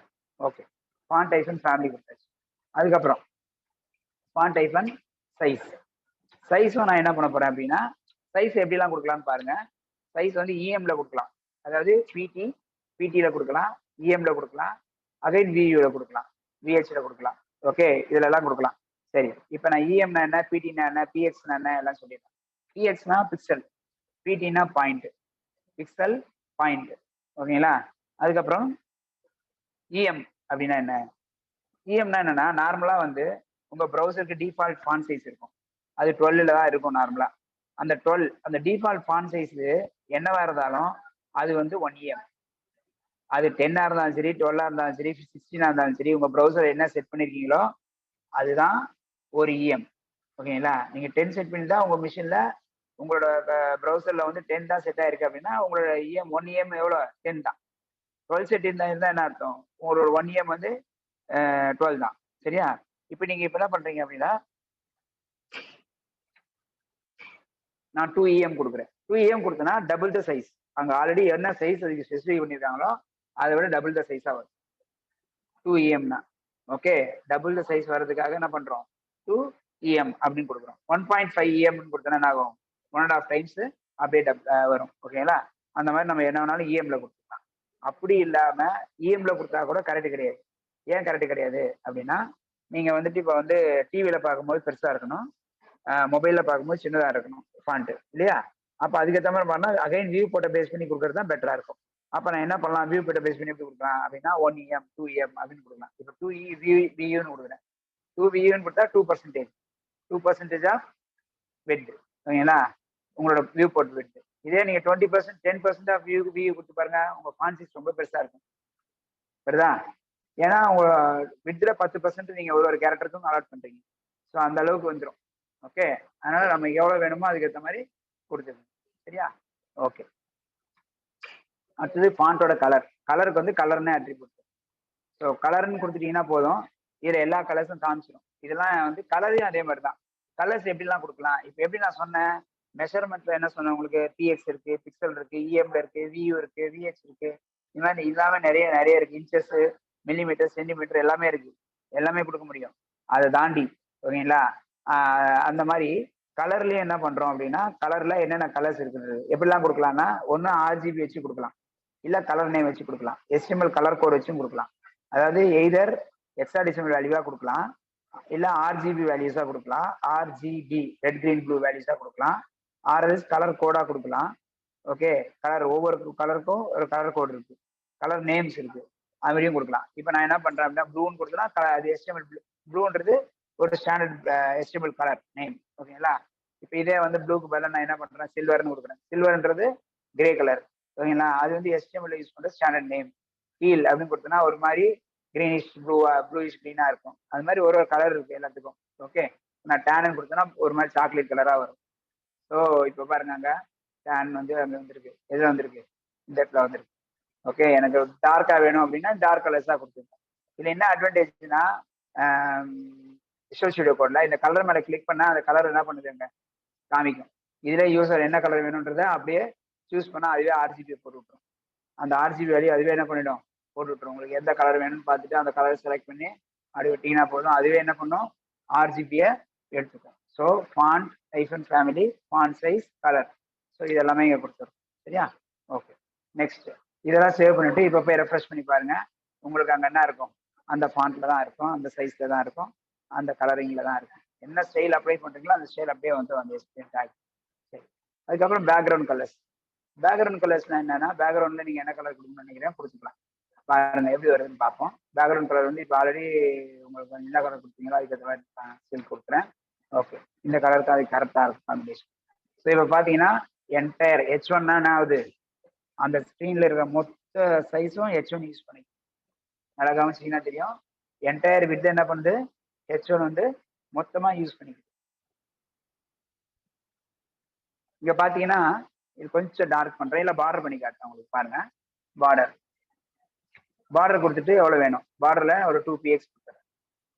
S1: ஓகே. ஃபாண்ட் ஐஃபன் ஃபேமிலி கொடுத்தாச்சு. அதுக்கப்புறம் ஃபாண்ட் ஐஃபன் சைஸ். சைஸும் நான் என்ன பண்ண போறேன் அப்படின்னா சைஸ் எப்படிலாம் கொடுக்கலாம்னு பாருங்க. சைஸ் வந்து இஎம்ல கொடுக்கலாம். அதாவது பிடில கொடுக்கலாம், இஎம்ல கொடுக்கலாம், அகைன் வியூல கொடுக்கலாம், விஹெச்ல கொடுக்கலாம். ஓகே, இதுல எல்லாம் கொடுக்கலாம். சரி, இப்போ நான் இஎம்னா என்ன, பிடினா என்ன, பிஎக்ஸ்னா என்ன எல்லாம் சொல்லிடுறேன். பிஎக்ஸ்னா பிக்சல், பிடினா பாயிண்ட், பிக்சல் பாயிண்ட். ஓகேங்களா? அதுக்கப்புறம் இஎம் அப்படின்னா என்ன? இஎம்னா என்னன்னா நார்மலா வந்து உங்க ப்ரௌசருக்கு டிஃபால்ட் ஃபாண்ட் சைஸ் இருக்கும். அது 12ல தான் இருக்கும் நார்மலா. அந்த 12 அந்த டிஃபால்ட் ஃபாண்ட் சைஸ் என்னவா இருந்தாலும் அது வந்து 1 EM. அது 10 இருந்தாலும் சரி, 12 இருந்தாலும் சரி, 16 இருந்தாலும் சரி, உங்க ப்ரௌசர் என்ன செட் பண்ணிருக்கீங்களோ அதுதான் ஒரு EM. ஓகேங்களா? நீங்க 10 செட் பண்ணி தான் உங்க மிஷின்ல உங்களோட ப்ரௌசர்ல வந்து 10 தான் செட் ஆயிருக்கு அப்படின்னா உங்களோட EM 1 EM எவ்வளோ? 10 தான். 12 செட் இருந்தா என்ன அர்த்தம்? உங்களோட 1 EM வந்து 12 தான். சரியா? இப்போ நீங்க இப்ப என்ன பண்றீங்க அப்படின்னா நான் 2 EM கொடுக்குறேன். 2 EM கொடுத்தனா டபுள் த சைஸ். அங்க ஆல்ரெடி என்ன சைஸ் அதுக்கு ஸ்பெசிஃபை பண்ணியிருக்காங்களோ அதை விட டபுள் த சைஸா வரும் 2 EMனா. ஓகே, டபுள் த சைஸ் வர்றதுக்காக என்ன பண்றோம், 2 EM அப்படின்னு கொடுக்குறோம். 1.5 EM கொடுத்தனா என்ன ஆகும், 1.5 டைம்ஸ் அப்படியே வரும். ஓகேங்களா? அந்த மாதிரி நம்ம என்ன வேணாலும் இஎம்ல கொடுத்துக்கலாம். அப்படி இல்லாம இஎம்ல கொடுத்தா கூட கரெக்ட் கிடையாது. ஏன் கரெக்ட் கிடையாது அப்படின்னா நீங்க வந்துட்டு இப்போ வந்து டிவியில பார்க்கும்போது பெருசா இருக்கணும், மொபைல்ல பார்க்கும்போது சின்னதா இருக்கணும் ஃபாண்ட், இல்லையா? அப்ப அதுக்கேற்ற மாதிரி பண்ணா அகைன் வியூ போட்ட பேஸ் பண்ணி கொடுக்கறது தான் பெட்டரா இருக்கும். அப்ப நான் என்ன பண்ணலாம், வியூ போட்ட பேஸ் பண்ணி எப்படி கொடுக்கலாம் அப்படின்னா 1 EM 2 EM அப்படின்னு கொடுக்கலாம். இப்போ 2 VUன்னு கொடுக்குறேன். 2 VUன்னு கொடுத்தா 2%, 2% ஆஃப் வெட். ஓகேங்களா? உங்களோட வியூ போர்ட் வெட். இதே நீங்க 20% 10% ஆஃப் வியூ கொடுத்து பாருங்க, உங்க ஃபாண்ட் சைஸ் ரொம்ப பெருசா இருக்கும். சரிதா? ஏன்னா உங்க விட்ல 10% நீங்க ஒரு கேரக்டருக்கும் அலாட் பண்றீங்க. ஸோ அந்த அளவுக்கு வந்துடும். ஓகே, அதனால நம்ம எவ்வளவு வேணுமோ அதுக்கேற்ற மாதிரி கொடுத்துருங்க. சரியா? ஓகே. அடுத்தது ஃபாண்டோட கலர். கலருக்கு வந்து கலர்னே அட்ரிபியூட். ஸோ கலர்னு கொடுத்துட்டீங்கன்னா போதும், இதுல எல்லா கலர்ஸும் காமிச்சிடும். இதெல்லாம் வந்து கலரையும் அதே மாதிரி தான். கலர்ஸ் எப்படிலாம் கொடுக்கலாம், இப்போ எப்படி நான் சொன்னேன் மெஷர்மெண்ட்ல என்ன சொன்னேன் உங்களுக்கு, பிஎக்ஸ் இருக்கு, பிக்சல் இருக்கு, இஎம்ல இருக்கு, வியூ இருக்கு, விஎக்ஸ் இருக்கு. இந்த மாதிரி இல்லாம நிறைய இருக்கு. இன்ச்சஸ், மில்லிமீட்டர், சென்டிமீட்டர் எல்லாமே இருக்கு. எல்லாமே கொடுக்க முடியும். அதை தாண்டி. ஓகேங்களா? அந்த மாதிரி கலர்லயே என்ன பண்றோம் அப்படின்னா கலர்ல என்னென்ன கலர்ஸ் இருக்குது எப்படிலாம் கொடுக்கலாம்னா ஒன்னு RGB வச்சு கொடுக்கலாம், இல்ல கலர் நேம் வச்சு கொடுக்கலாம், HTML கலர் கோட் வச்சும் கொடுக்கலாம். அதாவது எய்தர் ஹெக்ஸாடெசிமல் வேல்யூவா கொடுக்கலாம், இல்ல RGB வேல்யூஸா கொடுக்கலாம், RGB ரெட் கிரீன் ப்ளூ வேல்யூஸா கொடுக்கலாம், RS கலர் கோடா கொடுக்கலாம். ஓகே, கலர் ஒவ்வொரு கலருக்கும் ஒரு கலர் கோட் இருக்கு, கலர் நேம்ஸ் இருக்கு, அது மாதிரியும் கொடுக்கலாம். இப்போ நான் என்ன பண்றேன் அப்படின்னா ப்ளூன்னு கொடுத்தனா அது HTML ப்ளூன்றது ஒரு ஸ்டாண்டர்ட் HTML கலர் நேம். ஓகேங்களா? இப்போ இதே வந்து ப்ளூக்கு பதிலாக நான் என்ன பண்றேன் சில்வர்னு கொடுக்குறேன். சில்வர்ன்றது கிரே கலர். ஓகேங்களா? அது வந்து HTML யூஸ் பண்ற ஸ்டாண்டர்ட் நேம். டீல் அப்படின்னு கொடுத்தனா ஒரு மாதிரி கிரீனிஷ் ப்ளூயிஷ் கிரீனா இருக்கும். அது மாதிரி ஒரு கலர் இருக்கு எல்லாத்துக்கும். ஓகே, நான் டேன் கொடுத்தனா ஒரு மாதிரி சாக்லேட் கலரா வரும். ஸோ இப்போ பாருங்க அங்க டேன் வந்து அங்க வந்திருக்கு. எதுல வந்திருக்கு, இந்த இடத்துல வந்துருக்கு. ஓகே, எனக்கு டார்க்கா வேணும் அப்படின்னா டார்க் கலர்ஸா கொடுத்துருக்கேன். இதுல என்ன அட்வான்டேஜ்னா விஷுவல் ஸ்டுடியோ கோட்ல இந்த கலர் மேல கிளிக் பண்ணா அந்த கலர் என்ன பண்ணுதுங்க காமிக்கும். இதுல யூசர் என்ன கலர் வேணும்ன்றத அப்படியே சூஸ் பண்ணா அதுவே ஆர்ஜிபி போட்டு விட்டுரும். அந்த ஆர்ஜிபி வேலையை அதுவே என்ன பண்ணிடும் போட்டு விட்டுரும். உங்களுக்கு எந்த கலர் வேணும்னு பார்த்துட்டு அந்த கலர் செலக்ட் பண்ணி அப்படி விட்டீங்கன்னா போதும், அதுவே என்ன பண்ணும் ஆர்ஜிபியை எடுத்துக்கும். So font hyphen family font size colour, so இதெல்லாமே இங்கே கொடுத்துரும். சரியா? ஓகே, நெக்ஸ்ட் இதெல்லாம் சேவ் பண்ணிட்டு இப்போ போய் ரெஃப்ரெஷ் பண்ணி பாருங்க. உங்களுக்கு அங்கே என்ன இருக்கும், அந்த ஃபாண்ட்ல தான் இருக்கும், அந்த சைஸ்ல தான் இருக்கும், அந்த கலரிங்ல தான் இருக்கும். என்ன ஸ்டைல் அப்ளை பண்றீங்களோ அந்த ஸ்டைல் அப்படியே வந்து எக்ஸ்பிளைன் ஆகும். சரி, அதுக்கப்புறம் பேக்ரவுண்ட் கலர்ஸ். பேக்ரவுண்ட் கலர்ஸ்னா என்னன்னா, பேக்ரவுண்ட்ல நீங்க என்ன கலர் கொடுக்கணும்னு நினைக்கிறேன் கொடுத்துக்கலாம். பாருங்க எப்படி வருதுன்னு பார்ப்போம். பேக்ரவுண்ட் கலர் வந்து இப்போ ஆல்ரெடி உங்களுக்கு என்ன கலர் கொடுத்தீங்களோ அதுக்கு மாதிரி ஸ்டில் கொடுக்குறேன். ஓகே, இந்த கலருக்கு அது கரெக்டாக இருக்கும் காம்பினேஷன். ஸோ இப்போ பார்த்தீங்கன்னா என்டையர் H1 என்ன ஆகுது, அந்த ஸ்க்ரீன்ல இருக்கிற மொத்த சைஸும் H1 யூஸ் பண்ணி நல்லா கவனிச்சிங்கன்னா தெரியும். என்டையர் வித் என்ன பண்ணுது, H1 வந்து மொத்தமா யூஸ் பண்ணிக்குது. இங்க பாத்தீங்கன்னா இது கொஞ்சம் டார்க் பண்றேன், இல்ல பார்டர் பண்ணி காட்டுறேன் உங்களுக்கு. பாருங்க, பார்டர் கொடுத்துட்டு எவ்வளவு வேணும், பார்டர்ல ஒரு 2px கொடுத்துறேன்.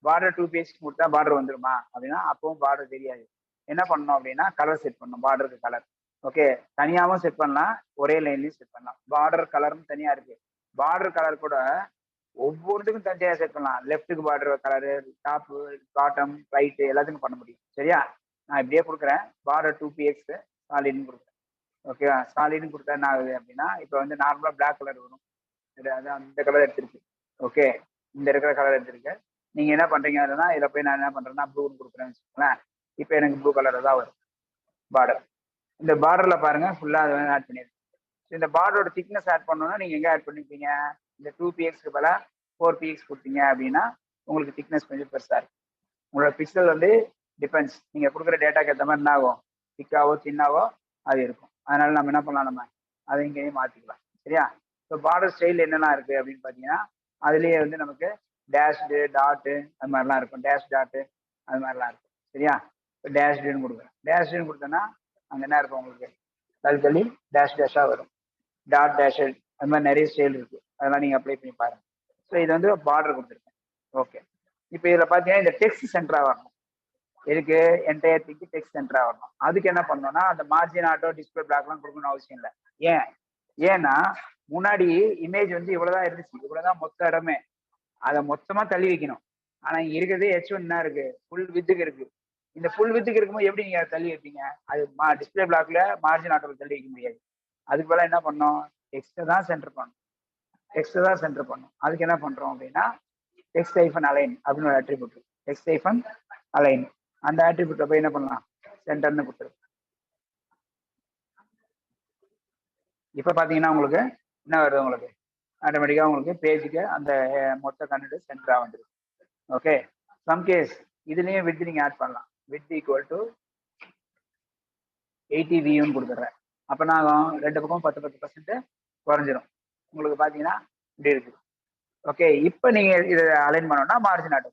S1: பார்டர் 2px கொடுத்தா பார்டர் வந்துருமா அப்படின்னா அப்பவும் பார்டர் தெரியாது. என்ன பண்ணணும் அப்படின்னா கலர் செட் பண்ணணும், பார்டருக்கு கலர். ஓகே, தனியாவும் செட் பண்ணலாம், ஒரே லைன்லயும் செட் பண்ணலாம். பார்டர் கலர்னு தனியா இருக்கு. பார்டர் கலர் கூட ஒவ்வொன்றுக்கும் தனியாக செட் பண்ணலாம். லெஃப்ட்டுக்கு border colour, top, bottom, right எல்லாத்துக்கும் பண்ண முடியும். சரியா? நான் இப்படியே கொடுக்குறேன், பார்டர் 2px சாலிட்னு கொடுக்குறேன். ஓகேவா? சாலிட்னு கொடுத்தா என்ன ஆகுது அப்படின்னா இப்போ வந்து நார்மலா பிளாக் கலர் வரும். அதான் இந்த கலர் எடுத்திருக்கு. ஓகே, இந்த இருக்கிற கலர் எடுத்திருக்கு. நீங்க என்ன பண்றீங்க அப்படின்னா இதில் போய் நான் என்ன பண்றேன்னா ப்ளூன்னு கொடுக்குறேன்னு வச்சுக்கோங்களேன். இப்போ எனக்கு ப்ளூ கலர் தான் வரும் பார்டர். இந்த பார்டர்ல பாருங்க ஃபுல்லா அதை ஆட் பண்ணிருக்கு. இந்த பார்டரோட திக்னஸ் ஆட் பண்ணணும்னா நீங்க எங்க ஆட் பண்ணிப்பீங்க, இந்த 2pxக்கு பதிலாக 4px கொடுத்தீங்க அப்படின்னா உங்களுக்கு திக்னஸ் கொஞ்சம் பெருசா இருக்கும். உங்களோட பிக்சல் வந்து டிபெண்ட்ஸ், நீங்க கொடுக்குற டேட்டாக்கு ஏற்ற மாதிரி என்ன ஆகும், திக்காவோ சின்னாவோ அது இருக்கும். அதனால நம்ம என்ன பண்ணலாம், நம்ம அதை இங்கேயும் மாத்திக்கலாம். சரியா? ஸோ பார்டர் ஸ்டைல் என்னெல்லாம் இருக்கு அப்படின்னு பார்த்தீங்கன்னா அதுலேயே வந்து நமக்கு டேஷ்டு, டாட்டு அது மாதிரிலாம் இருக்கும். டேஷ் டாட்டு அது மாதிரிலாம் இருக்கும். சரியா? இப்போ டேஷ்டுன்னு கொடுக்குறேன். டேஷ்டுன்னு கொடுத்தேன்னா அங்கே என்ன இருக்கும், உங்களுக்கு தள்ளி டேஷ் டேஷாக வரும். டாட் டேஷ் அது மாதிரி நிறைய ஸ்டைல் இருக்கு, அதெல்லாம் நீங்க அப்ளை பண்ணி பாருங்க. ஸோ இது வந்து பார்டர் கொடுத்துருக்கேன். ஓகே, இப்போ இதில் பார்த்தீங்கன்னா இந்த டெக்ஸ்ட் சென்டரா வரணும். எதுக்கு, என்டையர் திங்கு டெக்ஸ்ட் சென்டரா வரணும். அதுக்கு என்ன பண்ணணும்னா அந்த மார்ஜின் ஆட்டோ டிஸ்பிளே பிளாக்லாம் கொடுக்கணும் அவசியம் இல்லை. ஏன்னா முன்னாடி இமேஜ் வந்து இவ்வளவுதான் இருந்துச்சு, இவ்வளவுதான் மொத்த இடமே, அதை மொத்தமா தள்ளி வைக்கணும். ஆனா இங்க இருக்கிறது H1 என்ன இருக்கு, ஃபுல் வித்துக்கு இருக்கு. இந்த ஃபுல் வித்துக்கு இருக்கும்போது எப்படி நீங்க தள்ளி வைப்பீங்க, அது டிஸ்பிளே பிளாக்ல மார்ஜின் ஆட்டோல தள்ளி வைக்க முடியாது. அதுக்கு பதிலாக என்ன பண்ணோம், டெக்ஸ்ட்டை தான் சென்டர் பண்ணணும். டெக்ஸ்ட்டை தான் சென்டர் பண்ணணும். அதுக்கு என்ன பண்றோம் அப்படின்னா டெக்ஸ்ட் ஹைஃபன் அலைன் அப்படின்னு ஒரு அட்ரிபியூட், டெக்ஸ்ட் ஹைஃபன் அலைன், அந்த அட்ரிபியூட்டை போய் என்ன பண்ணலாம், சென்டர்னு கொடுத்துரு. இப்போ பார்த்தீங்கன்னா உங்களுக்கு என்ன வருது, உங்களுக்கு ஆட்டோமேட்டிக்காக உங்களுக்கு பேஜுக்கு அந்த மொத்த கண்டென்ட் சென்டராக வந்துடும். ஓகே, சம் கேஸ் இதுலேயும் வித் நீங்கள் ஆட் பண்ணலாம். வித் ஈக்குவல் டு 80 வியூன்னு கொடுத்துட்றேன். அப்போ நான் ரெண்டு பக்கம் 10% குறைஞ்சிரும். உங்களுக்கு பார்த்தீங்கன்னா இப்படி இருக்குது. ஓகே, இப்போ நீங்கள் இதை அலைன் பண்ணோம்னா மார்ஜின் ஆட்டோ.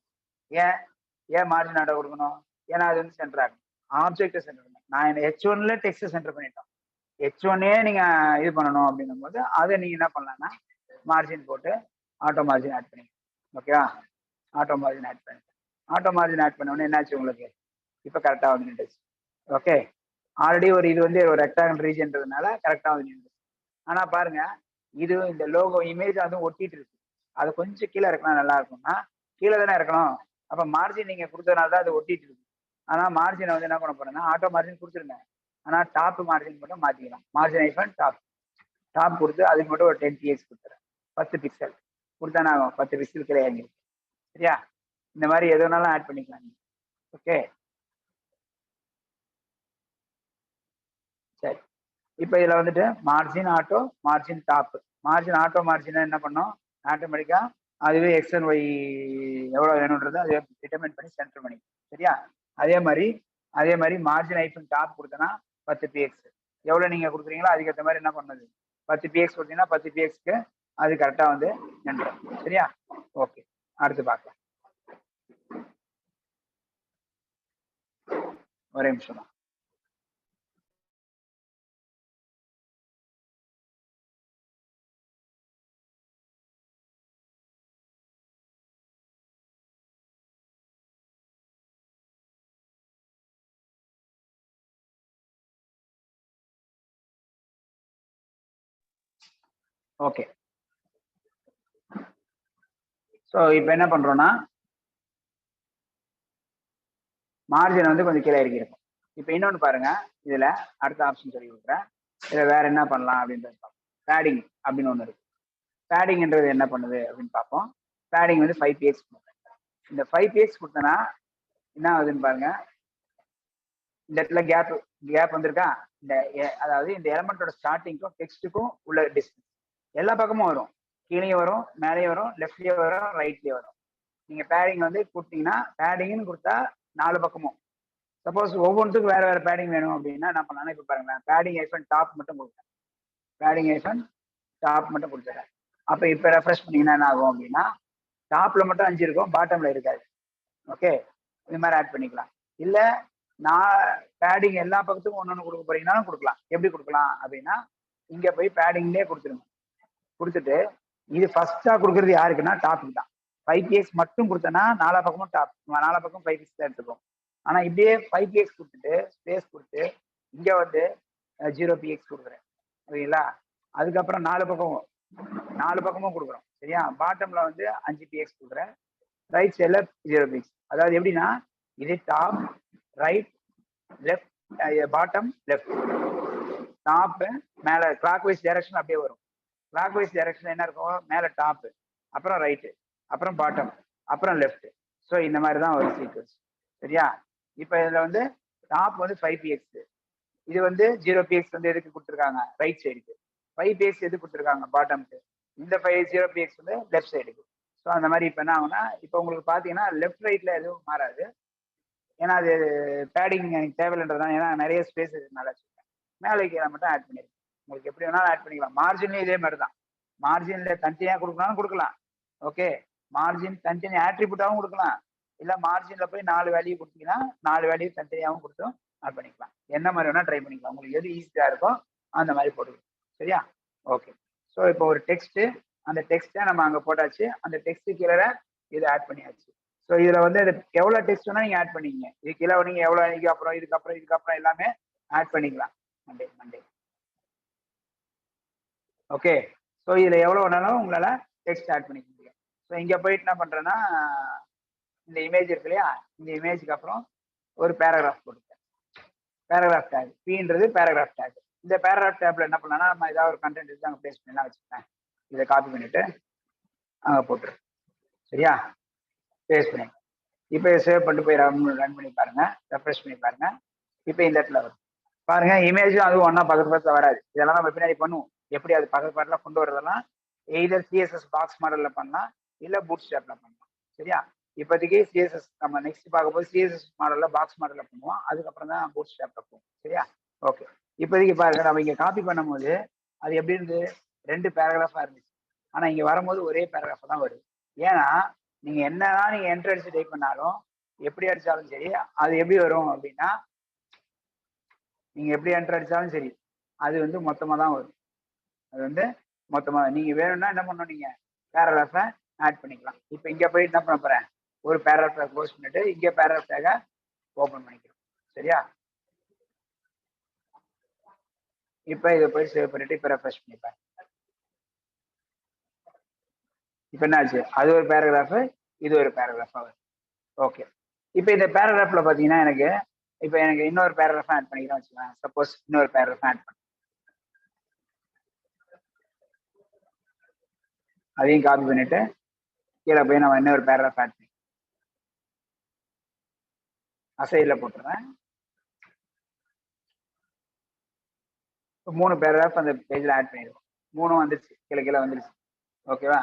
S1: ஏன் மார்ஜின் ஆட்டோ கொடுக்கணும், ஏன்னா அது வந்து சென்டர் ஆகும். ஆப்ஜெக்டை சென்டர் பண்ணணும். நான் என்ன H1ல டெக்ஸ்ட்டை சென்டர் பண்ணிட்டோம். H1ஏ நீங்கள் இது பண்ணணும் அப்படின்னும் போது அதை நீங்கள் என்ன பண்ணலாம்னா மார்ஜின் போட்டு ஆட்டோ மார்ஜின் ஆட் பண்ணி. ஓகேவா? ஆட்டோ மார்ஜின் ஆட் பண்ணி, ஆட்டோ மார்ஜின் ஆட் பண்ண உடனே என்னாச்சு உங்களுக்கு, இப்போ கரெக்டாக வந்து நின்றுச்சு. ஓகே, ஆல்ரெடி ஒரு இது வந்து ஒரு ரெக்டாங்கிள் ரீஜன்றதுனால கரெக்டாக வந்து நின்றுச்சு. ஆனால் பாருங்க, இது இந்த லோகோ இமேஜ் அதுவும் ஒட்டிட்டு இருக்கு. அது கொஞ்சம் கீழே இருக்கலாம், நல்லா இருக்கும்னா கீழே தானே இருக்கணும். அப்போ மார்ஜின் நீங்கள் கொடுத்ததுனால தான் அது ஒட்டிட்டு இருக்கு. ஆனால் மார்ஜினை வந்து என்ன பண்ண போறேன்னா ஆட்டோ மார்ஜின் கொடுத்துருங்க. ஆனால் டாப் மார்ஜின் மட்டும் மாற்றிக்கலாம். மார்ஜின் ஐஃபன் டாப் கொடுத்து அதுக்கு மட்டும் ஒரு 10px கொடுத்துறேன். 10 பிக்சல் கொடுத்தா நான் 10 பிக்சல் கிடையாது. சரியா? இந்த மாதிரி எதுனாலும் ஆட் பண்ணிக்கலாம். ஓகே, சரி. இப்போ இதில் வந்துட்டு margin auto margin top, margin auto மார்ஜினை என்ன பண்ணோம், ஆட்டோமேட்டிக்கா அதுவே எக்ஸ் அண்ட் ஒய் எவ்வளோ வேணுன்றது அதை டிட்டர்மைன் பண்ணி சென்டர் பண்ணி. சரியா? அதே மாதிரி மார்ஜின் ஐஃபன் டாப் கொடுத்தனா 10px எவ்வளோ நீங்கள் கொடுக்குறீங்களோ அதுக்கேற்ற மாதிரி என்ன பண்ணது, 10px கொடுத்தீங்கன்னா 10pxக்கு அது கரெக்டாக வந்து நின்றுடும். சரியா? ஓகே, அடுத்து பார்க்கலாம். ஒரே நிமிஷம் தான். ஓகே. ஸோ இப்போ என்ன பண்றோம்னா மார்ஜின் வந்து கொஞ்சம் கீழே இறக்கிருக்கும். இப்போ இன்னொன்று பாருங்க, இதுல அடுத்த ஆப்ஷன் சொல்லி கொடுக்குறேன். இதுல வேற என்ன பண்ணலாம் அப்படின்றது பார்ப்போம். பேடிங் அப்படின்னு ஒன்று இருக்கு. பேடிங்ன்றது என்ன பண்ணுது அப்படின்னு பார்ப்போம். பேடிங் வந்து 5px. இந்த 5px கொடுத்தனா என்ன ஆகுதுன்னு பாருங்க. இந்த இடத்துல கேப் வந்திருக்கா. இந்த அதாவது இந்த எலமெண்டோட ஸ்டார்டிங்க்கும் டெக்ஸ்ட்டுக்கும் உள்ள டிஸ்டன்ஸ் எல்லா பக்கமும் வரும். கீழே வரும், மேலேயும் வரும், லெஃப்ட்லயே வரும், ரைட்லயே வரும். நீங்க பேடிங் வந்து கொடுத்தீங்கன்னா பேடிங்னு கொடுத்தா 4 பக்கமும். சப்போஸ் ஒவ்வொன்றுக்கும் வேற வேற பேடிங் வேணும் அப்படின்னா என்ன பண்ணலாம். இப்ப பாருங்களேன், பேடிங் ஐஃபன் டாப் மட்டும் கொடுக்குறேன். பேடிங் ஐஃபன் டாப் மட்டும் கொடுத்துறேன். அப்ப இப்ப ரெஃப்ரெஷ் பண்ணீங்கன்னா என்ன ஆகும் அப்படின்னா டாப்ல மட்டும் 5 இருக்கும், பாட்டம்ல இருக்காது. ஓகே, இது மாதிரி ஆட் பண்ணிக்கலாம். இல்ல நான் பேடிங் எல்லா பக்கத்துக்கும் ஒன்னொன்னு கொடுக்க போறீங்கன்னா கொடுக்கலாம். எப்படி கொடுக்கலாம் அப்படின்னா இங்க போய் பேடிங்லேயே கொடுத்துருங்க. கொடுத்துட்டு இது ஃபர்ஸ்டா கொடுக்கறது யாருக்குன்னா டாப்புக்கு தான். 5px மட்டும் கொடுத்தனா 4 பக்கமும் டாப், 4 பக்கம் 5px தான் எடுத்துக்கும். ஆனா இப்படியே 5px கொடுத்துட்டு ஸ்பேஸ் கொடுத்து இங்க வந்து 0px கொடுக்குறேன். ஓகேங்களா. அதுக்கப்புறம் 4 பக்கமும் கொடுக்குறோம். சரியா. பாட்டம்ல வந்து 5px கொடுக்குறேன். ரைட் சைட்ல 0px. அதாவது எப்படின்னா இது top, right, left, bottom, left. Top மேல கிளாக் வைஸ் டைரக்ஷன் அப்படியே வரும். கிளாக் வைஸ் டைரக்ஷன் என்ன இருக்கும், மேல டாப், அப்புறம் ரைட்டு, அப்புறம் பாட்டம், அப்புறம் லெஃப்ட். ஸோ இந்த மாதிரி தான் ஒரு சீக்வன்ஸ். சரியா. இப்போ இதுல வந்து டாப் வந்து 5px, இது வந்து 0px வந்து எதுக்கு கொடுத்துருக்காங்க, ரைட் சைடுக்கு. 5px எதுக்கு கொடுத்துருக்காங்க, பாட்டம்க்கு. இந்த 0px வந்து லெஃப்ட் சைடுக்கு. ஸோ அந்த மாதிரி இப்போ என்ன ஆகும்னா இப்போ உங்களுக்கு பார்த்தீங்கன்னா லெஃப்ட் ரைட்ல எதுவும் மாறாது. ஏன்னா அது பேடிங் எனக்கு தேவையில்லைன்றதுதான். ஏன்னா நிறைய ஸ்பேஸ் நல்லா வச்சுருக்கேன். மேலே கீழே மட்டும் ஆட் பண்ணிருக்கேன். உங்களுக்கு எப்படி வேணாலும் ஆட் பண்ணிக்கலாம். மார்ஜின்லேயும் இதே மாதிரி தான். மார்ஜின்ல தனித்தனியாக கொடுக்கலாம்னு கொடுக்கலாம். ஓகே, மார்ஜின் தனித்தனி ஆட்ரிபியூட்டாகவும் கொடுக்கலாம். இல்லை மார்ஜின்ல போய் 4 வேல்யூ கொடுத்தீங்கன்னா 4 வேல்யூ தனித்தனியாகவும் கொடுத்தும் ஆட் பண்ணிக்கலாம். என்ன மாதிரி வேணா ட்ரை பண்ணிக்கலாம். உங்களுக்கு எது ஈஸியாக இருக்கோ அந்த மாதிரி போட்டுக்கலாம். சரியா. ஓகே. ஸோ இப்போ ஒரு டெக்ஸ்ட், அந்த டெக்ஸ்ட்டை நம்ம அங்கே போட்டாச்சு. அந்த டெக்ஸ்ட் கீழே இதை ஆட் பண்ணியாச்சு. ஸோ இதுல வந்து எவ்வளவு டெக்ஸ்ட் வேணா நீங்க ஆட் பண்ணிக்கங்க. இது கீழே நீங்க எவ்வளவு இதுக்கப்புறம் எல்லாமே ஆட் பண்ணிக்கலாம். Monday okay. ஸோ இதுல எவ்வளவு வேணாலும் உங்களால டெக்ஸ்ட் ஆட் பண்ணிக்க முடியும். ஸோ இங்க போயிட்டு என்ன பண்றேன்னா இந்த இமேஜ் இருக்கு இல்லையா, இந்த இமேஜுக்கு அப்புறம் ஒரு பேராகிராஃப் போட்டுருக்கேன். பேராகிராஃப் டேக், பீன்றது பேராகிராஃப் டேக். இந்த பேராகிராஃப் டேப்ல என்ன பண்ணலாம்னா நம்ம ஏதாவது ஒரு கண்டென்ட் எடுத்து அங்கே பேஸ்ட் பண்ணலாம் வச்சுக்கேன். இதை காப்பி பண்ணிட்டு அங்கே போட்டுருக்கேன். சரியா. பேஸ்ட் பண்ணி இப்போ சேவ் பண்ணிட்டு போய் ரன் பண்ணி பாருங்க, ரெஃப்ரெஷ் பண்ணி பாருங்க. இப்போ இந்த இடத்துல வரும் பாருங்க. இமேஜும் அதுவும் ஒன்னா பக்கத்துல வராது. இதெல்லாம் நம்ம பின்னாடி பண்ணுவோம். எப்படி அது பக்கத்துல கொண்டு வரதெல்லாம் எய்தர் சிஎஸ்எஸ் பாக்ஸ் மாடல்ல பண்ணலாம், இல்ல பூட் ஸ்ட்ராப்ல பண்ணலாம். சரியா. இப்போதைக்கு சிஎஸ்எஸ் நம்ம நெக்ஸ்ட் பார்க்க போது சிஎஸ்எஸ் மாடல்ல பாக்ஸ் மாடல்ல பண்ணுவோம். அதுக்கப்புறம் தான் பூட் ஸ்ட்ராப்ல போவோம். சரியா. ஓகே. இப்போதைக்கு பாருங்க, நம்ம இங்க காப்பி பண்ணும்போது அது எப்படி இருந்து 2 பேராகிராஃபா இருந்துச்சு. ஆனா இங்க வரும்போது ஒரே பேராகிராஃபா தான் வருது. ஏன்னா நீங்க என்னதான் நீங்க என்ட்ரு அடிச்சு டைப் பண்ணாலும் எப்படி அடிச்சாலும் சரி அது எப்படி வரும் அப்படின்னா நீங்க எப்படி என்ட்ரு அடிச்சாலும் சரி அது வந்து மொத்தமா தான் வரும். அது வந்து மொத்தமா நீங்க வேணும்னா என்ன பண்ணணும், நீங்க பேராகிராஃபை ஆட் பண்ணிக்கலாம். இப்போ இங்க போய் என்ன பண்ண போறேன், ஒரு பேராகிராஃபை க்ளோஸ் பண்ணிட்டு இங்க பேராகிராஃப் டேகை ஓபன் பண்ணிக்கிறோம். சரியா. இப்போ இதை போய் சேவ் பண்ணிட்டு இப்போ ரெஃப்ரெஷ் பண்ணிப்பேன். இப்போ என்ன ஆச்சு, அது ஒரு பேராகிராஃப், இது ஒரு பேராகிராஃபா வரும். ஓகே. இப்போ இந்த பேராகிராஃப்ல பாத்தீங்கன்னா எனக்கு இன்னொரு பேராகிராஃப் ஆட் பண்ணிக்கிறேன் வச்சுக்கோங்க. சப்போஸ் இன்னொரு பேராகிராஃப் ஆட் பண்ண அதையும் காப்பி பண்ணிட்டு கீழே போய் நம்ம இன்னொரு பேராகிராஃப் ஆட் பண்ணி அசைட்ல போட்டுறேன். 3 பேராகிராஃப் அந்த பேஜ்ல ஆட் பண்ணிடுவோம். 3 வந்துருச்சு, கீழே வந்துருச்சு. ஓகேவா.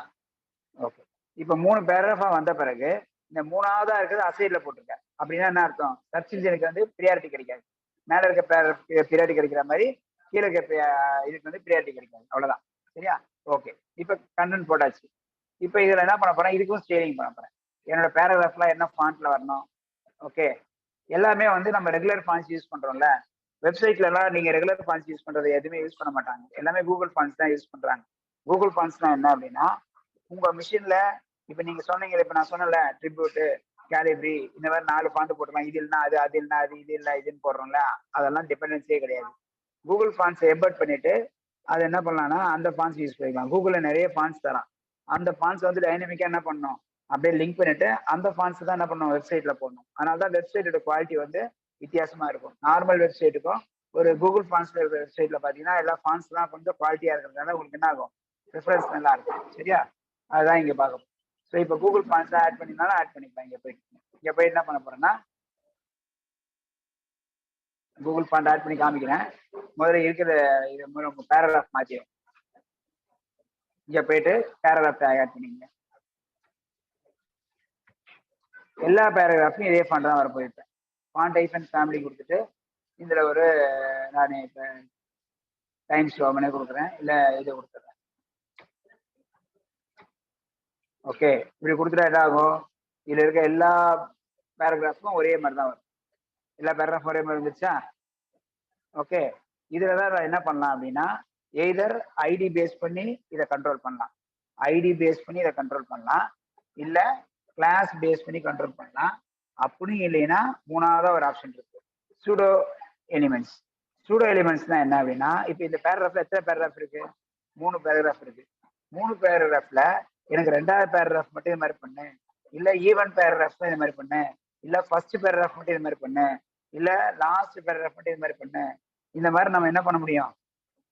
S1: ஓகே. இப்போ 3 பேராகிராஃபா வந்த பிறகு இந்த 3ஆவதா இருக்கிறது அசைட்ல போட்டிருக்கேன். அப்படின்னா என்ன அர்த்தம், சர்ச் இன்ஜினுக்கு வந்து ப்ரியாரிட்டி கிடைக்காது. மேல இருக்க ப்ரியாரிட்டி கிடைக்கிற மாதிரி கீழே இருக்க இதுக்கு வந்து ப்ரியாரிட்டி கிடைக்காது. அவ்வளவுதான். சரியா. ஓகே. இப்போ கண்டென்ட் போட்டாச்சு. இப்போ இதுல என்ன பண்ண போறேன், இதுக்கும் ஸ்கேலிங் பண்ண போறேன். என்னோட பேராகிராஃப்ல என்ன ஃபாண்ட்ல வரணும். ஓகே. எல்லாமே வந்து நம்ம ரெகுலர் ஃபாண்ட்ஸ் யூஸ் பண்றோம்ல. வெப்சைட்ல எல்லாம் நீங்க ரெகுலர் ஃபாண்ட்ஸ் யூஸ் பண்றது எதுவுமே யூஸ் பண்ண மாட்டாங்க. எல்லாமே கூகுள் ஃபாண்ட்ஸ் தான் யூஸ் பண்றாங்க. கூகுள் ஃபாண்ட்ஸ்னா என்ன அப்படின்னா உங்க மிஷின்ல இப்ப நீங்க சொன்னீங்க, இப்ப நான் சொன்னல ட்ரிபியூட், கேலிப்ரி, இந்த மாதிரி 4 ஃபாண்ட் போட்டுக்கலாம். இது இல்லைன்னா அது, அது இல்லைன்னா அது, இது இல்லை இதுன்னு போடுறோம்ல, அதெல்லாம் டிபெண்டன்சியே கிடையாது. கூகுள் ஃபாண்ட்ஸ் எம்பர்ட் பண்ணிட்டு அது என்ன பண்ணலாம்னா அந்த ஃபான்ஸ் யூஸ் பண்ணிக்கலாம். கூகுள்ல நிறைய ஃபான்ஸ் தரான். அந்த ஃபான்ஸ் வந்து டைனமிக்கா என்ன பண்ணணும், அப்படியே லிங்க் பண்ணிட்டு அந்த ஃபான்ஸ் தான் என்ன பண்ணணும், வெப்சைட்ல போடணும். அதனால தான் வெப்சைட்டோட குவாலிட்டி வந்து வித்தியாசமா இருக்கும். நார்மல் வெப்சைட்டுக்கும் ஒரு கூகுள் ஃபான்ஸ்ல இருக்கிற வெப்சைட்ல பாத்தீங்கன்னா எல்லா ஃபான்ஸ்லாம் கொஞ்சம் குவாலிட்டியா இருக்கிறதுனால உங்களுக்கு என்ன ஆகும், ப்ரிஃபரன்ஸ் நல்லா இருக்கும். சரியா, அதுதான் இங்க பார்க்கணும். ஸோ இப்போ கூகுள் ஃபான்ஸ் ஆட் பண்ணினாலும் ஆட் பண்ணிக்கலாம். இங்க போய் என்ன பண்ண போறேன்னா கூகுள் ஃபாண்ட் ஆட் பண்ணி காமிக்கிறேன். முதல்ல இருக்கிற இது பேராகிராஃப் மாற்றிடும். இங்க போயிட்டு பேராகிராஃப் ஆட் பண்ணிக்கங்க. எல்லா பேராகிராஃப்லையும் இதே ஃபாண்ட் தான் வர போயிருப்பேன். ஃபாண்ட் ஐஃபன் ஃபேமிலி கொடுத்துட்டு இதுல ஒரு நான் இப்போ டைம்ஸ் ரோமனே கொடுக்குறேன், இல்லை இதை கொடுத்துட்றேன். ஓகே, இப்படி கொடுத்துட்டா என்ன ஆகும், இதுல இருக்க எல்லா பேராகிராஃபும் ஒரே மாதிரி தான் வரும். எல்லா பேராகிராஃபும் ஒரே மாதிரி வந்துருச்சா? ஓகே, இதுல தான் என்ன பண்ணலாம் அப்படின்னா எய்தர் ஐடி பேஸ் பண்ணி இதை கண்ட்ரோல் பண்ணலாம், ஐடி பேஸ் பண்ணி இதை கண்ட்ரோல் பண்ணலாம், இல்ல கிளாஸ் பேஸ் பண்ணி கண்ட்ரோல் பண்ணலாம். அப்படி இல்லைன்னா மூணாவதா ஒரு ஆப்ஷன் இருக்கு, சூடோ எலிமெண்ட்ஸ். சூடோ எலிமெண்ட்ஸ்னா என்ன அப்படின்னா, இப்போ இந்த பேராகிராஃப்ல எத்தனை பேராகிராஃப் இருக்கு, 3 பேராகிராஃப் இருக்கு. 3 பேராகிராஃப்ல எனக்கு 2வது பேராகிராஃப் மட்டும் இது மாதிரி பண்ணு, இல்ல ஈவன் பேராகிராஃப் தான் இது மாதிரி பண்ணு, இல்ல ஃபர்ஸ்ட் பேராகிராஃப் மட்டும் இது மாதிரி பண்ணு, இல்ல லாஸ்ட் பேராகிராஃப் மட்டும் இது மாதிரி பண்ணு. இந்த மாதிரி நம்ம என்ன பண்ண முடியும்,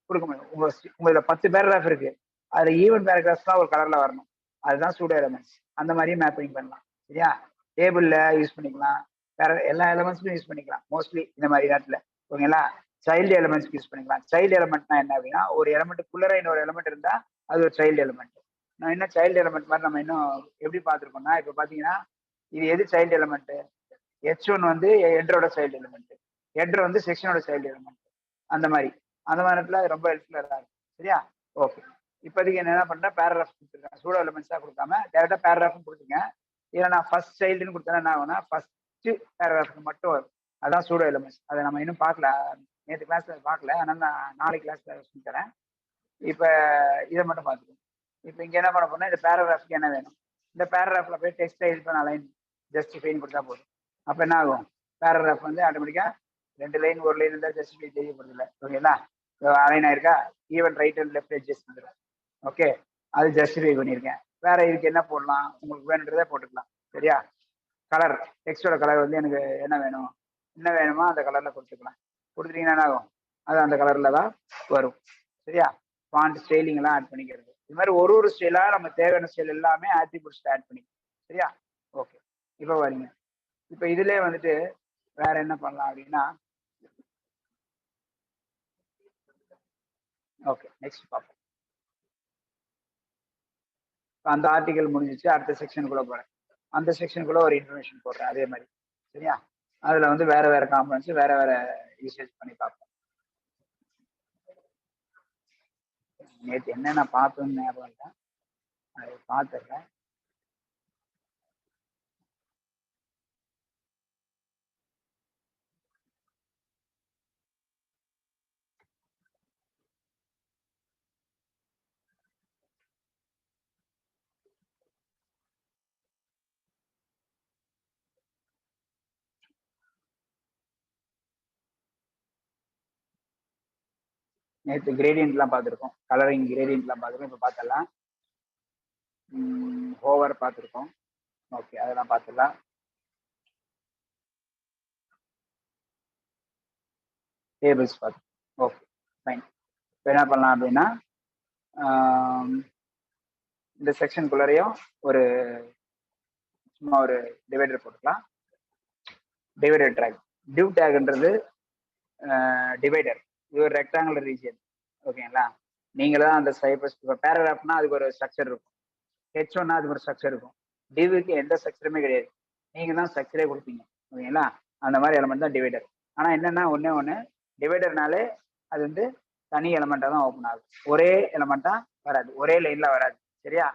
S1: கொடுக்க முடியும். உங்களோட 10 பேராகிராஃப் இருக்கு, அதுல ஈவன் பேராகிராஃப் தான் ஒரு கலர்ல வரணும், அதுதான் சூடோ எலிமெண்ட்ஸ். அந்த மாதிரி மேப்பிங் பண்ணலாம். சரியா, டேபிள்ல யூஸ் பண்ணிக்கலாம், வேற எல்லா எலிமெண்ட்ஸ்க்கும் யூஸ் பண்ணிக்கலாம். மோஸ்ட்லி இந்த மாதிரி இடத்துல ஓகேங்களா. சைல்டு எலிமெண்ட்ஸ்க்கு யூஸ் பண்ணிக்கலாம். சைல்டு எலிமெண்ட்னா என்ன அப்படின்னா, ஒரு எலிமெண்ட்டுக்குள்ளே இன்னொரு எலிமெண்ட் இருந்தா அது ஒரு சைல்டு எலிமெண்ட். நான் இன்னும் சைல்டு எலிமெண்ட் மாதிரி நம்ம இன்னும் எப்படி பார்த்துருக்கோம்னா, இப்போ பார்த்தீங்கன்னா இது எது சைல்டு எலிமெண்ட், H1 வந்து ஹெட்ரோட சைல்டு எலிமெண்ட், ஹெட்ரு வந்து செக்ஷனோட சைல்டு எலிமெண்ட். அந்த மாதிரி இடத்துல அது ரொம்ப ஹெல்ப்ஃபுல்லாக இருக்கும். சரியா, ஓகே. இப்போதைக்கு என்ன பண்றேன், பேராகிராஃப் கொடுத்துருக்கேன், சூடோ எலிமெண்ட்ஸாக கொடுக்காம டேரக்டா பேராகிராஃப் கொடுத்துங்க. இதில் நான் ஃபர்ஸ்ட் சைல்டுன்னு கொடுத்தேன்னா என்ன ஆகும்னா ஃபர்ஸ்ட் பேராகிராஃப் மட்டும் வரும், அதான் சூடோ எலிமெண்ட்ஸ். அதை நம்ம இன்னும் பார்க்கல, நேற்று கிளாஸ்ல பார்க்கல, அதனால நான் நாளைக்கு கிளாஸ்ல சொல்லி தரேன். இப்போ இதை மட்டும் பார்த்துக்கோங்க. இப்போ இங்க என்ன பண்ண போறோம்னா, இந்த பேராகிராஃப்க்கு என்ன வேணும், இந்த பேராகிராஃப்ல போய் டெக்ஸ்ட் எழுதி பண்ண லைன் ஜஸ்டிஃபைன்னு கொடுத்தா போதும். அப்போ என்ன ஆகும், பேராகிராஃப் வந்து ஆட்டோமேட்டிக்கா 2 லைன் 1 லைன் இருந்தால் ஜஸ்டிஃபை தெரியப்படுது இல்லை. ஓகேங்களா, அலைன் ஆயிருக்கா, even right and left edges வந்துடும். ஓகே, அது ஜஸ்டிஃபை பண்ணியிருக்கேன். வேற இதுக்கு என்ன போடலாம், உங்களுக்கு வேணுன்றதை போட்டுக்கலாம். சரியா, கலர், டெக்ஸ்டோட கலர் வந்து எனக்கு என்ன வேணும், என்ன வேணுமோ அந்த கலர்ல கொடுத்துக்கலாம். கொடுத்துட்டீங்கன்னா என்ன ஆகும், அது அந்த கலர்ல தான் வரும். சரியா, ஃபாண்ட் ஸ்டைலிங் எல்லாம் ஆட் பண்ணிக்கிறது. இது மாதிரி ஒரு ஸ்டைலா நம்ம தேவையான ஸ்டைல் எல்லாமே ஆட்ரிபியூட்ஸ் ஆட் பண்ணிக்கலாம். சரியா, ஓகே. இப்போ வரீங்க, இப்போ இதுலயே வந்துட்டு வேற என்ன பண்ணலாம் அப்படின்னா, ஓகே நெக்ஸ்ட் பார்ப்போம். அந்த ஆர்டிகல் முடிஞ்சிச்சு, அடுத்த செக்ஷனுக்குள்ள போறேன். அந்த செக்ஷனுக்குள்ள ஒரு இன்ஃபர்மேஷன் போடுறேன் அதே மாதிரி. சரியா, அதுல வந்து வேற வேற காம்பனன்ட்ஸ் வேற வேற யூசேஜ் பண்ணி பார்ப்போம். நேற்று என்னென்ன பார்த்தோம்னு ஞாபகம் இல்லை, அதை பார்த்துடுறேன். நேற்று கிரேடியன்ட்லாம் பார்த்துருக்கோம், கலரிங் கிரேடியன்ட்லாம் பார்த்துருக்கோம். இப்போ பார்த்தலாம் ஓவர் பார்த்துருக்கோம். ஓகே, அதெல்லாம் பார்த்துடலாம். டேபிள்ஸ் பார்த்து ஓகே ஃபைன். இப்போ என்ன பண்ணலாம் அப்படின்னா, இந்த செக்ஷனுக்குள்ளரையும் ஒரு சும்மா ஒரு டிவைடர் போட்டுக்கலாம். டிவைடர் டேக், டிவ் டேக்ன்றது டிவைடர், இது ஒரு ரெக்டாங்குலர் ரீஜியன். ஓகேங்களா, நீங்க தான் அந்த சைபர்ஸ் பேராகிராஃப்னா அதுக்கு ஒரு ஸ்ட்ரக்சர் இருக்கும், H1னா அதுக்கு ஒரு ஸ்ட்ரக்சர் இருக்கும், டிவுக்கு எந்த ஸ்ட்ரக்சருமே கிடையாது, நீங்க தான் ஸ்ட்ரக்சரே கொடுப்பீங்க. ஓகேங்களா, அந்த மாதிரி எலமெண்ட் தான் டிவைடர். ஆனா என்னன்னா ஒண்ணு டிவைடர்னாலே அது வந்து தனி எலமெண்டா தான் ஓப்பன் ஆகும், ஒரே எலமெண்டா வராது, ஒரே லைன்ல வராது. சரியா,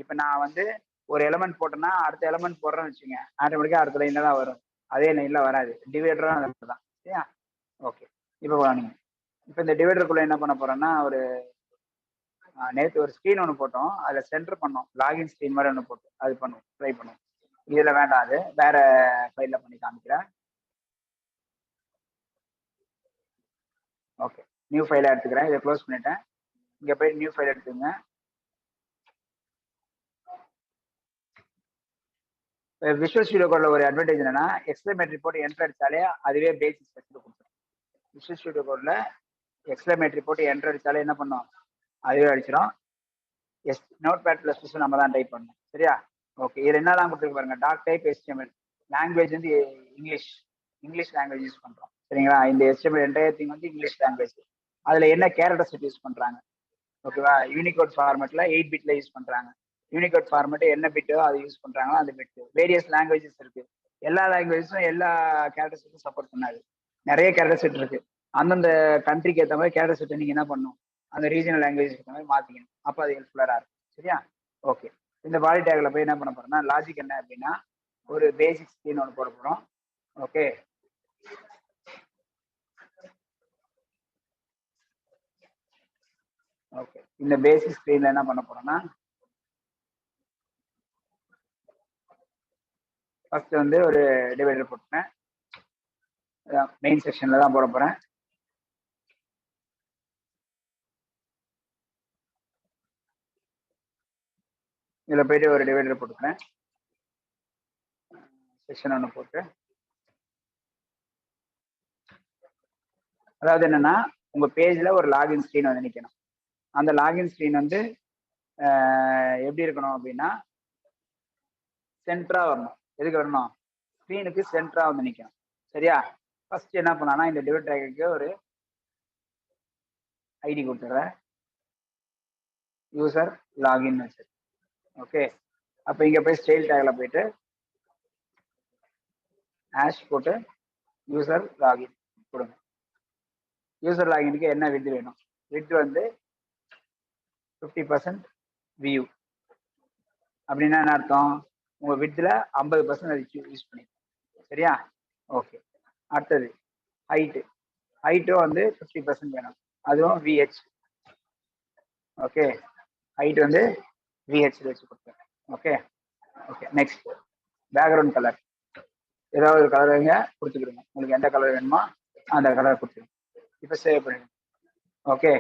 S1: இப்ப நான் வந்து ஒரு எலமெண்ட் போட்டேன்னா அடுத்த எலமெண்ட் போடுறேன்னு வச்சுங்க, ஆட்டோமேட்டிக்கா அடுத்த லைன்ல தான் வரும், அதே லைன்ல வராது. டிவைடரும் தான். சரியா, ஓகே. இப்போ நீங்க இப்போ இந்த டிவைடருக்குள்ள என்ன பண்ண போறோம்னா, ஒரு நேற்று ஒரு ஸ்க்ரீன் ஒன்று போட்டோம், அதுல சென்டர் பண்ணோம், லாகின் ஸ்க்ரீன் மாதிரி ஒன்று போட்டோம், அது பண்ணுவோம், ட்ரை பண்ணுவோம். இதுல வேண்டாம், அது வேற ஃபைல்ல பண்ணி காமிக்கிறேன். ஓகே, நியூ ஃபைலை எடுத்துக்கிறேன், இதை க்ளோஸ் பண்ணிட்டேன். இங்க போய் நியூ ஃபைல் எடுத்துங்க. விஷுவல் ஸ்டுடியோ கோட்ல ஒரு அட்வான்டேஜ் என்னன்னா எக்ஸ்பிளமேட்டரி போட்டு என்டர் அடிச்சாலே அதுவே பேசிக் ஸ்ட்ரக்சர் கொடுத்துரும். விஷுவல் ஸ்டுடியோ கோட்ல எக்ஸ்பிளமேட்டரி போட்டு என்டர் அடிச்சாலே என்ன பண்ணும், அதுவே அடிச்சிடும். நோட் பேட் ப்ளஸ் நம்ம தான் டைப் பண்ணணும். சரியா? ஓகே. இதுல என்னலாம் கொடுத்துருக்கு பாருங்க. டாக் டைப் HTML லாங்குவேஜ் வந்து இங்கிலீஷ் லாங்குவேஜ் யூஸ் பண்றோம். சரிங்களா? இந்த HTML என்டையர் திங் வந்து இங்கிலீஷ் லாங்குவேஜ். அதுல என்ன கேரக்டர் செட் யூஸ் பண்றாங்க, ஓகேவா? யூனிகோட் ஃபார்மேட்ல 8 பிட்ல யூஸ் பண்றாங்க. யூனிகோட் ஃபார்மேட் என்ன பிட்டோ அதை யூஸ் பண்றாங்களோ அந்த பிட். வேரியஸ் லாங்குவேஜஸ் இருக்கு. எல்லா லாங்குவேஜஸும் எல்லா கேரக்டர் செட்டும் சப்போர்ட் பண்ணாது. நிறைய கேரக்டர் செட் இருக்கு. அந்தந்த கண்ட்ரிக்கு ஏற்ற மாதிரி கேரக்டர் செட்டை நீங்க என்ன பண்ணணும், அந்த ரீஜனல் லாங்குவேஜ் ஏற்ற மாதிரி மாத்திக்கணும். அப்போ அது ஹெல்ப்ஃபுல்லா இருக்கும். சரியா? ஓகே. இந்த பாடி டேக்ல போய் என்ன பண்ண போறோம்னா, லாஜிக் என்ன அப்படின்னா ஒரு பேசிக் ஸ்கிரீன் ஒன்று போட போறோம். ஓகே. ஓகே. இந்த பேசிக் ஸ்கிரீன்ல என்ன பண்ண போறோம்னா, ஃபர்ஸ்ட் வந்து ஒரு டிவைடர் போட்டுறேன். மெயின் செக்ஷன்ல தான் போட போறேன். இதுல போயிட்டு ஒரு டிவைடர் போட்டுக்கிறேன். செக்ஷன் ஒன்று போட்டு, அதாவது என்னன்னா உங்க பேஜ்ல ஒரு லாகின் ஸ்க்ரீன் வந்து நிக்கணும். அந்த லாகின் ஸ்க்ரீன் வந்து எப்படி இருக்கணும் அப்படின்னா சென்டரா வரணும். எதுக்கு வரணும்? ஸ்க்ரீனுக்கு சென்டரா வந்து நிக்கணும். சரியா? ஃபர்ஸ்ட் என்ன பண்ணலாம்னா இந்த டிவைட் டேக்குக்கு ஒரு ஐடி கொடுத்துட்றேன். யூசர் லாகின் வச்சு. ஓகே. அப்ப இங்க போய் ஸ்டைல் டேக்ல போயிட்டு ஹேஷ் போட்டு யூசர் லாகின் கொடுங்க. யூசர் லாகினுக்கு என்ன வித் வேணும்? வித் வந்து 50% வியூ. அப்படின்னா என்ன அர்த்தம்? உங்க வித்ல 50% யூஸ் பண்ணி. சரியா? ஓகே. அடுத்தது ஹைட்டு. ஹைட்டும் வந்து 50% வேணும். அதுவும் VH. ஓகே. ஹைட் வந்து VH வச்சு கொடுத்துருங்க. Okay. Okay. Next background colour. ஏதாவது ஒரு கலர் வைங்க, கொடுத்துக்கிடுங்க. உங்களுக்கு எந்த கலர் வேணுமோ அந்த கலர் கொடுத்துருங்க. இப்போ சேவ் பண்ணிடுங்க. ஓகே.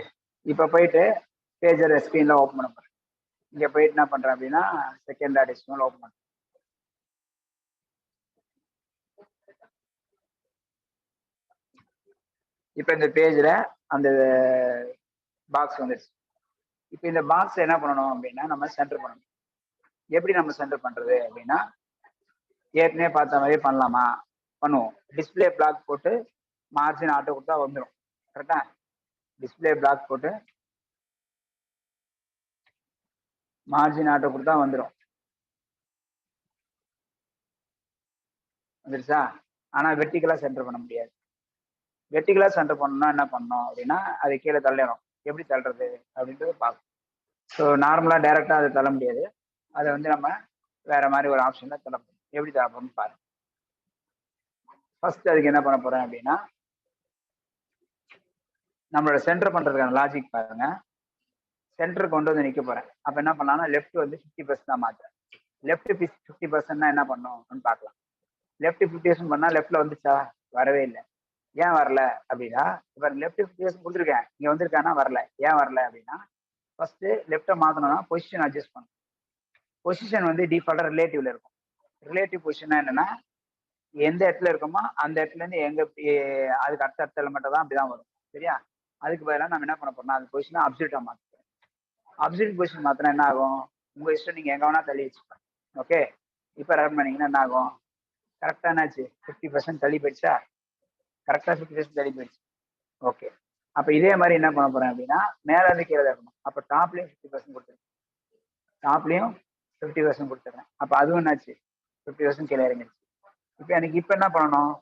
S1: இப்போ போயிட்டு பேஜர் ஸ்க்ரீன்ல ஓப்பன் பண்ண போறேன். இங்க போயிட்டு என்ன பண்றேன் அப்படின்னா செகண்ட் HTML ஓப்பன் பண்ணுறேன். இப்போ இந்த பேஜ்ல அந்த பாக்ஸ் வந்துருச்சு. இப்போ இந்த பாக்ஸ் என்ன பண்ணணும் அப்படின்னா நம்ம சென்டர் பண்ணணும். எப்படி நம்ம சென்டர் பண்றது அப்படின்னா ஏற்கனவே பார்த்த மாதிரி பண்ணலாமா? பண்ணுவோம். டிஸ்பிளே பிளாக் போட்டு மார்ஜின் ஆட்டோ கொடுத்தா வந்துடும். கரெக்டா? டிஸ்பிளே பிளாக் போட்டு மார்ஜின் ஆட்டோ கொடுத்தா வந்துடும். வந்துருச்சா? ஆனா வெர்டிகலா சென்டர் பண்ண முடியாது. வெர்டிகலா சென்டர் பண்ணணும்னா என்ன பண்ணணும் அப்படின்னா அது கீழே தள்ளணும். எப்படி தள்ளுறது அப்படின்றது பார்க்கணும். ஸோ நார்மலா டைரக்டா அதை தள்ள முடியாது. அதை வந்து நம்ம வேற மாதிரி ஒரு ஆப்ஷன்ல தள்ள முடியும். எப்படி தள்ளப்போம்னு பாருங்க. ஃபர்ஸ்ட் அதுக்கு என்ன பண்ண போறேன் அப்படின்னா நம்மளோட சென்டர் பண்றதுக்கான லாஜிக் பாருங்க. சென்டர் கொண்டு வந்து நிக்க போறேன். அப்ப என்ன பண்ணலாம்னா லெஃப்ட் வந்து 50% தான் மாத்துறேன். லெஃப்ட் 50% என்ன பண்ணும் பார்க்கலாம். லெஃப்ட் 50% பண்ணா லெஃப்ட்ல வந்துச்சா? வரவே இல்லை. ஏன் வரல அப்படின்னா இப்ப லெஃப்ட் 50% கொடுத்துருக்கேன், இங்க வந்திருக்கானா வரல. ஏன் வரல அப்படின்னா ஃபர்ஸ்ட் லெஃப்ட்டை மாத்தணும்னா பொசிஷன் அட்ஜஸ்ட் பண்ணணும். பொசிஷன் வந்து டிஃபால்ட்டா ரிலேட்டிவ்ல இருக்கும். ரிலேட்டிவ் பொசிஷன் என்னன்னா எந்த இடத்துல இருக்கோமோ அந்த இடத்துல இருந்து எங்க அதுக்கு அடுத்த எலமெண்ட் தான் அப்படிதான் வரும். சரியா? அதுக்கு பதிலாக நம்ம என்ன பண்ண போறோம்னா அது பொசிஷனை அப்சல்யூட்டா மாத்துறோம். அப்சல்யூட் பொசிஷன் மாத்தினா என்ன ஆகும்? உங்க இஷ்டம், நீங்க எங்க வேணா தள்ளி வச்சுக்கலாம். ஓகே. இப்ப ரன் பண்ணீங்கன்னா என்ன ஆகும்? கரெக்டா என்னாச்சு? 50% தள்ளி போயிடுச்சா? கரெக்டா 50% தள்ளி போயிடுச்சு. ஓகே. அப்ப இதே மாதிரி என்ன பண்ண போறேன் அப்படின்னா மேல இருந்து கீழே இருக்கணும். அப்ப டாப்லயும் 50% கொடுத்துருக்கேன், டாப்லயும் 50% கொடுத்துருக்கேன். அப்ப அதுவும் என்னாச்சு? 50% கீழே இறங்கிடுச்சு. இப்ப எனக்கு இப்ப என்ன பண்ணணும்?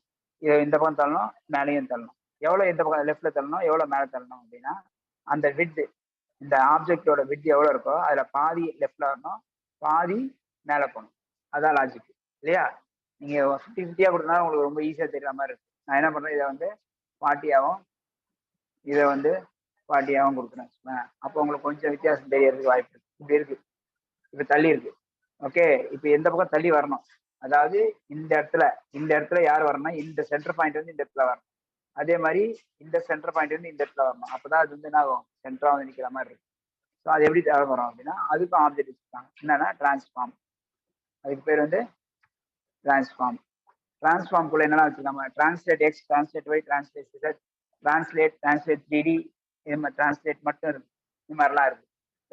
S1: இந்த பக்கம் தள்ளணும், மேலேயும் தள்ளணும். எவ்வளவு இந்த பக்கம் லெஃப்ட்ல தள்ளணும், எவ்வளவு மேலே தள்ளணும் அப்படின்னா அந்த வித், இந்த ஆப்ஜெக்டோட வித் எவ்வளவு இருக்கோ அதுல பாதி லெஃப்ட்ல வரணும், பாதி மேலே போகணும். அதான் லாஜிக் இல்லையா? நீங்க 50-50 கொடுத்தா உங்களுக்கு ரொம்ப ஈஸியா தெரியுற மாதிரி இருக்கு. நான் என்ன பண்றேன், இதை வந்து 40ஆவும் இதை வந்து 40ஆவும் கொடுக்குறேன். அப்போ உங்களுக்கு கொஞ்சம் வித்தியாசம் தெரியறதுக்கு வாய்ப்பு இருக்கு. இப்படி இருக்கு, இப்ப தள்ளி இருக்கு. ஓகே. இப்ப எந்த பக்கம் தள்ளி வரணும்? அதாவது இந்த இடத்துல யார் வரணும்னா இந்த சென்டர் பாயிண்ட் வந்து இந்த இடத்துல வரணும். அதே மாதிரி இந்த சென்டர் பாயிண்ட் வந்து இந்த இடத்துல வரணும். அப்பதான் அது வந்து என்ன ஆகும், சென்டரா வந்து நிக்கிற மாதிரி இருக்கு. ஸோ அது எப்படி தேவை வரும் அப்படின்னா அதுக்கும் ஆப்ஜெக்ட் வச்சுருக்காங்க. என்னன்னா டிரான்ஸ்ஃபார்ம். அதுக்கு பேர் வந்து டிரான்ஸ்ஃபார்ம். டிரான்ஸ்ஃபார்ம்குள்ள என்னெல்லாம் வச்சுருக்காங்க, translate X, translate Y, translate Z, translate 3D, இது மாதிரி டிரான்ஸ்லேட் மட்டும் இருக்கு. இது மாதிரிலாம் இருக்கு.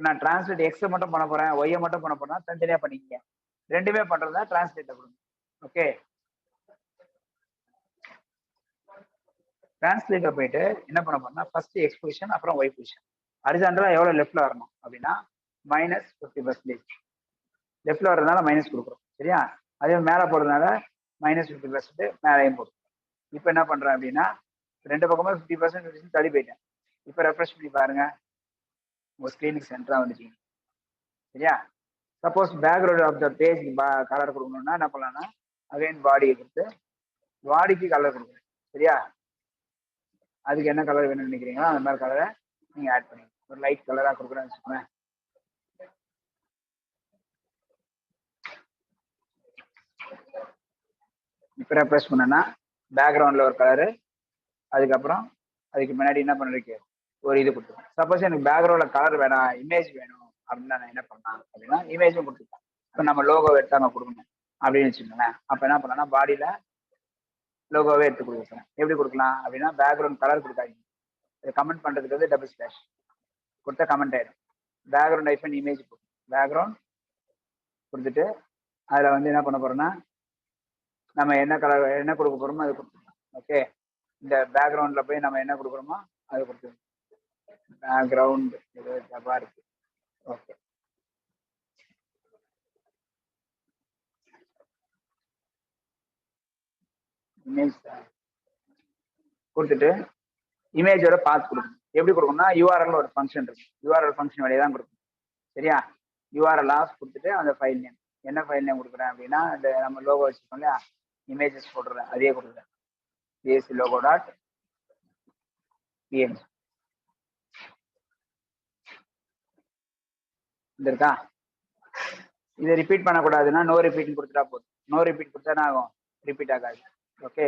S1: நான் டிரான்ஸ்லேட் எக்ஸை மட்டும் பண்ண போறேன், ஒய்யை மட்டும் பண்ண போறேன்னா தனித்தனியா பண்ணிக்கங்க. ரெண்டுமே பண்றதா டிரான்ஸ்லேட்டை கொடுங்க. ஓகே, டிரான்ஸ்லேட்டர் போயிட்டு என்ன பண்ண போறோம்னா ஃபர்ஸ்ட் எக்ஸ் பொசிஷன் அப்புறம் ஒய் பொசிஷன். ஹரிசாண்டலா எவ்வளவு லெஃப்ட்ல வரணும் அப்படின்னா -50%. லெஃப்ட்ல வர்றதுனால மைனஸ் கொடுக்குறோம். சரியா, அதே மேலே போறதுனால -50% மேலேயும் போடும். இப்போ என்ன பண்றேன் அப்படின்னா ரெண்டு பக்கமும் 50% தள்ளி போயிட்டேன். இப்போ ரெஃப்ரெஷ் பண்ணி பாருங்க, உங்க ஸ்கிரீனுக்கு சென்டரா வந்துட்டீங்க. சரியா, suppose background of the page colour கொடுக்கணும்னா என்ன பண்ணலாம்னா அகைன் பாடியை கொடுத்து பாடிக்கு கலர் கொடுக்கணும். சரியா, அதுக்கு என்ன கலர் வேணும்னு நினைக்கிறீங்களோ அந்த மாதிரி கலரை நீங்க ஆட் பண்ணுங்க. ஒரு லைட் கலரா கொடுக்குறேன்னு வச்சுக்கோங்க. இப்போ ரெஃப்ரெஷ் பண்ணனா பேக்ரவுண்ட்ல ஒரு கலரு, அதுக்கப்புறம் அதுக்கு முன்னாடி என்ன பண்ணிருக்கு ஒரு இது கொடுத்துருக்கேன். சப்போஸ் எனக்கு பேக்ரவுண்ட்ல கலர் வேணாம், இமேஜ் வேணும் அப்படின்னா நான் என்ன பண்ணலாம் அப்படின்னா இமேஜும் கொடுத்துருக்கேன். இப்போ நம்ம லோகோ எடுத்து அங்கே கொடுக்கணும் அப்படின்னு வச்சுக்கோங்களேன். அப்போ என்ன பண்ணலாம்னா பாடியில லோகோவே எடுத்து கொடுக்குறேன். எப்படி கொடுக்கலாம் அப்படின்னா பேக்ரவுண்ட் கலர் கொடுக்காதீங்க. இதை கமெண்ட் பண்றதுக்கு வந்து டபுள் ஸ்லாஷ் கொடுத்தா கமெண்ட் ஆயிடும். பேக்ரவுண்ட் ஐஃபன் இமேஜ் பேக்ரவுண்ட் கொடுத்துட்டு அதில் வந்து என்ன பண்ண போறோம்னா நம்ம என்ன கலர் என்ன கொடுக்க போறோமோ அது கொடுத்துருக்கோம். ஓகே, இந்த பேக்ரவுண்ட்ல போய் நம்ம என்ன கொடுக்குறோமோ அது கொடுத்துருக்கோம். பேக்ரவுண்ட் இது டப்பா இருக்கு. ஓகே, இமேஜ் கொடுத்துட்டு இமேஜோட பாத் கொடுக்கணும். எப்படி கொடுக்கணும்னா யூஆர்எல் ஒரு ஃபங்க்ஷன் இருக்கு, யூஆர்எல் ஃபங்க்ஷன் வழியாக தான் கொடுக்கணும். சரியா, யூஆர்எல் ஆஃப் கொடுத்துட்டு அந்த ஃபைல் நேம் என்ன ஃபைல் நேம் கொடுக்குறேன் அப்படின்னா இந்த நம்ம லோகோ வச்சுக்கோம் இல்லையா, இமேஜஸ் போட்டுறேன் அதே கொடுக்குறேன் பிஎஸ்சி லோகோ டாட் பிஎன்ஜி. இந்த இருக்கா, இதை ரிப்பீட் பண்ணக்கூடாதுன்னா நோ ரிப்பீட் கொடுத்துட்டா போதும். நோ ரிப்பீட் கொடுத்தா என்ன ஆகும், ரிப்பீட் ஆகாது. ஓகே,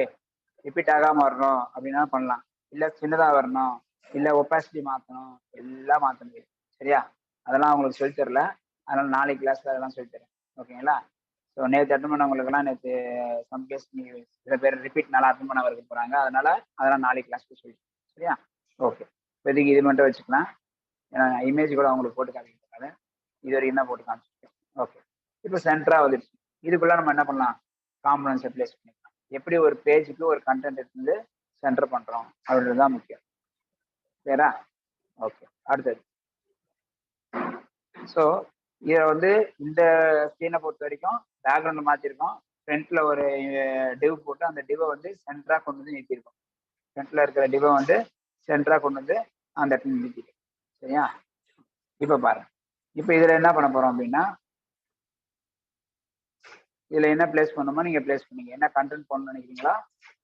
S1: ரிப்பீட் ஆகாம வரணும் அப்படின்னா பண்ணலாம். இல்லை சின்னதா வரணும், இல்லை ஒப்பாசிட்டி மாற்றணும், எல்லாம் மாற்ற முடியும். சரியா, அதெல்லாம் உங்களுக்கு சொல்லி தரல, அதனால நாளைக்கு கிளாஸ்ல அதெல்லாம் சொல்லி தரேன். ஓகேங்களா, ஸோ நேற்று அட்டன் பண்ணவங்களுக்குலாம் நேற்று சம்கேஸ் சில பேர் ரிப்பீட் நல்லா அட்டன் பண்ண வரைக்கும் போகிறாங்க, அதனால அதெல்லாம் நாளைக்கு கிளாஸ்க்கு சொல்லி. சரியா, ஓகே, இப்போதைக்கு இது மட்டும் வச்சுக்கலாம். ஏன்னா இமேஜ் கூட அவங்களுக்கு போட்டு காமிக்கிறாங்க, இது வரைக்கும் தான் போட்டு காமிச்சிருக்கேன். ஓகே, இப்போ சென்டரா வந்துடுச்சு. இதுக்குள்ள நம்ம என்ன பண்ணலாம், காம்பனன்ஸ் பிளேஸ் பண்ணிக்கலாம். எப்படி ஒரு பேஜுக்கு ஒரு கண்டென்ட் எடுத்து சென்டர் பண்றோம் அப்படின்றது தான் முக்கியம். சரியா, ஓகே, அடுத்தது. ஸோ இதை வந்து இந்த ஸ்க்ரீனை பொறுத்த வரைக்கும் பேக்ரவுண்ட் மாற்றிருக்கோம். ஃப்ரண்ட்ல ஒரு டிவ் போட்டு அந்த டிவை வந்து சென்டரா கொண்டு வந்து நிறுத்திருக்கோம். ஃப்ரண்ட்ல இருக்கிற டிவை வந்து சென்டரா கொண்டு வந்து அந்த இடத்துல நிறுத்திருக்கோம். சரியா, இப்போ பாருங்க, இப்போ இதுல என்ன பண்ண போறோம் அப்படின்னா இதுல என்ன பிளேஸ் பண்ணணுமோ நீங்க பிளேஸ் பண்ணீங்க. என்ன கண்டென்ட் போடணும்னு நினைக்கிறீங்களா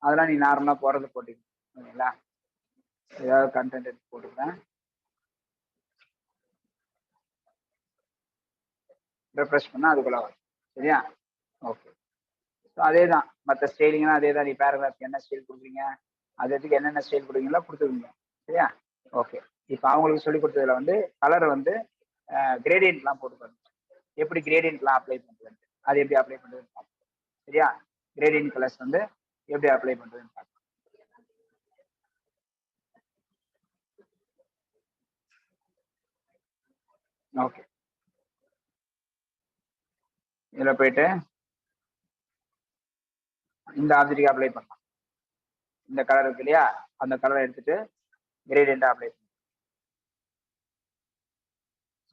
S1: அதெல்லாம் நீ நார்மலா போறது போட்டீங்க. ஓகேங்களா, ஏதாவது கண்டென்ட் எடுத்து போட்டுக்கிறேன், ரெஃப்ரெஷ் பண்ணா அதுக்குள்ள வரும். சரியா, ஓகே, ஸோ அதே தான் மற்ற ஸ்டைலிங்லாம் அதே தான். நீ பேராகிராஃப் என்ன ஸ்டைல் கொடுக்குறீங்க அதுக்கு என்னென்ன ஸ்டைல் கொடுக்குறீங்களோ கொடுத்துருவீங்க. சரியா, ஓகே, இப்போ அவங்களுக்கு சொல்லி கொடுத்ததுல வந்து கலர் வந்து கிரேடியன்ட்லாம் போட்டு பாருங்க. எப்படி கிரேடியன்ட்லாம் அப்ளை பண்ணுறது, அது எப்படி அப்ளை பண்ணுறதுன்னு பார்ப்போம். சரியா, கிரேடியன்ட் கலர்ஸ் வந்து எப்படி அப்ளை பண்ணுறதுன்னு பார்ப்போம். ஓகே, இதில் போயிட்டு இந்த ஆப்ஜெக்ட்டுக்கு அப்ளை பண்ணலாம். இந்த கலர் இருக்கு இல்லையா, அந்த கலரை எடுத்துட்டு கிரேடியன்ட்டா அப்ளை பண்ணலாம்.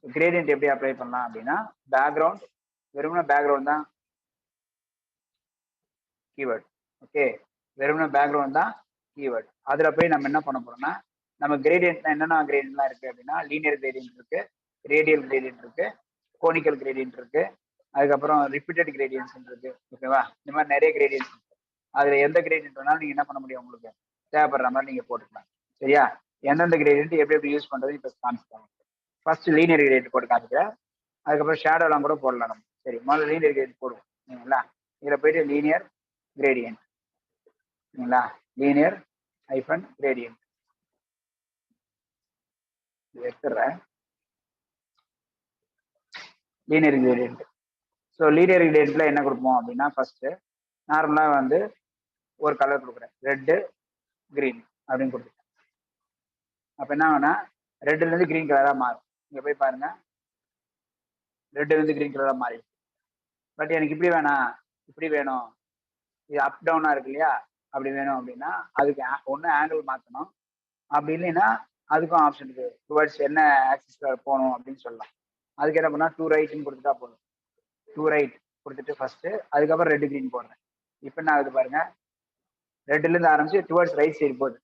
S1: கிரேடியன்ட் எப்படி அப்ளை பண்ணலாம் அப்படின்னா பேக்ரவுண்ட், வெறுமனே பேக்ரவுண்ட் தான் கீவேர்ட். ஓகே, வெறுமனே பேக்ரவுண்ட் தான் கீவேர்ட். அதில் போய் நம்ம என்ன பண்ண போறோம்னா நம்ம கிரேடியன்ட்னா என்னென்ன கிரேடியன்ட்லாம் இருக்கு அப்படின்னா லீனியர் கிரேடியன்ட் இருக்கு, ரேடியல் கிரேடியன்ட் இருக்கு, கோனிக்கல் கிரேடியன்ட் இருக்கு, அதுக்கப்புறம் ரிப்பீட்டட் கிரேடியன்ஸ் இருக்கு. ஓகேவா, இந்த மாதிரி நிறைய கிரேடியன்ஸ் இருக்கு. அதுல எந்த கிரேடியன்ட் வேணாலும் நீங்க என்ன பண்ண முடியும், உங்களுக்கு தேவைப்படுற மாதிரி நீங்க போட்டுக்கலாம். சரியா, எந்தெந்த கிரேடியன்ட் எப்படி எப்படி யூஸ் பண்றது இப்போ காமிச்சிட்டாங்க. ஃபர்ஸ்ட் லீனியர் கிரேடியன்ட் போட்டு காமிக்கிறேன், அதுக்கப்புறம் ஷேடோலாம் கூட போடலாம் நம்ம. சரி, முதல்ல லீனியர் கிரேடியன்ட் போடுவோம். சரிங்களா, இதில் போயிட்டு லீனியர் கிரேடியன்ட். சரிங்களா, லீனியர் ஹைஃபன் கிரேடியன்ட் எடுத்துடுறேன். Linear gradient. ஸோ லீனியர் கிரேடியன்ட்ல என்ன கொடுப்போம் அப்படின்னா ஃபர்ஸ்ட் நார்மலாக வந்து ஒரு கலர் கொடுக்குறேன், ரெட்டு கிரீன் அப்படின்னு கொடுத்துருக்கேன். அப்போ என்ன ஆகுனா ரெட்டுல இருந்து கிரீன் கலரா மாறும். இங்க போய் பாருங்க, ரெட்டுல இருந்து கிரீன் கலரா மாறி. பட் எனக்கு இப்படி வேணாம், இப்படி வேணும், இது அப் டவுனா இருக்கு இல்லையா, அப்படி வேணும் அப்படின்னா அதுக்கு ஒன்று ஆங்கிள் மாற்றணும். அப்படி இல்லைன்னா அதுக்கும் ஆப்ஷன் இருக்கு, டுவர்ட்ஸ் என்ன ஆக்சிஸ்ல போகணும் அப்படின்னு சொல்லலாம். அதுக்கு என்ன பண்ணா 2 ரைட்னு கொடுத்துட்டா போதும். 2 ரைட் கொடுத்துட்டு ஃபர்ஸ்ட் அதுக்கப்புறம் ரெட் கிரீன் போடுறேன். இப்போ என்ன ஆகுது பாருங்க, ரெட்ல இருந்து ஆரம்பிச்சு டுவர்ட்ஸ் ரைட் சைடு போகுது.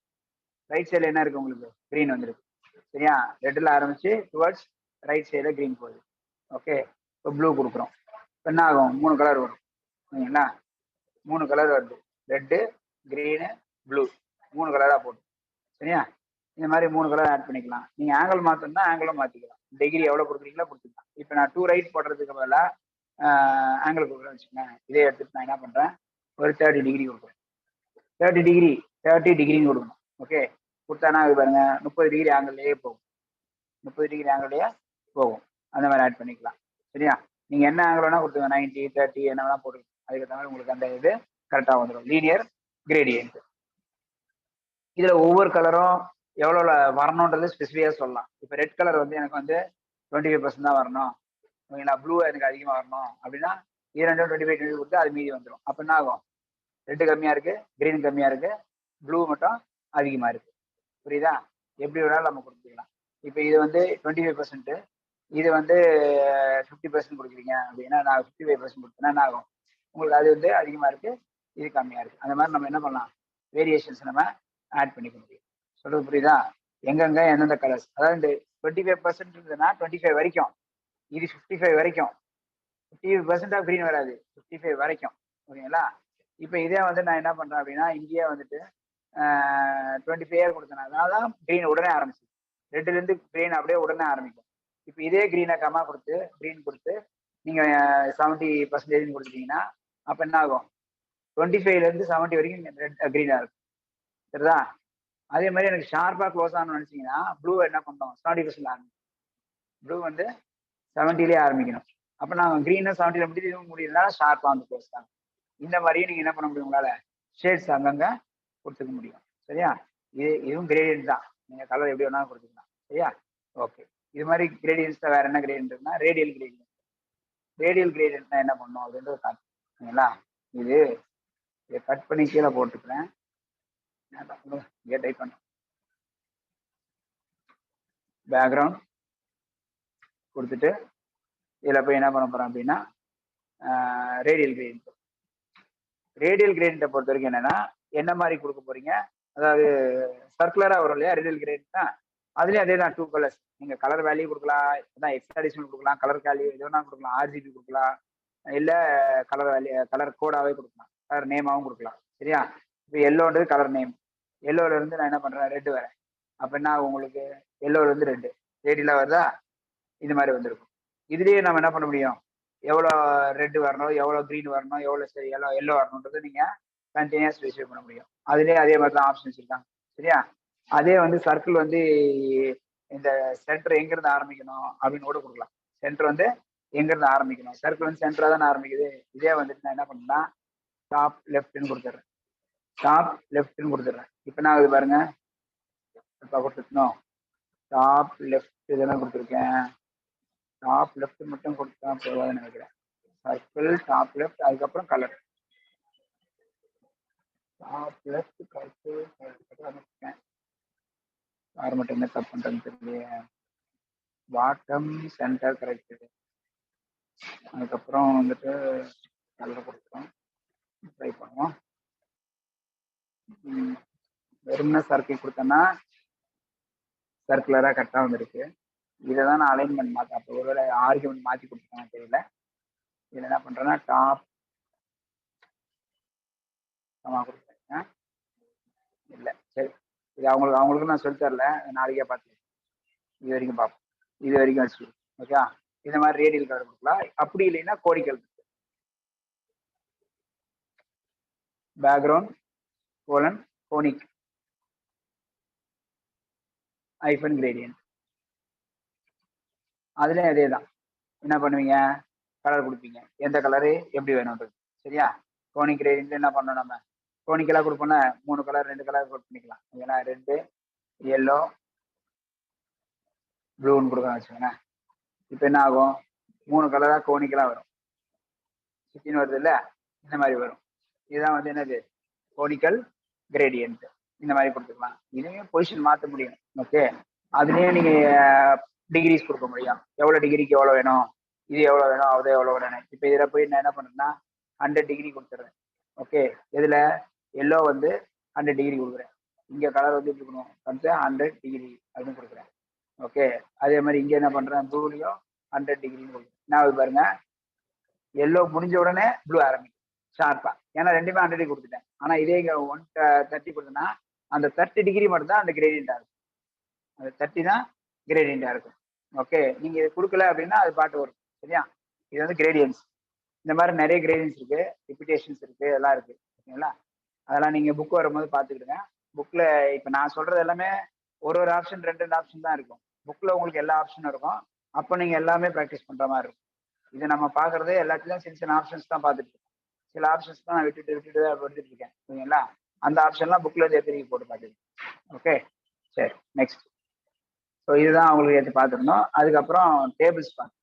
S1: ரைட் சைடுல என்ன இருக்கு உங்களுக்கு, கிரீன் வந்துருக்கு. சரியா, ரெட்ல ஆரம்பிச்சு டுவர்ட்ஸ் ரைட் சைடுல கிரீன் போகுது. ஓகே, இப்போ ப்ளூ கொடுக்குறோம். இப்போ என்ன ஆகும், 3 கலர் வரும். சரிங்களா, 3 கலர் வருது, ரெட்டு கிரீனு ப்ளூ, 3 கலரா போட்டு. சரியா, இந்த மாதிரி 3 கலர் ஆட் பண்ணிக்கலாம். நீங்க ஆங்கிள் மாத்தணும்னா ஆங்கிளும் மாத்திக்கலாம், டிகிரி எவ்வளவு கொடுக்குறீங்களோ கொடுத்துக்கலாம். இப்போ நான் 2 ரைட் போடுறதுக்கு பதிலாக ஆங்கிள் கொடுக்குறேன்னு வச்சுக்கோங்க. இதே எடுத்துட்டு நான் என்ன பண்றேன், ஒரு 30 டிகிரி கொடுக்குறேன். 30 டிகிரின்னு கொடுக்கணும். ஓகே, கொடுத்தானா அது பாருங்க 30 டிகிரி ஆங்கிள்லயே போகும். 30 டிகிரி ஆங்கிள்லயே போகும். அந்த மாதிரி ஆட் பண்ணிக்கலாம். சரியா, நீங்க என்ன ஆங்கிள் வேணா கொடுத்துங்க, 90 30 என்ன வேணா போட்டுக்கலாம். அதுக்கு தகுந்த உங்களுக்கு அந்த இது கரெக்டா வந்துடும். Linear gradient. இதுல ஒவ்வொரு கலரும் எவ்வளவு வரணும்ன்றது ஸ்பெசிஃபிக்கா சொல்லலாம். இப்போ ரெட் கலர் வந்து எனக்கு வந்து 25% தான் வரணும், ஓகேங்களா, ப்ளூ எனக்கு அதிகமா வரணும் அப்படின்னா இது ரெண்டும் 25 கொடுத்து அது மீதி வந்துடும். அப்ப என்ன ஆகும், ரெட்டு கம்மியா இருக்கு, கிரீன் கம்மியா இருக்கு, ப்ளூ மட்டும் அதிகமா இருக்கு. புரியுதா, எப்படி வேணாலும் நம்ம கொடுத்துக்கலாம். இப்போ இது வந்து 25%, இது வந்து 50% கொடுக்குறீங்க அப்படின்னா நான் 55% கொடுத்தேன்னா என்ன ஆகும், உங்களுக்கு அது வந்து அதிகமா இருக்கு, இது கம்மியா இருக்கு. அந்த மாதிரி நம்ம என்ன பண்ணலாம், வேரியேஷன்ஸ் நம்ம ஆட் பண்ணிக்க முடியும். சொல்றது புரியுதா, எங்கெங்க எந்தெந்த கலர்ஸ், அதாவது இந்த 25% இருந்ததுன்னா 25 வரைக்கும், இது 55 வரைக்கும். 50% ஆஃப் கிரீன் வராது, 55 வரைக்கும். ஓகேங்களா, இப்போ இதே வந்து நான் என்ன பண்றேன் அப்படின்னா இங்கேயே வந்துட்டு 25 கொடுத்தேன், அதனாலதான் கிரீன் உடனே ஆரம்பிச்சு, ரெட்டுல இருந்து கிரீன் அப்படியே உடனே ஆரம்பிக்கும். இப்போ இதே கிரீனை கம்மா கொடுத்து கிரீன் கொடுத்து நீங்க 70% கொடுத்துட்டீங்கன்னா அப்ப என்ன ஆகும், 25ல இருந்து 70 வரைக்கும் ரெட் கிரீனா இருக்கும். சரிதா, அதே மாதிரி எனக்கு ஷார்ப்பா க்ளோஸ் ஆகணும்னு நினைச்சீங்கன்னா ப்ளூ என்ன பண்ணோம், 70% ஆரம்பிக்கும். ப்ளூ வந்து 70லயே ஆரம்பிக்கணும். அப்ப நான் கிரீனா 70ல முடியலன்னா ஷார்ப்பா வந்து க்ளோஸ் ஆகும். இந்த மாதிரியும் நீங்க என்ன பண்ண முடியும், உங்களால ஷேட்ஸ் அங்கங்க கொடுத்துக்க முடியும். சரியா, இதுவும் கிரேடியன்ட் தான், நீங்க கலர் எப்படி வேணாலும் கொடுத்துக்கலாம். சரியா, ஓகே. இது மாதிரி கிரேடியன்ஸ் வேற என்ன கிரேடியன்ட்னா ரேடியல் கிரேடியன்ட். ரேடியல் கிரேடியன்ட்னா என்ன பண்ணும் அப்படின்றது காட்டுங்களா. இது இதை கட் பண்ணி கீழே போட்டுக்கிறேன், இங்கே டைப் பண்ண பேக்ரவுண்ட் கொடுத்துட்டு இதுல போய் என்ன பண்ண போறோம் அப்படின்னா ரேடியல் கிரேடியன்ட். ரேடியல் கிரேடியன்ட்டை பொறுத்த வரைக்கும் என்னன்னா என்ன மாதிரி கொடுக்க போறீங்க, அதாவது சர்க்குலரா வரும் இல்லையா ரேடியல் கிரேடியன்ட் தான், அதுலயும் அதே தான் 2 கலர்ஸ். நீங்க கலர் வேல்யூ கொடுக்கலாம், இதான் எக்ஸ்ட்ரா அடிஷனல் கொடுக்கலாம், கலர் வேல்யூ எது வேணா கொடுக்கலாம், RGB கொடுக்கலாம், இல்ல கலர் வேல்யூ கலர் கோடாவே கொடுக்கலாம், கலர் நேமாவும் கொடுக்கலாம். சரியா, இப்போ எல்லோன்றது கலர் நேம், எல்லோல இருந்து நான் என்ன பண்றேன் ரெட் வரேன். அப்ப என்ன ஆகும் உங்களுக்கு, எல்லோல இருந்து ரெட் ரேடியலா வருதா, இது மாதிரி வந்திருக்கும். இதுலயே நம்ம என்ன பண்ண முடியும், எவ்வளோ ரெட் வரணும், எவ்வளோ கிரீன் வரணும், எவ்வளோ எல்லோ வரணுன்றது நீங்க கண்டினியூஸா ஸ்பெசிஃபை பண்ண முடியும். அதுலேயே அதே மாதிரி தான் ஆப்ஷன்ஸ் இருக்காங்க. சரியா, அதே வந்து சர்க்கிள் வந்து இந்த சென்டர் எங்க இருந்து ஆரம்பிக்கணும் அப்படின்னு கூட கொடுக்கலாம். சென்டர் வந்து எங்க இருந்து ஆரம்பிக்கணும், சர்க்கிள் வந்து சென்டரா தானே ஆரம்பிக்குது. இதே வந்துட்டு நான் என்ன பண்ணா டாப் லெஃப்ட்னு கொடுத்துட்றேன், டாப் லெஃப்ட்னு கொடுத்துட்றேன். இப்போ நான் அது பாருங்க இப்போ கொடுத்துருக்கணும், டாப் லெஃப்ட் இதெல்லாம் கொடுத்துருக்கேன், டாப் லெஃப்ட் மட்டும் கொடுத்தா போதாதுன்னு நினைக்கிறேன். சர்க்கிள் டாப் லெஃப்ட் அதுக்கப்புறம் கலர், டாப் லெஃப்ட் சர்க்கிள் யார் மட்டும் என்ன தப்பு பண்றேன்னு தெரியல. பாட்டம் சென்டர் கரெக்ட், அதுக்கப்புறம் வந்துட்டு கலர் கொடுத்துரும், ட்ரை பண்ணுவோம். வெறும்னா சர்க்கிள் கொடுத்தோன்னா சர்க்குலரா கரெக்டாக வந்துருக்கு. இதை தான் நான் அலைன்மெண்ட் மாற்ற, அப்போ ஒருவேளை ஆர்குமெண்ட் மாற்றி கொடுத்துருக்காங்க தெரியல. இதில் என்ன பண்ணுறேன்னா டாப் கொடுத்துருக்கேன், இல்லை சரி, இது அவங்களுக்கு நான் சொல்லி தரல, நாளைக்கே பார்த்து இது வரைக்கும் பார்ப்போம், இது வரைக்கும் வச்சு ஓகே. இந்த மாதிரி ரேடியல் கலர் கொடுக்கலாம், அப்படி இல்லைன்னா கோடிக்கல் பேக்ரவுண்ட் கோலன் கோனிக் ஐஃபன் கிரேடியன்ட். அதுலயும் அதே தான். என்ன பண்ணுவீங்க, கலர் கொடுப்பீங்க, எந்த கலரு எப்படி வேணும்ன்றது. சரியா? கோனிக் கிரேடியன்ட் என்ன பண்ணணும், நம்ம கோனிக்கெல்லாம் கொடுப்போம்னா 3 கலர் 2 கலர் கொடுத்து பண்ணிக்கலாம். ஓகேங்களா? ரெட்டு, எல்லோ, ப்ளூன்னு கொடுக்கலாம் வச்சுக்கோங்களேன். இப்போ என்ன ஆகும், 3 கலரா கோனிக்கெல்லாம் வரும். சுத்தின்னு வருது இல்ல, இந்த மாதிரி வரும். இதுதான் வந்து என்னது, கோனிக்கல் கிரேடியன்ட். இந்த மாதிரி கொடுத்துக்கலாம். இதையும் பொசிஷன் மாற்ற முடியும். ஓகே, அதுலயும் நீங்க டிகிரிஸ் கொடுக்க முடியும். எவ்வளவு டிகிரிக்கு எவ்வளவு வேணும், இது எவ்வளவு வேணும், அது எவ்வளவு வேணும். இப்போ இதில் போய் நான் என்ன பண்ணுறேன்னா 100 டிகிரி கொடுத்துட்றேன். ஓகே, இதுல எல்லோ வந்து 100 டிகிரி கொடுக்குறேன். இங்க கலர் வந்து எப்படி கொடுக்கணும், 100 டிகிரி அப்படின்னு கொடுக்குறேன். ஓகே, அதே மாதிரி இங்க என்ன பண்றேன், ப்ளூலையும் 100 டிகிரின்னு கொடுக்குறேன். நான் பாருங்க, எல்லோ முடிஞ்ச உடனே ப்ளூ ஆரம்பிக்கும் ஷார்ப்பா, ஏன்னா ரெண்டுமே 100 டிகிரி கொடுத்துட்டேன். ஆனா இதே 130 கொடுத்தேன்னா அந்த 30 டிகிரி மட்டும் தான் அந்த கிரேடியண்டா இருக்கும். அந்த 30 தான் கிரேடியண்டா இருக்கும். ஓகே, நீங்க இது கொடுக்கல அப்படின்னா அது பாட்டு வரும். சரியா? இது வந்து கிரேடியன்ஸ். இந்த மாதிரி நிறைய கிரேடியன்ஸ் இருக்கு, ரிப்பிட்டேஷன்ஸ் இருக்கு, எல்லாம் இருக்கு. ஓகேங்களா? அதெல்லாம் நீங்க புக் வரும்போது பாத்துக்கிடுங்க. புக்ல இப்ப நான் சொல்றது எல்லாமே ஒரு ஆப்ஷன் 2 ஆப்ஷன் தான் இருக்கும். புக்ல உங்களுக்கு எல்லா ஆப்ஷனும் இருக்கும். அப்போ நீங்க எல்லாமே ப்ராக்டிஸ் பண்ற மாதிரி இருக்கும். இது நம்ம பாக்குறது எல்லாத்துலயும் சின்ன சின்ன ஆப்ஷன்ஸ் தான் பார்த்துட்டு இருக்கோம். சில ஆப்ஷன்ஸ் தான் நான் விட்டுட்டு எடுத்துட்டு இருக்கேன். ஓகேங்களா? அந்த ஆப்ஷன்லாம் புக்ல இருந்து திருப்பி போட்டு பார்த்துருக்கேன். ஓகே, சரி, நெக்ஸ்ட். ஸோ இதுதான் அவங்களுக்கு எடுத்து பார்த்துருந்தோம். அதுக்கப்புறம் டேபிள்ஸ் பார்த்து,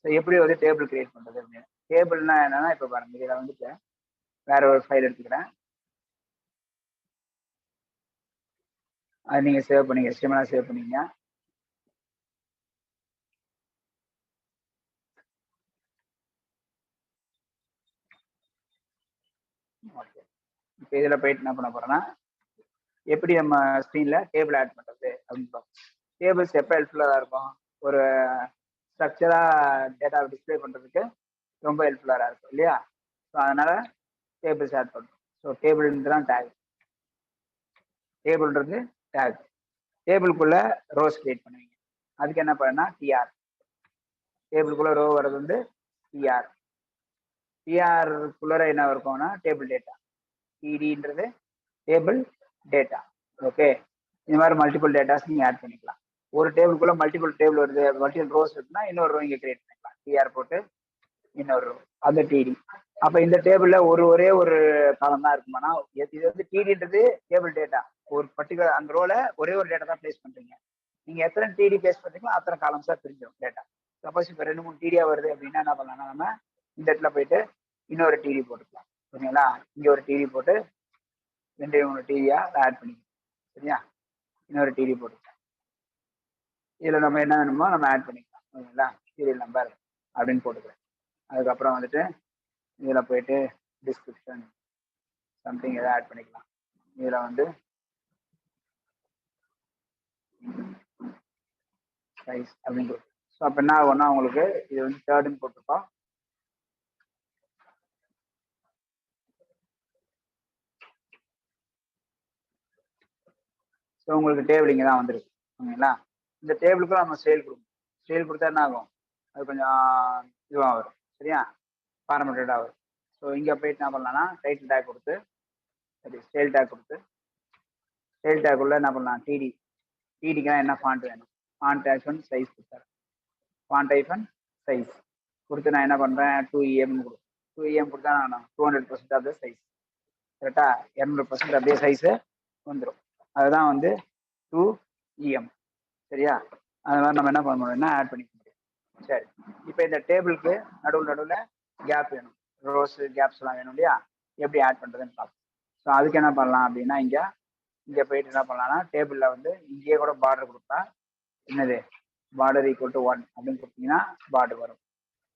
S1: ஸோ எப்படி வந்து டேபிள் கிரியேட் பண்றது அப்படின்னு. டேபிள்னா என்னன்னா, இப்போ பாருங்க, இதில் வந்துட்டு வேற ஒரு ஃபைல் எடுத்துக்கிறேன். அது நீங்க சேவ் பண்ணீங்க, HTML சேவ் பண்ணீங்க. ஓகே, இப்போ இதில் போயிட்டு என்ன பண்ண போறேன்னா, எப்படி நம்ம ஸ்க்ரீன்ல டேபிள் ஆட் பண்றது அப்படின்னு பார்ப்போம். டேபிள்ஸ் எப்போ ஹெல்ப்ஃபுல்லாக இருக்கும், ஒரு ஸ்ட்ரக்சரா டேட்டா டிஸ்பிளே பண்றதுக்கு ரொம்ப ஹெல்ப்ஃபுல்லாக இருக்கும் இல்லையா? ஸோ அதனால டேபிள்ஸ் ஆட் பண்ணுறோம். ஸோ டேபிள்ன்றது தான் டேக். டேபிள்ன்றது டேக். டேபிளுக்குள்ள ரோஸ் கிரியேட் பண்ணுவீங்க. அதுக்கு என்ன பண்ணா டிஆர். டேபிளுக்குள்ள ரோ வர்றது வந்து டிஆர். டிஆருக்குள்ள என்ன இருக்கும்னா டேபிள் டேட்டா. டிடின்றது டேபிள் டேட்டா. ஓகே, இந்த மாதிரி மல்டிபிள் டேட்டாஸ் நீங்க ஆட் பண்ணிக்கலாம். ஒரு டேபிளுக்குள்ள மல்டிபிள் டேபிள் வருது, மல்டிபிள் ரோஸ் இருக்குன்னா இன்னொரு ரோ இங்க கிரியேட் பண்ணிக்கலாம். டிஆர் போட்டு இன்னொரு ரோ, அந்த டிடி. அப்ப இந்த டேபிள்ல ஒரே ஒரு காலம் தான் இருக்குமானா, இது வந்து டிடின்றது டேபிள் டேட்டா. ஒரு பர்டிகுலர் அந்த ரோல ஒரே ஒரு டேட்டா தான் பிளேஸ் பண்றீங்க. நீங்க எத்தனை டிடி பிளேஸ் பண்றீங்களோ அத்தனை காலம்ஸா பிரிஞ்சிடும் டேட்டா. சப்போஸ் இப்ப 2-3 டிடியா வருது அப்படின்னா என்ன பண்ணலாம்னா, நம்ம இந்த இடத்துல போயிட்டு இன்னொரு டிடி போட்டுக்கலாம். ஓகேங்களா? இங்க ஒரு டிடி போட்டு 2-3 டிடியா ஆட் பண்ணிக்கலாம். சரியா? இன்னொரு டிடி போட்டுக்கலாம். இதுல நம்ம என்ன வேணுமோ நம்ம ஆட் பண்ணிக்கலாம். ஓகேங்களா? சீரியல் நம்பர் அப்படின்னு போட்டுக்கலாம். அதுக்கப்புறம் வந்துட்டு இதுல போயிட்டு டிஸ்கிரிப்ஷன் சம்திங் எதாவது ஆட் பண்ணிக்கலாம். இதுல வந்து சைஸ் அப்படின்னு. ஸோ அப்போ என்ன ஆகும்னா, உங்களுக்கு இது வந்து 3ன்னு போட்டிருக்கோம். ஸோ உங்களுக்கு டேபிள் இங்கே தான் வந்துருக்கு. ஓகேங்களா? இந்த டேபிளுக்கும் நம்ம ஸ்டைல் கொடுக்கணும். ஸ்டைல் கொடுத்தா என்ன ஆகும், அது கொஞ்சம் இதுவாக வரும். சரியா? ஃபார்மேட்டடாக வரும். ஸோ இங்கே போயிட்டு என்ன பண்ணலாம்னா டைட்டில் டேக் கொடுத்து, சரி ஸ்டைல் டேக் கொடுத்து, ஸ்டைல் டேக் உள்ள என்ன பண்ணலாம், டிடி. டிடிக்கெல்லாம் என்ன ஃபாண்ட் வேணும், ஃபாண்ட் ஐஃபன் சைஸ் கொடுத்தாரு. ஃபாண்ட் ஐஃபன் சைஸ் கொடுத்து நான் என்ன பண்ணுறேன், 2EM கொடுக்கும். 2EM கொடுத்தா நான் 200% ஆஃப் த சைஸ். கரெக்டா? 200% அப்படியே சைஸு வந்துடும். அதுதான் வந்து 2EM. சரியா? அது மாதிரி நம்ம என்ன பண்ண முடியும்னா ஆட் பண்ணிக்க முடியும். சரி, இப்போ இந்த டேபிளுக்கு நடுவில் கேப் வேணும், ரோஸ் கேப்ஸ்லாம் வேணும் இல்லையா? எப்படி ஆட் பண்ணுறதுன்னு பார்ப்போம். ஸோ அதுக்கு என்ன பண்ணலாம் அப்படின்னா, இங்கே போயிட்டு என்ன பண்ணலாம்னா, டேபிளில் வந்து இங்கேயே கூட பார்டர் கொடுத்தா என்னது, பார்டர் ஈக்குவல் டு 1 அப்படின்னு கொடுத்தீங்கன்னா பார்டர் வரும்.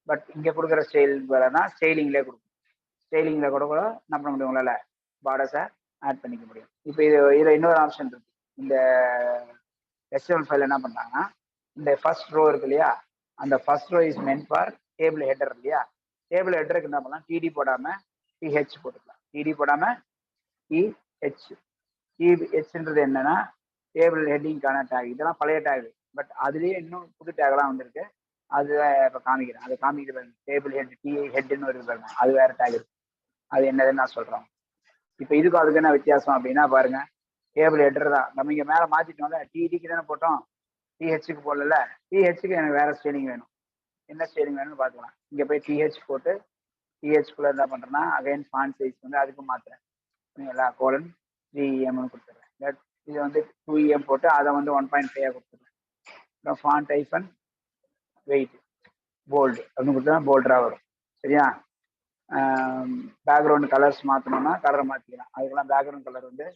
S1: பட் இங்கே கொடுக்குற ஸ்டைல் வேலைனா ஸ்டைலிங்லேயே கொடுக்கும். ஸ்டைலிங்கில் கூட என்ன பண்ண முடியும், உங்களால் பார்டர்ஸை ஆட் பண்ணிக்க முடியும். இப்போ இதில் இன்னொரு ஆப்ஷன் இருக்கு. இந்த HTML ஃபைல் என்ன பண்ணுறாங்கன்னா, இந்த ஃபர்ஸ்ட் ரோ இருக்கு இல்லையா, அந்த first row is meant for table header இல்லையா? டேபிள் ஹெட்டருக்கு என்ன பண்ணலாம், டிடி போடாமல் டிஹெச் போட்டுக்கலாம். டிடி போடாமல் டிஹெச். டிஹெச்ன்றது என்னன்னா டேபிள் ஹெட்டிங்கான டேக். இதெல்லாம் பழைய டேக், பட் அதுலேயே இன்னும் புது டேக்லாம் வந்திருக்கு. அது இப்போ காமிக்கிறேன். அது காமிக்கிட்டு பாருங்க, டேபிள் ஹெட் ஹெட்னு இருக்கு பாருங்க, அது வேற டேக் இருக்கு. அது என்னதுன்னு நான் சொல்றேன். இப்போ இதுக்கும் அதுக்கு என்ன வித்தியாசம் அப்படின்னா பாருங்க, டேபிள் ஹெட்டர் தான். நம்ம இங்கே மேலே மாற்றிட்டோம்ல, டிடிக்கு தானே போட்டோம், டிஹெச்சுக்கு போடல. டிஹெச்சுக்கு எனக்கு வேறு ஸ்டைலிங் வேணும். என்ன ஸ்டைலிங் வேணும்னு பார்த்துக்கலாம். இங்கே போய் டிஹெச் போட்டு டிஹெச்குள்ளே என்ன பண்ணுறேன்னா அகைன் ஃபாண்ட் சைஸ் வந்து அதுக்கு மாற்றுறேன். எல்லா கோலன் 3em கொடுத்துட்றேன். இது வந்து 2em போட்டு அதை வந்து 1.5 கொடுத்துட்றேன். அப்புறம் ஃபாண்ட் ஐஃபன் வெயிட் போல்டு அப்படின்னு கொடுத்தா போல்டராக வரும். சரியா? பேக்ரவுண்ட் கலர்ஸ் மாற்றணும்னா கலரை மாற்றிக்கலாம். அதுக்கெல்லாம் பேக்ரவுண்ட் கலர் வந்து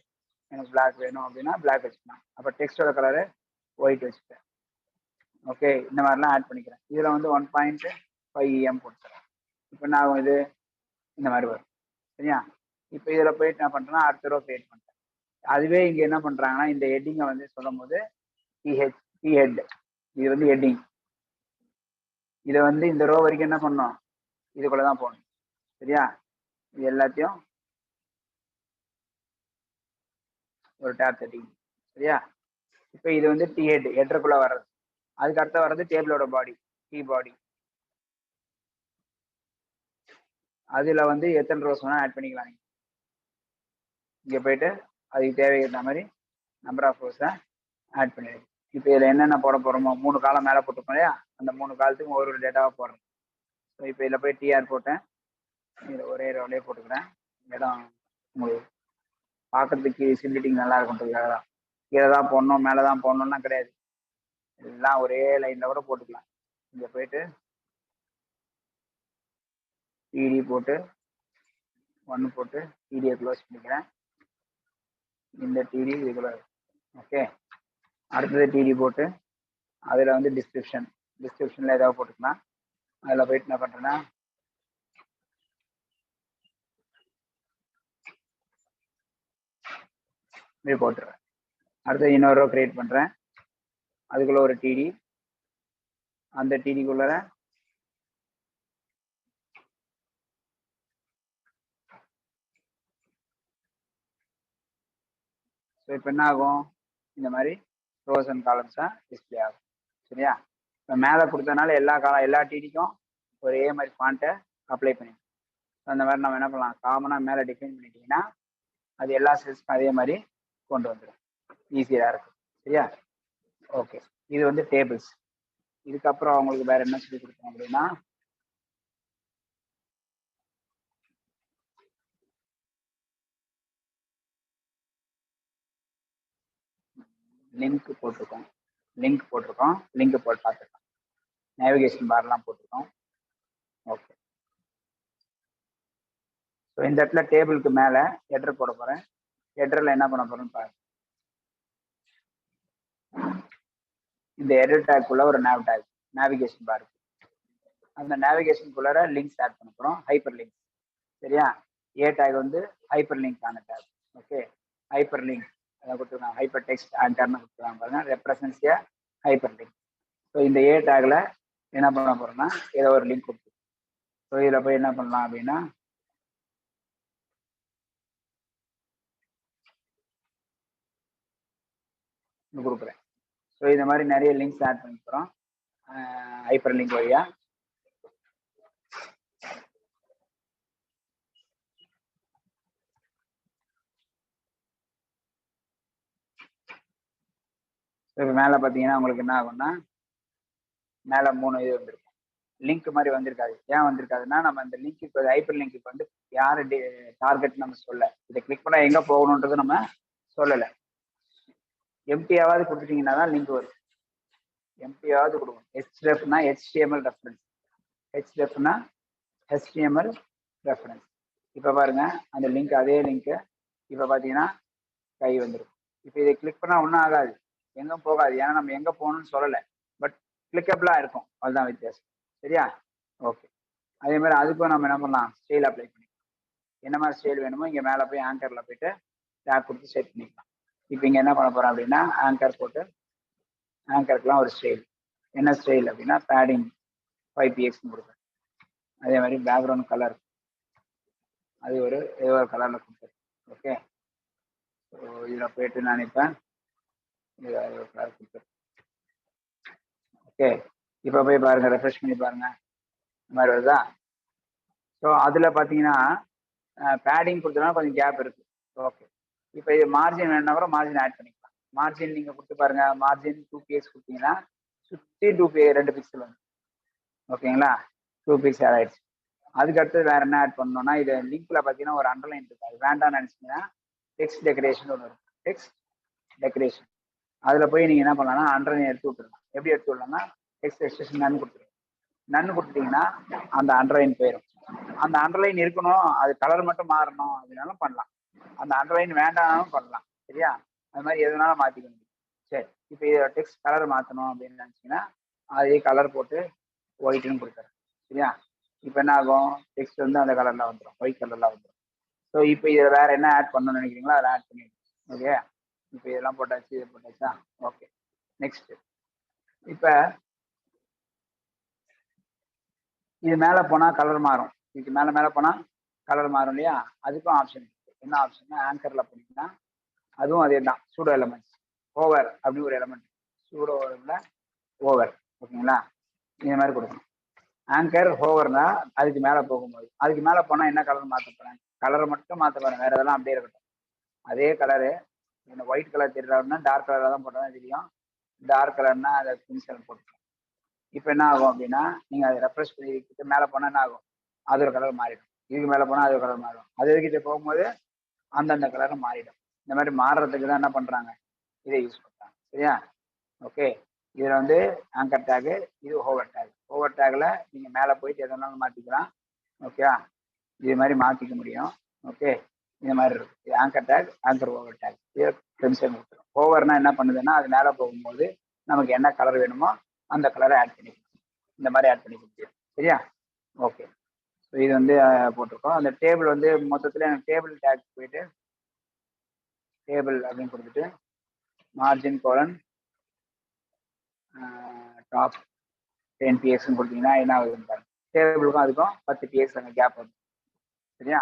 S1: எனக்கு பிளாக் வேணும் அப்படின்னா பிளாக் வச்சுக்கலாம். அப்போ டெக்ஸ்டோட கலரு ஒயிட் வச்சுட்டேன். ஓகே, இந்த மாதிரிலாம் ஆட் பண்ணிக்கிறேன். இதில் வந்து 1.5em கொடுத்துறேன். இப்போ நான் இது இந்த மாதிரி வரும். சரியா? இப்போ இதில் போயிட்டு என்ன பண்ணுறேன்னா அடுத்த ரோ கிரியேட் பண்ணுறேன். அதுவே இங்கே என்ன பண்ணுறாங்கன்னா இந்த ஹெட்டிங்கை வந்து சொல்லும் போது டிஹெட் இது வந்து ஹெட்டிங். இதை வந்து இந்த ரோ வரைக்கும் என்ன பண்ணணும், இதுக்குள்ளே தான் போகணும். சரியா? இது எல்லாத்தையும் ஒரு டேப் தட்டிங்க. சரியா? இப்போ இது வந்து ஹெட்டருக்குள்ளே வர்றது. அதுக்கு அடுத்த வர்றது டேபிளோட பாடி, பாடி. அதில் வந்து எத்தனை ரோஸ் வேணால் ஆட் பண்ணிக்கலாம். இங்கே போயிட்டு அதுக்கு தேவையான மாதிரி நம்பர் ஆஃப் ரோஸை ஆட் பண்ணிடுது. இப்போ இதில் என்னென்ன போட போகிறோமோ 3 காலம் மேலே போட்டுப்போம் இல்லையா, அந்த 3 காலத்துக்கும் ஒரு டேட்டாவாக போடுறோம். ஸோ இப்போ இதில் போய் டிஆர் போட்டேன். இதில் ஒரே ரோலே போட்டுக்கிறேன். இடம் உங்களுக்கு பார்க்கறதுக்கு சிம்பிளிட்டிங் நல்லா இருக்குன்றதுக்காக தான். கீழே தான் போடணும் மேலே தான் போடணும்னா கிடையாது, எல்லாம் ஒரே லைனில் கூட போட்டுக்கலாம். இங்கே போயிட்டு டிடி போட்டு 1 போட்டு டிடியை க்ளோஸ் பண்ணிக்கிறேன். இந்த டிடி இதுக்குள்ள. ஓகே, அடுத்தது டிடி போட்டு அதில் வந்து டிஸ்கிரிப்ஷனில் ஏதாவது போட்டுக்கலாம். அதில் போயிட்டு என்ன பண்ணுறேன்னா இப்படி போட்டுருவேன். அடுத்தது இன்னொரு ரோ கிரியேட் பண்ணுறேன். அதுக்குள்ளே ஒரு டிடி, அந்த டிடிக்குள்ளே ஸோ இப்போ என்ன ஆகும், இந்த மாதிரி ரோஸ் அண்ட் காலம்ஸாக டிஸ்பிளே ஆகும். சரியா? இப்போ மேலே கொடுத்தனால எல்லா டிடிக்கும் ஒரே மாதிரி ஃபாண்ட்டை அப்ளை பண்ணிக்கலாம். அந்த மாதிரி நம்ம என்ன பண்ணலாம், காமனாக மேலே டிஃபைன் பண்ணிட்டீங்கன்னா அது எல்லா செல்ஸ்க்கும் அதே மாதிரி கொண்டு வந்துடும். ஈஸியாக இருக்கும். சரியா? ஓகே, இது வந்து டேபிள்ஸ். இதுக்கப்புறம் அவங்களுக்கு வேற என்ன சொல்லி கொடுத்தோம் அப்படின்னா லிங்க் போட்டிருக்கோம். லிங்க் போட்டு பார்த்துருக்கோம். நேவிகேஷன் பார்லாம் போட்டிருக்கோம். ஓகே, ஸோ இந்த இடத்துல டேபிளுக்கு மேலே ஹெட்டர் போட போகிறேன். ஹெட்டரில் என்ன பண்ண போகிறேன்னு பாருங்க. இந்த ஹெட்டர் டேக்குள்ள ஒரு நேவிகேஷன் பார். அந்த நேவிகேஷனுக்குள்ளார லிங்க்ஸ் ஆட் பண்ண போகிறோம், ஹைப்பர் லிங்க். சரியா? ஏ டேக் வந்து ஹைப்பர் லிங்க் ஆன டேக். ஓகே, ஹைப்பர் லிங்க் அதை கொடுத்துருக்காங்க. ஹைப்பர் டெக்ஸ்ட் ஆன்டர்னு கொடுத்துருக்காங்க பாருங்க, ரெப்ரசன்ஸ் ஏ ஹைப்பர் லிங்க். ஸோ இந்த ஏ டேக்ல என்ன பண்ண போறோம்னா ஏதோ ஒரு லிங்க் கொடுத்து, ஸோ இதில் போய் என்ன பண்ணலாம் அப்படின்னா கொடுக்குறேன். ஸோ இந்த மாதிரி நிறைய லிங்க்ஸ் ஆட் பண்ணி போகிறோம் ஹைப்பர் லிங்க் வழியா. இப்போ மேலே பார்த்தீங்கன்னா உங்களுக்கு என்ன ஆகும்னா மேலே 3 இது வந்திருக்கும். லிங்க் மாதிரி வந்திருக்காது. ஏன் வந்திருக்காதுன்னா நம்ம இந்த லிங்க்கு ஹைப்பர் லிங்க்கு வந்து யார் டார்கெட் நம்ம சொல்ல, இதை கிளிக் பண்ணால் எங்கே போகணுன்றது நம்ம சொல்லலை. எம்டியாவது கொடுத்துட்டீங்கன்னா தான் லிங்க் வரும். எம்டியாவது கொடுக்கணும். ஹெச்ரெஃப்னா HTML ரெஃபரன்ஸ், ஹெச்ரெஃப்னா HTML ரெஃபரன்ஸ். இப்போ பாருங்க அந்த லிங்க், அதே லிங்க்கு இப்போ பார்த்தீங்கன்னா கை வந்துடும். இப்போ இதை கிளிக் பண்ணால் ஒன்றும் ஆகாது, எங்கே போகாது. ஏன்னா நம்ம எங்கே போகணும்னு சொல்லலை, பட் கிளிக்கபிளாக இருக்கும். அதுதான் வித்தியாசம். சரியா? ஓகே, அதே மாதிரி அதுக்கும் நம்ம என்ன பண்ணலாம், ஸ்டைல் அப்ளை பண்ணிக்கலாம். என்ன மாதிரி ஸ்டைல் வேணுமோ இங்கே மேலே போய் ஆங்கரில் போயிட்டு டேக் கொடுத்து செட் பண்ணிக்கலாம். இப்போ இங்கே என்ன பண்ண போகிறோம் அப்படின்னா ஆங்கர் போட்டு ஆங்கருக்குலாம் ஒரு ஸ்டைல். என்ன ஸ்டைல் அப்படின்னா பேடிங் 5pxன்னு கொடுக்குறேன். அதே மாதிரி பேக்ரவுண்ட் கலர் அது ஏதோ ஒரு கலரில் கொடுக்குறேன். ஓகே, ஸோ இதில் போயிட்டு நான் இப்போ இதில் ஒரு கலர் கொடுக்குறேன். ஓகே, இப்போ போய் பாருங்கள், ரெஃப்ரெஷ் பண்ணி பாருங்கள், இந்த மாதிரி வருதா? ஸோ அதில் பார்த்தீங்கன்னா பேடிங் கொடுத்தோம்னா கொஞ்சம் கேப் இருக்குது. ஓகே, இப்போ இது மார்ஜின் வேணும்னா கூட மார்ஜின் ஆட் பண்ணிக்கலாம். மார்ஜின் நீங்க கொடுத்து பாருங்க, மார்ஜின் 2px கொடுத்தீங்கன்னா சுற்றி 2 பிக்சல் வந்து ஓகேங்களா, 2 பிக்சல் ஆயிடுச்சு. அதுக்கு அடுத்து வேற என்ன ஆட் பண்ணணும்னா, இது லிங்க்ல பார்த்தீங்கன்னா ஒரு அண்டர்லைன் இருக்கு, அது வேண்டாம்னு நினைச்சீங்கன்னா டெக்ஸ்ட் டெக்கரேஷன் ஒன்று இருக்கும், டெக்ஸ்ட் டெக்கரேஷன். அதில் போய் நீங்கள் என்ன பண்ணலாம்னா அண்டர்லைன் எடுத்து விட்டுருலாம். எப்படி எடுத்து விடலாம்னா டெக்ஸ்ட் எக்ஸ்டென்ஷன் நன்னு கொடுத்துருங்க. நன்னு கொடுத்துட்டீங்கன்னா அந்த அண்டர்லைன் போயிடும். அந்த அண்டர்லைன் இருக்கணும், அது கலர் மட்டும் மாறணும் அப்படின்னாலும் பண்ணலாம். அந்த அண்டர்லைன் வேண்டாம்னாலும் பண்ணலாம். சரியா, அது மாதிரி எதுனாலும் மாற்றிக்க முடியும். சரி, இப்போ இதை டெக்ஸ்ட் கலர் மாற்றணும் அப்படின்னு நினச்சிங்கன்னா அதே கலர் போட்டு ஒயிட்னு கொடுத்துறேன். சரியா, இப்போ என்ன ஆகும், டெக்ஸ்ட் வந்து அந்த கலரில் வந்துடும், ஒயிட் கலரில் வந்துடும். ஸோ இப்போ இதில் வேற என்ன ஆட் பண்ணணும்னு நினைக்கிறீங்களோ அதை ஆட் பண்ணிடுங்க. ஓகே, இப்போ இதெல்லாம் போட்டாச்சு, இதை போட்டாச்சா? Okay, next. இப்போ இது மேலே போனால் கலர் மாறும், இதுக்கு மேலே போனால் கலர் மாறும் இல்லையா? அதுக்கும் ஆப்ஷன் இருக்கு. என்ன ஆப்ஷன்னா ஆங்கரில் போனீங்கன்னா அதுவும் அதே தான், சூடோ எலமெண்ட்ஸ் ஓவர் அப்படின்னு ஒரு எலமெண்ட், சூடோவில் ஓவர். ஓகேங்களா, இந்த மாதிரி கொடுக்கணும். ஆங்கர் ஹோவர்னா அதுக்கு மேலே போகும்போது, அதுக்கு மேலே போனால் என்ன கலர் மாற்ற போகிறேன், கலரை மட்டும் மாற்ற போகிறேன், வேற எதெல்லாம் அப்படியே இருக்கட்டும். அதே கலரு இந்த ஒயிட் கலர் தெரியறதுனா டார்க் கலரில் தான் போட்டால் தான் தெரியும். டார்க் கலர்னா அதை பின்சல் போட்டுருக்கோம். இப்போ என்ன ஆகும் அப்படின்னா நீங்கள் அதை ரெஃப்ரெஷ் பண்ணிக்கிட்டு மேலே போனால் என்ன ஆகும், அது ஒரு கலர் மாறிடும். இதுக்கு மேலே போனால் அது ஒரு கலர் மாறிடும். அது கிட்ட போகும்போது அந்தந்த கலரும் மாறிடும். இந்த மாதிரி மாறுறதுக்கு தான் என்ன பண்ணுறாங்க, இதை யூஸ் பண்ணுறாங்க. சரியா, ஓகே. இதில் வந்து ஆங்கர் டேகு, இது ஓவர் டேக். ஓவர் டேக்கில் நீங்கள் மேலே போயிட்டு எதனாலும் மாற்றிக்கலாம். ஓகே, இது மாதிரி மாற்றிக்க முடியும். ஓகே, இந்த மாதிரி இருக்கும். இது anchor tag, anchor over tag. இது பென்சில் கொடுத்துரும். ஓவர்னா என்ன பண்ணுதுன்னா அது மேலே போகும்போது நமக்கு என்ன கலர் வேணுமோ அந்த கலரை ஆட் பண்ணிக்கலாம். இந்த மாதிரி ஆட் பண்ணி கொடுத்துரும். சரியா, ஓகே. ஸோ இது வந்து போட்டிருக்கோம். அந்த டேபிள் வந்து மொத்தத்தில் எனக்கு டேபிள் டேக் போயிட்டு டேபிள் அப்படின்னு கொடுத்துட்டு மார்ஜின் கோலன் டாப் 10px கொடுத்தீங்கன்னா என்ன ஆகுதுன்னு பாருங்க. டேபிளுக்கும் அதுக்கும் 10px அந்த கேப் வரும். சரியா,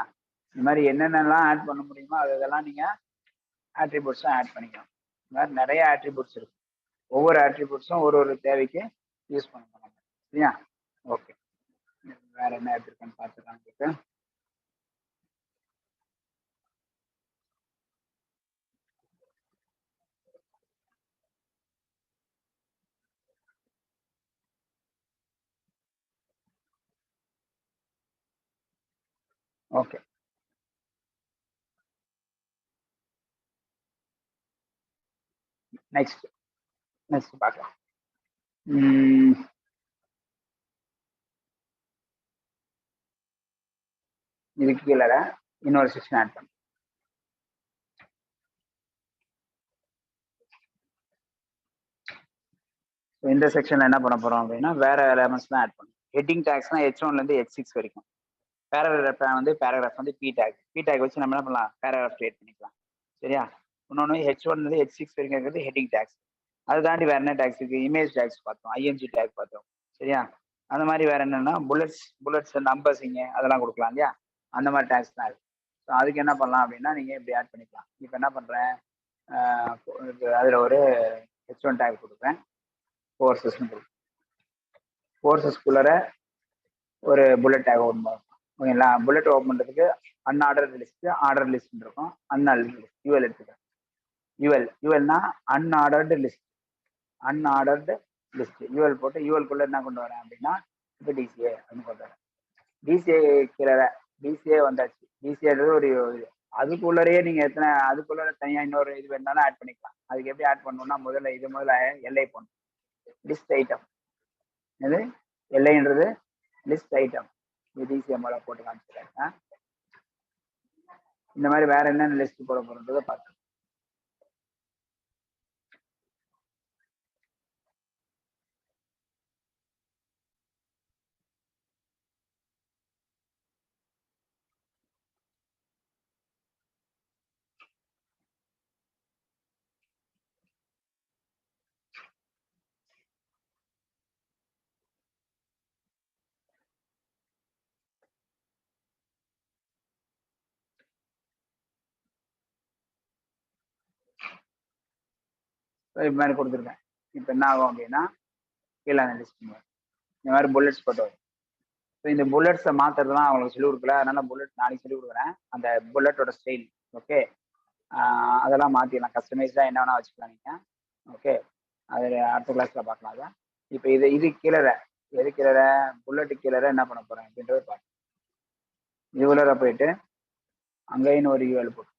S1: இந்த மாதிரி என்னென்னலாம் ஆட் பண்ண முடியுமோ அதெல்லாம் நீங்கள் ஆட்ரிபியூட்ஸும் ஆட் பண்ணிக்கலாம். இந்த மாதிரி நிறைய ஆட்ரிபியூட்ஸ் இருக்கு. ஒவ்வொரு ஆட்ரிபியூட்ஸும் ஒரு ஒரு தேவைக்கு யூஸ் பண்ண போகிறாங்க. சரியா, ஓகே. வேற என்ன எடுத்துருக்கேன்னு பார்த்துக்கலாம். ஓகே, நெக்ஸ்ட் பார்க்கலாம். இதுக்கு கீழே இன்னொரு செக்ஷன் ஆட் பண்ணு. இந்த செக்ஷன்ல என்ன பண்ண போறோம் அப்படின்னா வேற எலமெண்ட்ஸ் தான் ஆட் பண்ணும். ஹெட்டிங் டேக்ஸ்னா H1 இருந்து H6 வரைக்கும். பேராகிராஃப் வந்து பி டேக் வச்சு நம்ம என்ன பண்ணலாம், பேராகிராஃப் கிரியேட் பண்ணிக்கலாம். சரியா, இன்னொன்று H1 இருந்து H6 வரைக்கும் இருக்கிறது ஹெட்டிங் டேக்ஸ். அதை தாண்டி வேற என்ன டேக்ஸ் இருக்கு, இமேஜ் டேக்ஸ் பார்த்தோம், ஐஎன்ஜி டேக் பார்த்தோம். சரியா, அந்த மாதிரி வேற என்னன்னா புல்லட்ஸ் நம்பர்ஸிங்க அதெல்லாம் கொடுக்கலாம் இல்லையா, அந்த மாதிரி டேக்ஸ் தான் இருக்கு. ஸோ அதுக்கு என்ன பண்ணலாம் அப்படின்னா நீங்க இப்படி ஆட் பண்ணிக்கலாம். இப்போ என்ன பண்றேன், அதுல ஒரு H1 டேக் கொடுக்குறேன், கோர்சஸ் கோர்சஸ்குள்ளர ஒரு புல்லட் டேக் ஓப்பன் பண்ணும். ஓகேங்களா, புல்லட் ஓப்பன் பண்ணுறதுக்கு அன்ஆர்டர் லிஸ்ட், ஆர்டர் லிஸ்ட் இருக்கும். அன்ஆர்டர் லிஸ்ட் யூஎல் எடுத்துக்கிறேன். யூஎல்னா unordered list, unordered list UL போட்டு யூஎல்குள்ள என்ன கொண்டு வரேன் அப்படின்னா இப்போ டிசிஏ அப்படின்னு கொண்டு வரேன். டிசிஏ கீழே டிசிஏ வந்தாச்சு. டிசிஏன்றது ஒரு அதுக்குள்ளரையே நீங்க எத்தனை அதுக்குள்ள தனியா இன்னொரு இது வேணாலும் ஆட் பண்ணிக்கலாம். அதுக்கு எப்படி ஆட் பண்ணணும்னா முதல்ல எல்ஐ போடணும், லிஸ்ட் ஐட்டம். இது எல்ஐன்றது லிஸ்ட் ஐட்டம். டிசிஎம் போட்டு காமிச்சிருக்கேன். இந்த மாதிரி வேற என்னென்ன லிஸ்ட் போட போறதை பார்த்து இது மாதிரி கொடுத்துருக்கேன். இப்போ என்ன ஆகும் அப்படின்னா கீழே அந்த லிஸ்ட் இந்த மாதிரி புல்லட்ஸ் போட்டு வரும். ஸோ இந்த புல்லட்ஸை மாற்றுறதுலாம் அவங்களுக்கு சொல்லிக் கொடுக்கல, அதனால புல்லட் நாளைக்கு சொல்லிக் கொடுக்குறேன், அந்த புல்லட்டோட ஸ்டைல். ஓகே, அதெல்லாம் மாற்றிடலாம். கஸ்டமைஸ்டாக என்ன வேணால் வச்சுக்கலாம் நீங்கள். ஓகே, அது அடுத்த கிளாஸில் பார்க்கலாம். அதான் இப்போ இது கீழே எது கீழே புல்லட்டு கீழே என்ன பண்ண போகிறேன் அப்படின்றத பார்க்கலாம். யூலரை போயிட்டு அங்கேயும் ஒரு யூஎல் போட்டு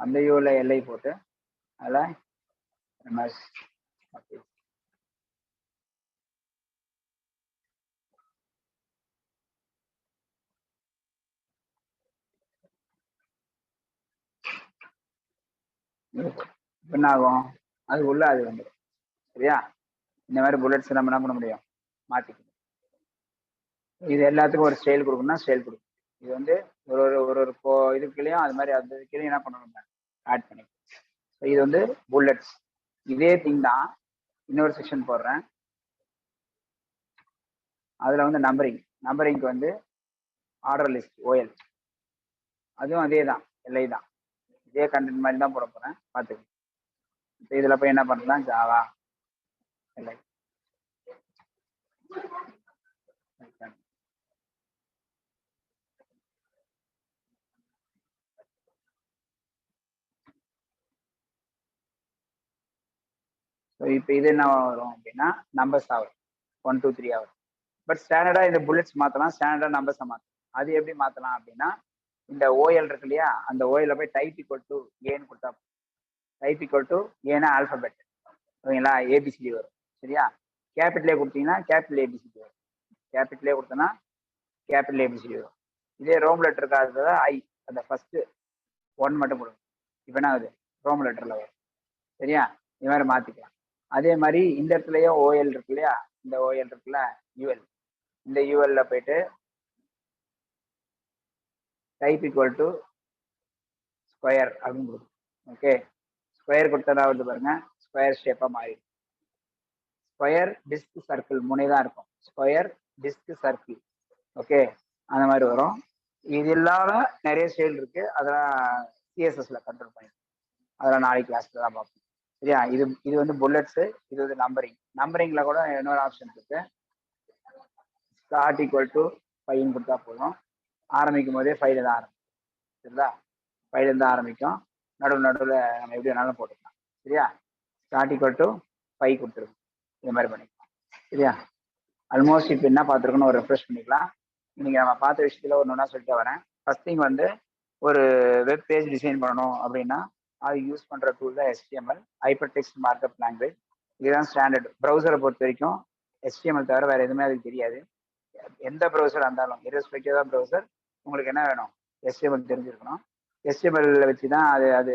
S1: அந்த யூல எல்ஐ போட்டு அதில் எம்எஸ் என்ன ஆகும், அது உள்ள அது வந்துடும். சரியா, இந்த மாதிரி புல்லட்ஸ் நம்ம என்ன பண்ண முடியும், மாற்றிக்கணும். இது எல்லாத்துக்கும் ஒரு ஸ்டைல் கொடுக்கணும்னா ஸ்டைல் கொடுக்கணும். இது வந்து ஒரு ஒரு ஒரு இதுக்குள்ளேயும் அது மாதிரி அந்த இதுக்குள்ளேயும் என்ன பண்ணணும், ஆட் பண்ணிக்கணும். இது வந்து புல்லட்ஸ். இதே திங் தான் இன்னொரு செக்ஷன் போடுறேன். அதில் வந்து நம்பரிங்க்கு வந்து ஆர்டர் லிஸ்ட் ஓஎல், அதுவும் அதே தான், எல்ஐ தான், இதே கண்டென்ட் மாதிரி தான் போட போகிறேன், பார்த்துக்கணும். இப்போ இதில் போய் என்ன பண்ணலாம், ஜாவா எல்ஐ. ஸோ இப்போ இது என்ன வரும் அப்படின்னா நம்பர்ஸ் ஆகும், 1 2 3 ஆகும். பட் ஸ்டாண்டர்டாக இந்த புல்லட்ஸ் மாற்றலாம், ஸ்டாண்டர்டாக நம்பர்ஸை மாற்றலாம். அது எப்படி மாற்றலாம் அப்படின்னா, இந்த ஓஎல் இருக்கு இல்லையா, அந்த ஓஎல்ல போய் டைப் ஈக்குவல் டு ஏன்னு கொடுத்தா, டைப் ஈக்குவல் டு ஏன்னா ஆல்பபெட், ஓகேங்களா, ஏபிசிடி வரும். சரியா, கேபிட்டலே கொடுத்தீங்கன்னா கேபிட்டல் ஏபிசிடி வரும், கேபிட்டலே கொடுத்தோன்னா கேபிட்டல் ஏபிசிடி வரும். இதே ரோம் லெட்டர் இருக்காது ஐ, அந்த ஃபர்ஸ்ட் 1 மட்டும் கொடுக்கும். இப்போ என்ன ஆகுது, ரோம் லெட்டர்ல வரும். சரியா, இது மாதிரி மாற்றிக்கலாம். அதே மாதிரி இந்த இடத்துலயும் ஓஎல் இருக்கு இல்லையா, இந்த ஓஎல் இருக்குல்ல யூஎல், இந்த யூஎல்ல போயிட்டு டைப் ஈக்குவல் டு ஸ்கொயர் அப்படின்னு கொடுக்கும். ஓகே, ஸ்கொயர் கொடுத்ததா வந்து பாருங்க, ஸ்கொயர் ஷேப்பா மாறிடும். ஸ்கொயர் டிஸ்க் சர்க்கிள் முனை தான் இருக்கும், ஸ்கொயர் டிஸ்க் சர்க்கிள். ஓகே, அந்த மாதிரி வரும். இது இல்லாம நிறைய ஸ்டைல் இருக்கு, அதெல்லாம் சிஎஸ்எஸ்ல கண்ட்ரோல் பண்ணி, அதெல்லாம் நாளைக்கு கிளாஸ்ல தான் பார்ப்போம். சரியா, இது வந்து புல்லட்ஸ், இது வந்து நம்பரிங்ல கூட இன்னொரு ஆப்ஷன் இருக்கு. ஸ்டார்ட் ஈக்குவல் டு 5 கொடுத்தா போதும், ஆரம்பிக்கும் போதே 5 தான் ஆரம்பிக்கும். சரிங்களா, 5 தான் ஆரம்பிக்கும், நடுவில் நம்ம எப்படி வேணாலும் போட்டுக்கலாம். சரியா, ஸ்டார்ட் ஈக்குவல் டு 5 கொடுத்துருக்கோம், இது மாதிரி பண்ணிக்கலாம். சரியா, ஆல்மோஸ்ட் இப்போ என்ன பார்த்துருக்கோன்னு ஒரு ரெஃப்ரெஷ் பண்ணிக்கலாம். இன்னைக்கு நம்ம பார்த்த விஷயத்துல ஒன்று ஒன்றா சொல்லிட்டு வரேன். ஃபர்ஸ்ட் திங் வந்து ஒரு வெப் பேஜ் டிசைன் பண்ணணும் அப்படின்னா அது யூஸ் பண்ற டூல் தான் HTML, hyper text markup language. இதுதான் ஸ்டாண்டர்ட். ப்ரௌசரை பொறுத்த வரைக்கும் HTML தவிர வேற எதுவுமே அதுக்கு தெரியாது. எந்த ப்ரௌசர் இருந்தாலும் இரஸ்பெக்டிவ் ஆஃப் ப்ரௌசர் உங்களுக்கு என்ன வேணும், HTML தெரிஞ்சிருக்கணும். HTML வச்சு தான் அது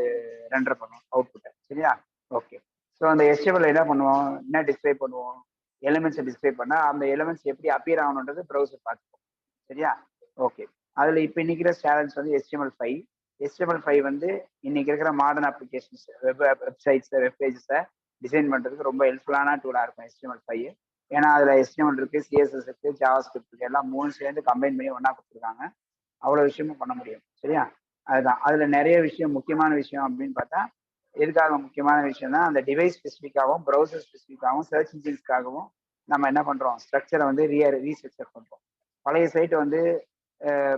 S1: ரெண்டர் பண்ணும் அவுட்புட்டை. சரியா, ஓகே. ஸோ அந்த HTML என்ன பண்ணுவோம், என்ன டிஸ்பிளே பண்ணுவோம், எலிமெண்ட்ஸை டிஸ்பிளே பண்ணா அந்த எலிமெண்ட்ஸ் எப்படி அப்பியர் ஆகணுன்றது ப்ரௌசர் பார்த்துப்போம். சரியா, ஓகே. அதுல இப்போ இன்னைக்கு சேலஞ்ச் வந்து HTML5 வந்து இன்னைக்கு இருக்கிற மாடர்ன் அப்ளிகேஷன்ஸ், வெப்சைட்ஸ், வெப் பேஜஸை டிசைன் பண்றதுக்கு ரொம்ப ஹெல்ப்ஃபுல்லான டூலா இருக்கும் HTML5. ஏன்னா அதுல HTML இருக்கு, CSS இருக்கு, JavaScript இருக்கு, எல்லாம் 3 சேர்ந்து கம்பைன் பண்ணி ஒன்னா கொடுத்துருக்காங்க. அவ்வளவு விஷயமும் பண்ண முடியும். சரியா, அதுதான் அதுல நிறைய விஷயம், முக்கியமான விஷயம் அப்படின்னு பார்த்தா எதுக்காக முக்கியமான விஷயம்னா அந்த டிவைஸ் ஸ்பெசிஃபிக்காகவும் ப்ரௌசர் ஸ்பெசிஃபிக்காகவும் சர்ச் இன்ஜின்ஸ்க்காகவும் நம்ம என்ன பண்றோம், ஸ்ட்ரக்சரை வந்து ரீஸ்ட்ரக்சர் பண்றோம். பழைய சைட் வந்து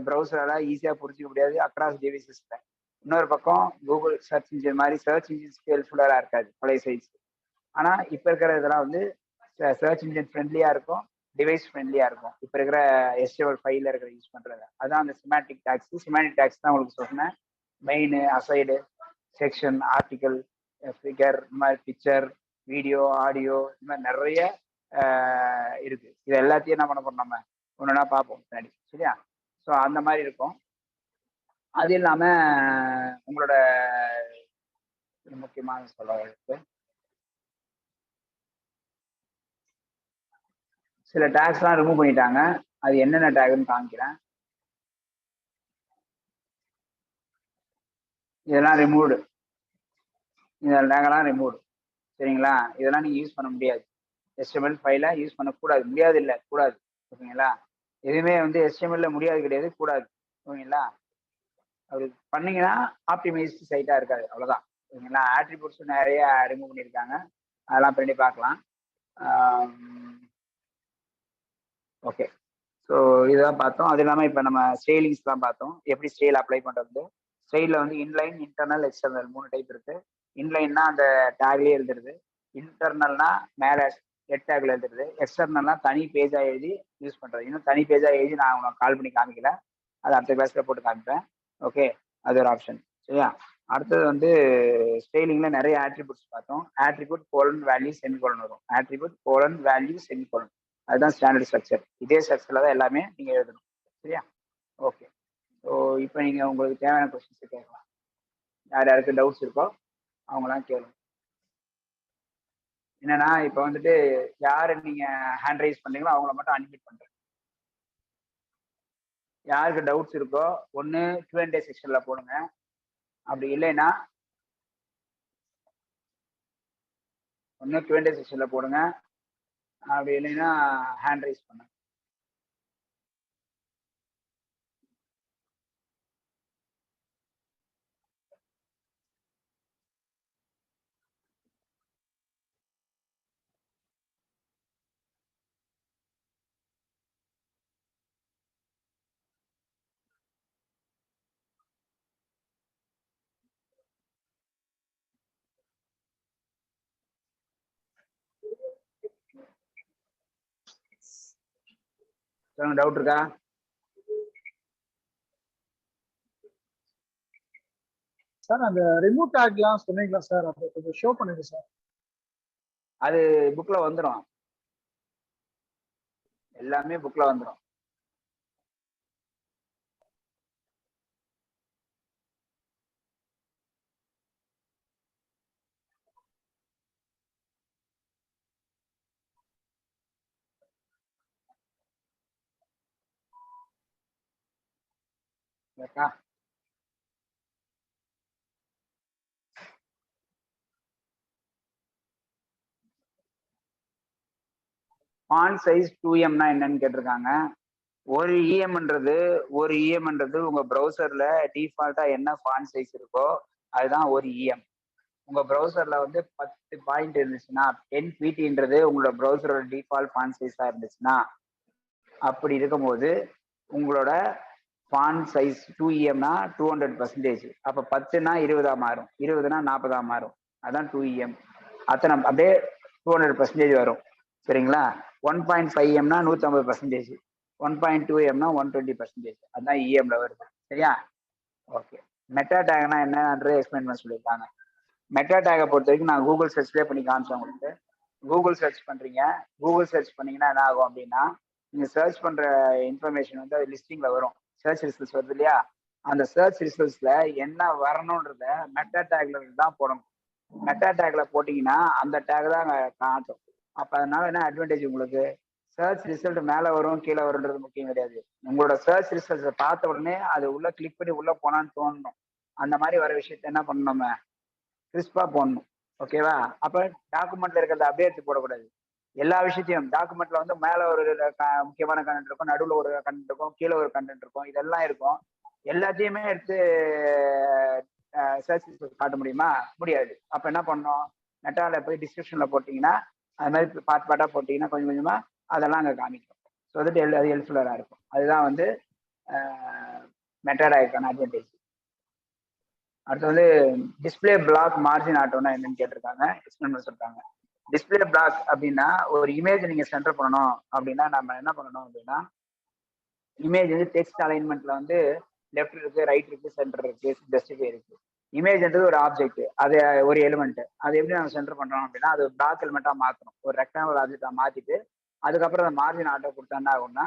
S1: ப்ரௌசரால ஈஸியா புரிஞ்சிக்க முடியாது அக்ராஸ் டிவைசஸ்ல. இன்னொரு பக்கம் கூகுள் சர்ச் இன்ஜின் மாதிரி சர்ச் இன்ஜின்ஸ்க்கு ஹெல்ப்ஃபுல்லா இருக்காது பழைய சைட்ஸ். ஆனா இப்ப இருக்கிற இதெல்லாம் வந்து சர்ச் இன்ஜின் ஃப்ரெண்ட்லியா இருக்கும், டிவைஸ் ஃப்ரெண்ட்லியா இருக்கும். இப்ப இருக்கிற HTML5ல இருக்கிற யூஸ் பண்றது அதான் அந்த சிமாட்டிக் டாக்ஸ் தான் உங்களுக்கு சொன்னேன். Main, aside, section, article, figure, இந்த மாதிரி பிக்சர், வீடியோ, ஆடியோ, இந்த மாதிரி நிறைய இருக்கு. இது எல்லாத்தையும் என்ன பண்ண போறோம், நம்ம ஒன்னொன்னா பார்ப்போம் பின்னாடி. சரியா, ஸோ அந்த மாதிரி இருக்கும். அது இல்லாம உங்களோட முக்கியமான சொல்ல இருக்கு, சில டேக்ஸ்லாம் ரிமூவ் பண்ணிட்டாங்க. அது என்னென்ன டேக்னு காமிக்கிறேன். இதெல்லாம் ரிமூவ்டு, இந்த டேக்லாம் ரிமூவ்டு. சரிங்களா, இதெல்லாம் நீங்க யூஸ் பண்ண முடியாது, HTML5ல யூஸ் பண்ணக்கூடாது. முடியாது இல்லை, கூடாது. ஓகேங்களா, எதுவுமே வந்து HTML முடியாது கிடையாது, கூடாது. ஓகேங்களா, அப்படி பண்ணீங்கன்னா ஆப்டிமைஸ்டு சைட்டா இருக்காது, அவ்வளவுதான். ஓகேங்களா, ஆட்ரிபியூட்ஸ் நிறைய ரிமூவ் பண்ணியிருக்காங்க, அதெல்லாம் பண்ணி பார்க்கலாம். ஓகே, ஸோ இதுதான் பார்த்தோம். அது இல்லாமல் இப்போ நம்ம ஸ்டைலிங்ஸ் தான் பார்த்தோம், எப்படி ஸ்டைல் அப்ளை பண்ணுறது, ஸ்டைலில் வந்து இன்லைன், இன்டர்னல், எக்ஸ்டர்னல் 3 டைப் இருக்கு. இன்லைன்னா அந்த டேக்லேயே எழுதுறது, இன்டர்னல்னா மேலே ஹெட் டேக்ல எழுதுறது, எக்ஸ்டர்னல்னா தனி பேஜாக எழுதி யூஸ் பண்ணுறது. இன்னும் தனி பேஜாக எழுதி நான் உங்களுக்கு கால் பண்ணி காமிக்கல, அது அடுத்த கிளாஸில் போட்டு காமிப்பேன். ஓகே, அது ஒரு ஆப்ஷன். சரியா? அடுத்தது வந்து ஸ்டைலிங்ல நிறைய ஆட்ரிபியூட்ஸ் பார்த்தோம். ஆட்ரிபியூட் கோலன் வேல்யூ செமிகோலன் வரும். ஆட்ரிபியூட் கோலன் வேல்யூ செமிகோலன், அதுதான் ஸ்டாண்டர்ட் ஸ்ட்ரக்சர். இதே ஸ்ட்ரக்சர்ல தான் எல்லாமே நீங்க எழுதணும். சரியா? ஓகே. ஸோ இப்போ நீங்க உங்களுக்கு தேவையான கொஸ்டின்ஸ் கேட்கலாம். யார் யாருக்கு டவுட்ஸ் இருக்கோ அவங்களாம் கேளுங்க. என்னன்னா இப்போ வந்துட்டு யாரு நீங்க ஹேண்ட் ரைஸ் பண்ணீங்களோ அவங்கள மட்டும் அன்மியூட் பண்றேன். யாருக்கு டவுட்ஸ் இருக்கோ ஒன்று Q&A செக்ஷன்ல போடுங்க, அப்படி இல்லைன்னா ஒன்று Q&A செக்ஷன்ல போடுங்க, அப்படி இல்லைன்னா ஹேண்ட் ரைஸ் பண்ணுங்க. சொல்லுங்க, டவுட் இருக்கா?
S3: சார் அந்த ரிமூவ் டேக்லாம் சொன்னீங்களா சார், அதை கொஞ்சம் ஷோ பண்ணுங்க சார்.
S1: அது புக்ல வந்துடும், எல்லாமே புக்ல வந்துடும். ஃபாண்ட் சைஸ் 2M என்னன்னு கேட்டிருக்காங்க. ஒரு இஎம்ன்றது உங்க ப்ரௌசர்ல டிஃபால்ட்டா என்ன ஃபாண்ட் சைஸ் இருக்கோ அதுதான் ஒரு இஎம். உங்க ப்ரௌசர்ல வந்து 10 பாயிண்ட் இருந்துச்சுன்னா 10 feetன்றது உங்களோட ப்ரௌசரோட டிஃபால்ட் ஃபாண்ட் சைஸா இருந்துச்சுன்னா, அப்படி இருக்கும்போது உங்களோட ஃபாண்ட் சைஸ் 2EMனா 200%. அப்ப 10னா 20 மாறும், 20னா 40 மாறும், அதான் 2EM. அத்தனை அப்படியே 200% வரும். சரிங்களா? 1.5Mனா 150%, 1.2Mனா 120%, அதுதான் இஎம்ல வருது. சரியா? ஓகே. மெட்டா டேக்னா என்னன்றது எக்ஸ்பிளைன் பண்ண சொல்லியிருக்காங்க. மெட்டா டேகை பொறுத்த வரைக்கும் நான் கூகுள் சர்ச்லேயே பண்ணி காமிச்சேன் உங்களுக்கு. கூகுள் சர்ச் பண்றீங்க, கூகுள் சர்ச் பண்ணீங்கன்னா என்ன ஆகும் அப்படின்னா, நீங்க சர்ச் பண்ற இன்ஃபர்மேஷன் வந்து அது லிஸ்டிங்ல வரும். சர்ச் ரிசல்ட்ஸ் வருது இல்லையா? அந்த சர்ச் ரிசல்ட்ஸ்ல என்ன வரணும்ன்றத மெட்டா டேக்ல தான் போடணும். மெட்டா டேக்ல போட்டீங்கன்னா அந்த டேக் தான் காட்டும். அப்ப அதனால என்ன அட்வான்டேஜ் உங்களுக்கு? சர்ச் ரிசல்ட் மேல வரும் கீழே வரும்ன்றது முக்கியம் கிடையாது. உங்களோட சர்ச் ரிசல்ட்ஸை பார்த்த உடனே அது உள்ள கிளிக் பண்ணி உள்ள போனான்னு தோணணும். அந்த மாதிரி வர விஷயத்த என்ன பண்ணணும், நம்ம கிறிஸ்பா போடணும். ஓகேவா? அப்ப டாக்குமெண்ட்ல இருக்கிறத அப்படியே எடுத்து போடக்கூடாது. எல்லா விஷயத்தையும் டாக்குமெண்ட்ல வந்து மேல ஒரு முக்கியமான கண்டென்ட் இருக்கும், நடுவில் ஒரு கண்டென்ட் இருக்கும், கீழே ஒரு கண்டென்ட் இருக்கும், இதெல்லாம் இருக்கும். எல்லாத்தையுமே எடுத்து சர்ச் காட்ட முடியுமா? முடியாது. அப்ப என்ன பண்ணணும், மெட்டால போய் டிஸ்கிரிப்ஷன்ல போட்டீங்கன்னா அது மாதிரி பார்ட் பார்ட்டா போட்டீங்கன்னா கொஞ்சம் கொஞ்சமா அதெல்லாம் அங்கே காமிக்கும். ஸோ வந்துட்டு அது ஹெல்ப்ஃபுல்லாக இருக்கும். அதுதான் வந்து மெட்டாடாக்கான அட்வான்டேஜ். அடுத்து வந்து டிஸ்பிளே பிளாக் மார்ஜின் ஆட்டோனா என்னன்னு கேட்டிருக்காங்க, எக்ஸ்பிளைன் பண்ண சொல்றாங்க. டிஸ்பிளே பிளாக் அப்படின்னா ஒரு இமேஜ் நீங்க சென்டர் பண்ணணும் அப்படின்னா நம்ம என்ன பண்ணணும் அப்படின்னா, இமேஜ் வந்து டெக்ஸ்ட் அலைன்மெண்ட்ல வந்து லெஃப்ட் இருக்கு, ரைட் இருக்கு, சென்டர் இருக்கு, ஜஸ்டிஃபை இருக்கு. இமேஜ்ன்றது ஒரு ஆப்ஜெக்ட், அது ஒரு எலிமெண்ட். அது எப்படி நம்ம சென்டர் பண்றோம் அப்படின்னா, அது ஒரு பிளாக் எலிமெண்டா மாற்றணும். ஒரு ரெக்டாங்குலர் ஆப்ஜெக்டா மாத்திட்டு அதுக்கப்புறம் அந்த மார்ஜின் ஆட்டோ கொடுத்தா என்ன ஆகும்னா,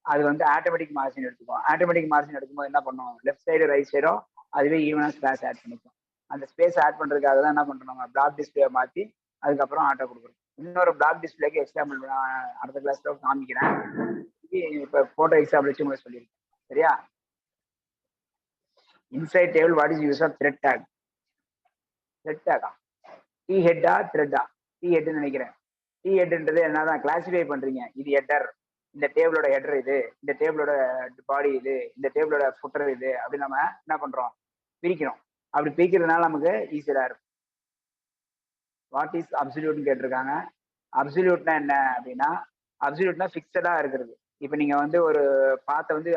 S1: அது வந்து ஆட்டோமேட்டிக் மார்ஜின் எடுத்துக்கும். ஆட்டோமேட்டிக் மார்ஜின் எடுக்கும்போது என்ன பண்ணும், லெஃப்ட் சைடு ரைட் சைடும் அதுவே ஈவனா ஸ்பேஸ் ஆட் பண்ணிக்கும். அந்த ஸ்பேஸ் ஆட் பண்றதுக்காக தான் என்ன பண்றோம், நம்ம பிளாக் டிஸ்பிளே மாத்தி அதுக்கப்புறம் ஆட்டோ கொடுக்குறோம். இன்னொரு பிளாக் டிஸ்பிளேக்கு எக்ஸாம்பிள் நான் அடுத்த கிளாஸ்ல காமிக்கிறேன். இப்ப போட்டோ எக்ஸாம்பிள் வச்சு உங்களுக்கு சொல்லியிருக்கேன். சரியா? Inside table what is use of thread tag? Thread டேகா டி ஹெட்டா த்ரெட்டா? டி ஹெட்னு நினைக்கிறேன். டி ஹெட்ன்றது என்னதான் கிளாசிஃபை பண்றீங்க, இது ஹெட்டர், இந்த டேபிளோட ஹெட்டர் இது, இந்த டேபிளோட பாடி இது, இந்த டேபிளோட ஃபுட்டர் இது, அப்படி நம்ம என்ன பண்றோம், பிரிக்கிறோம். அப்படி பிரிக்கிறதுனால நமக்கு ஈஸியா இருக்கும். வாட் இஸ் அப்சல்யூட்னு கேட்டிருக்காங்க. அப்சல்யூட்னா என்ன அப்படின்னா, அப்சல்யூட்னா ஃபிக்ஸடா இருக்கிறது. இப்போ நீங்க வந்து ஒரு பாத்தை வந்து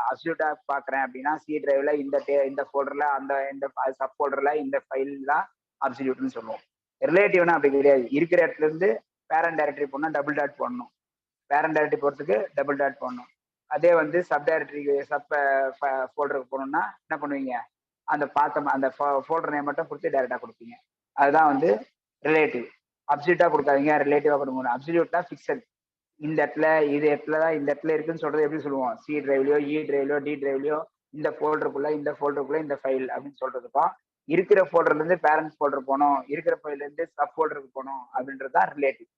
S1: அப்சல்யூட்டா பாக்குறேன் அப்படின்னா சி டிரைவ்ல இந்த ஃபோல்டர்ல இந்த சப் ஃபோல்டர்ல இந்த ஃபைல் தான் அப்சல்யூட்னு சொல்லுவோம். ரிலேட்டிவ்னா அப்படி கிடையாது. இருக்கிற இடத்துல இருந்து பேரண்ட் டைரக்டரி போடணும், டபுள் டாட் போடணும். பேரண்ட் டைரக்டரி போறதுக்கு டபுள் டாட் போடணும். அதே வந்து சப் டைரக்டரிக்கு ஃபோல்டருக்கு போகணும்னா என்ன பண்ணுவீங்க, அந்த அந்த ஃபோல்டர் நேம் மட்டும் கொடுத்து டைரக்டா கொடுப்பீங்க. அதுதான் வந்து ரிலேட்டிவ். அப்சல்யூட்டா கொடுக்காதீங்க, ரிலேட்டிவா கொடுங்க. அப்சல்யூட்னா ஃபிக்ஸட். இந்த இடத்துல தான் இந்த இடத்துல இருக்குன்னு சொல்றது எப்படி சொல்லுவோம், சி டிரைவ்லயோ இ டிரைவ்லயோ டி டிரைவ்லயோ இந்த ஃபோல்டருக்குள்ள இந்த ஃபைல் அப்படின்னு சொல்றதுக்கும், இருக்கிற ஃபோல்டர்ல இருந்து பேரண்ட் ஃபோல்டர் போனோம், இருக்கிற ஃபைல்ல இருந்து சப் ஃபோல்டருக்கு போனோம் அப்படின்றது தான் ரிலேட்டிவ்.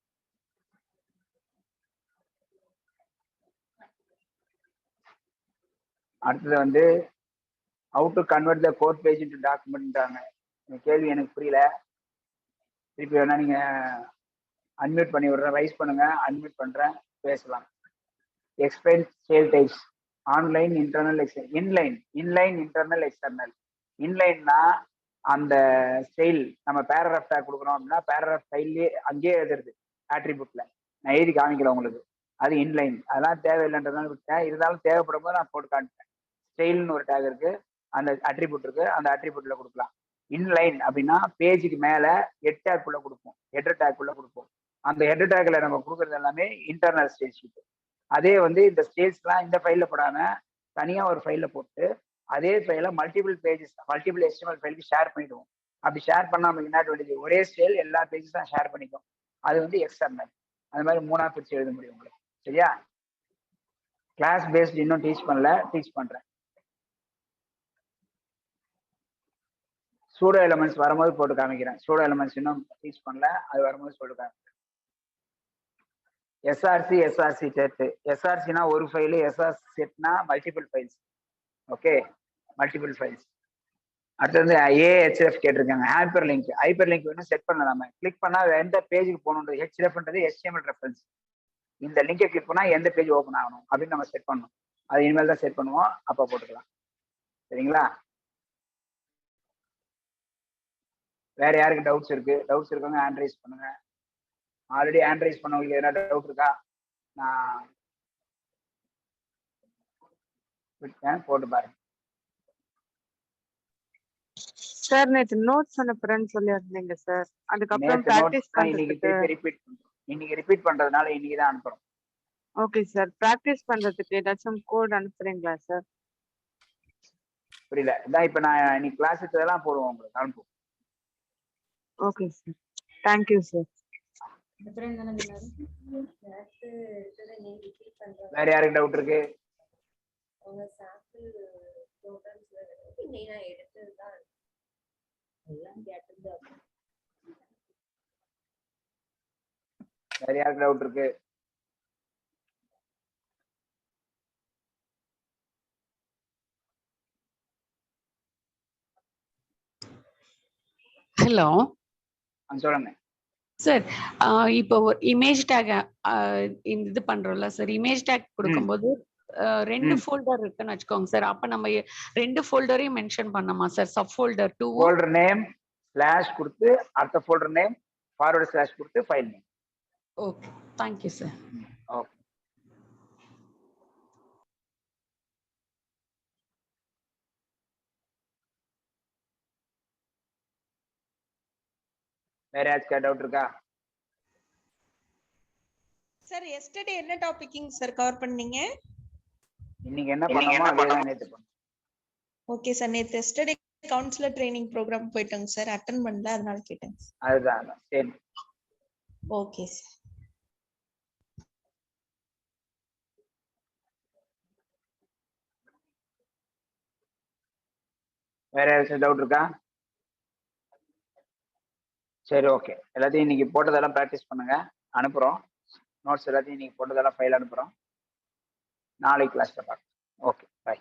S1: அடுத்தது வந்து how to convert the code page into டாக்குமெண்ட்ன்றாங்க. இந்த கேள்வி எனக்கு புரியல, திருப்பி வேணா நீங்க அன்மியூட் பண்ணி விடுறேன், ரைஸ் பண்ணுங்க, அன்மியூட் பண்றேன், பேசலாம். Explain style types. Online, internal, inline internal, external. இன்லைன்னா அந்த ஸ்டைல் நம்ம பேராகிராஃப் டேக் கொடுக்குறோம் அப்படின்னா பேராகிராஃப் ஸ்டைல்லே அங்கேயே எழுதுறது ஆட்ரிபியூட்ல. நான் எழுதி காமிக்கல உங்களுக்கு, அது இன்லைன். அதெல்லாம் தேவையில்லைன்றதுனால விட்டேன், இருந்தாலும் தேவைப்படும் போது நான் போட்டு காமிப்பேன். ஸ்டைல்னு ஒரு டேக் இருக்கு, அந்த அட்ரிபியூட் இருக்கு, அந்த அட்ரிபியூட்ல கொடுக்கலாம். இன்லைன் அப்படின்னா பேஜுக்கு மேல ஹெட் டேக்குள்ள கொடுப்போம், ஹெடர் டேக்குள்ள கொடுப்போம். அந்த ஹெடர் டேக்ல நம்ம கொடுக்குறது எல்லாமே இன்டர்னல் ஸ்டைல் ஷீட். அதே வந்து இந்த ஸ்டைல்ஸ்லாம் இந்த ஃபைல்ல போடாம தனியா ஒரு ஃபைல்ல போட்டு அதே ஃபைல மல்டிபிள் HTML ஃபைலுக்கு ஷேர் பண்ணிடுவோம். அப்படி ஷேர் பண்ணாம என்ன வேண்டியது, ஒரே ஸ்டைல் எல்லா பேஜஸ் தான் ஷேர் பண்ணிக்கும், அது வந்து எக்ஸ்டர்னல். அது மாதிரி 3ஆ பிரிச்சு எழுத முடியும் உங்களுக்கு. சரியா? கிளாஸ் பேஸ்ட் இன்னும் டீச் பண்ணல, டீச் பண்றேன். சூடோ எலமெண்ட்ஸ் வரும்போது போட்டு காமிக்கிறேன். சூடோ எலமெண்ட்ஸ் இன்னும் டீச் பண்ணல, அது வரும்போது போட்டு காமிக்கிறேன். SRC set. எஸ்ஆர்சினா ஒரு ஃபைலு, எஸ்ஆர்சி செட்னா multiple files. Okay, multiple files. அடுத்தது ஏஹெச்எஃப் கேட்டிருக்காங்க. ஹைப்பர் லிங்க் வேணும் செட் பண்ணலாம. கிளிக் பண்ணா எந்த பேஜுக்கு போகணுன்றது, ஹெச்எஃப்ன்றது HTML ரெஃபரன்ஸ். இந்த லிங்கை கிளிக் பண்ணா எந்த பேஜ் ஓப்பன் ஆகணும் அப்படின்னு நம்ம செட் பண்ணணும். அது இனிமேல் தான் செட் பண்ணுவோம், அப்போ போட்டுக்கலாம். சரிங்களா? வேற யாருக்கு டவுட்ஸ் இருக்கவங்க ஹேண்ட் ரைஸ் பண்ணுங்க. ஆல்ரெடி ஹேண்ட் ரைஸ் பண்ணவங்களுக்கு எதனா டவுட் இருக்கா? நான் விட்டேன், போட்டு பாருங்க.
S2: சார் நேத்து நோட்ஸ் அனுப்புறேன்னு சொல்லியிருந்தீங்க சார், அதுக்கப்புறம் பிராக்டிஸ் பண்றதுக்கு.
S1: இன்னைக்கு ரிப்பீட் பண்றதுனால இன்னைக்கு தான் அனுப்புறோம்.
S2: ஓகே சார், பிராக்டிஸ் பண்றதுக்கு ஏதாச்சும் கோட் அனுப்புறீங்களா சார்?
S1: புரியல. இதான் இப்ப நான் இன்னைக்கு கிளாஸ் எடுத்ததெல்லாம் போடுவோம், உங்களுக்கு அனுப்புவோம்.
S2: Okay sir, thank you sir.
S1: வேற யாருக்கு டவுட் இருக்கு? வேற யாருக்கு டவுட் இருக்கு?
S4: ஹலோ
S1: சொல்லுங்க
S4: சார். இப்போ இமேஜ் டேக் இது பண்றோம்ல சார், இமேஜ் டேக் கொடுக்கும்போது ரெண்டு ஃபோல்டர் இருக்குன்னு வச்சுக்கோங்க சார். அப்ப நம்ம ரெண்டு ஃபோல்டரையும் மென்ஷன் பண்ணமா sir? Sub folder 2
S1: folder name slash கொடுத்து அடுத்த ஃபோல்டர் நேம் ஃபார்வர்ட் ஸ்லாஷ் கொடுத்து file name.
S4: Okay, thank you sir.
S1: Okay. வேற யாருக்கா டவுட் இருக்கா?
S5: சார் எஸ்டர்டே என்ன டாபிக்கிங் சார் கவர் பண்ணீங்க?
S1: இன்னைக்கு என்ன பண்ணோமோ அதே தான் நேத்து பண்ணோம்.
S5: ஓகே சார், நேத்து எஸ்டர்டே கவுன்சிலர் ட்ரைனிங் ப்ரோக்ராம் போயிட்டோங்க சார், அட்டெண்ட் பண்ணல, அதனால கேட்டேன்.
S1: அதுதான் சரி.
S5: Okay sir.
S1: வேற யாராச்சும் டவுட் இருக்கா? சரி, ஓகே. எல்லாத்தையும் இன்னைக்கு போட்டதெல்லாம் ப்ராக்டிஸ் பண்ணுங்க, அனுப்புறோம். நோட்ஸ் எல்லாத்தையும் இன்னைக்கு போட்டதெல்லாம் ஃபைல் அனுப்புறோம். நாளைக்கு கிளாஸ்ல பார்க்கலாம். Okay, by.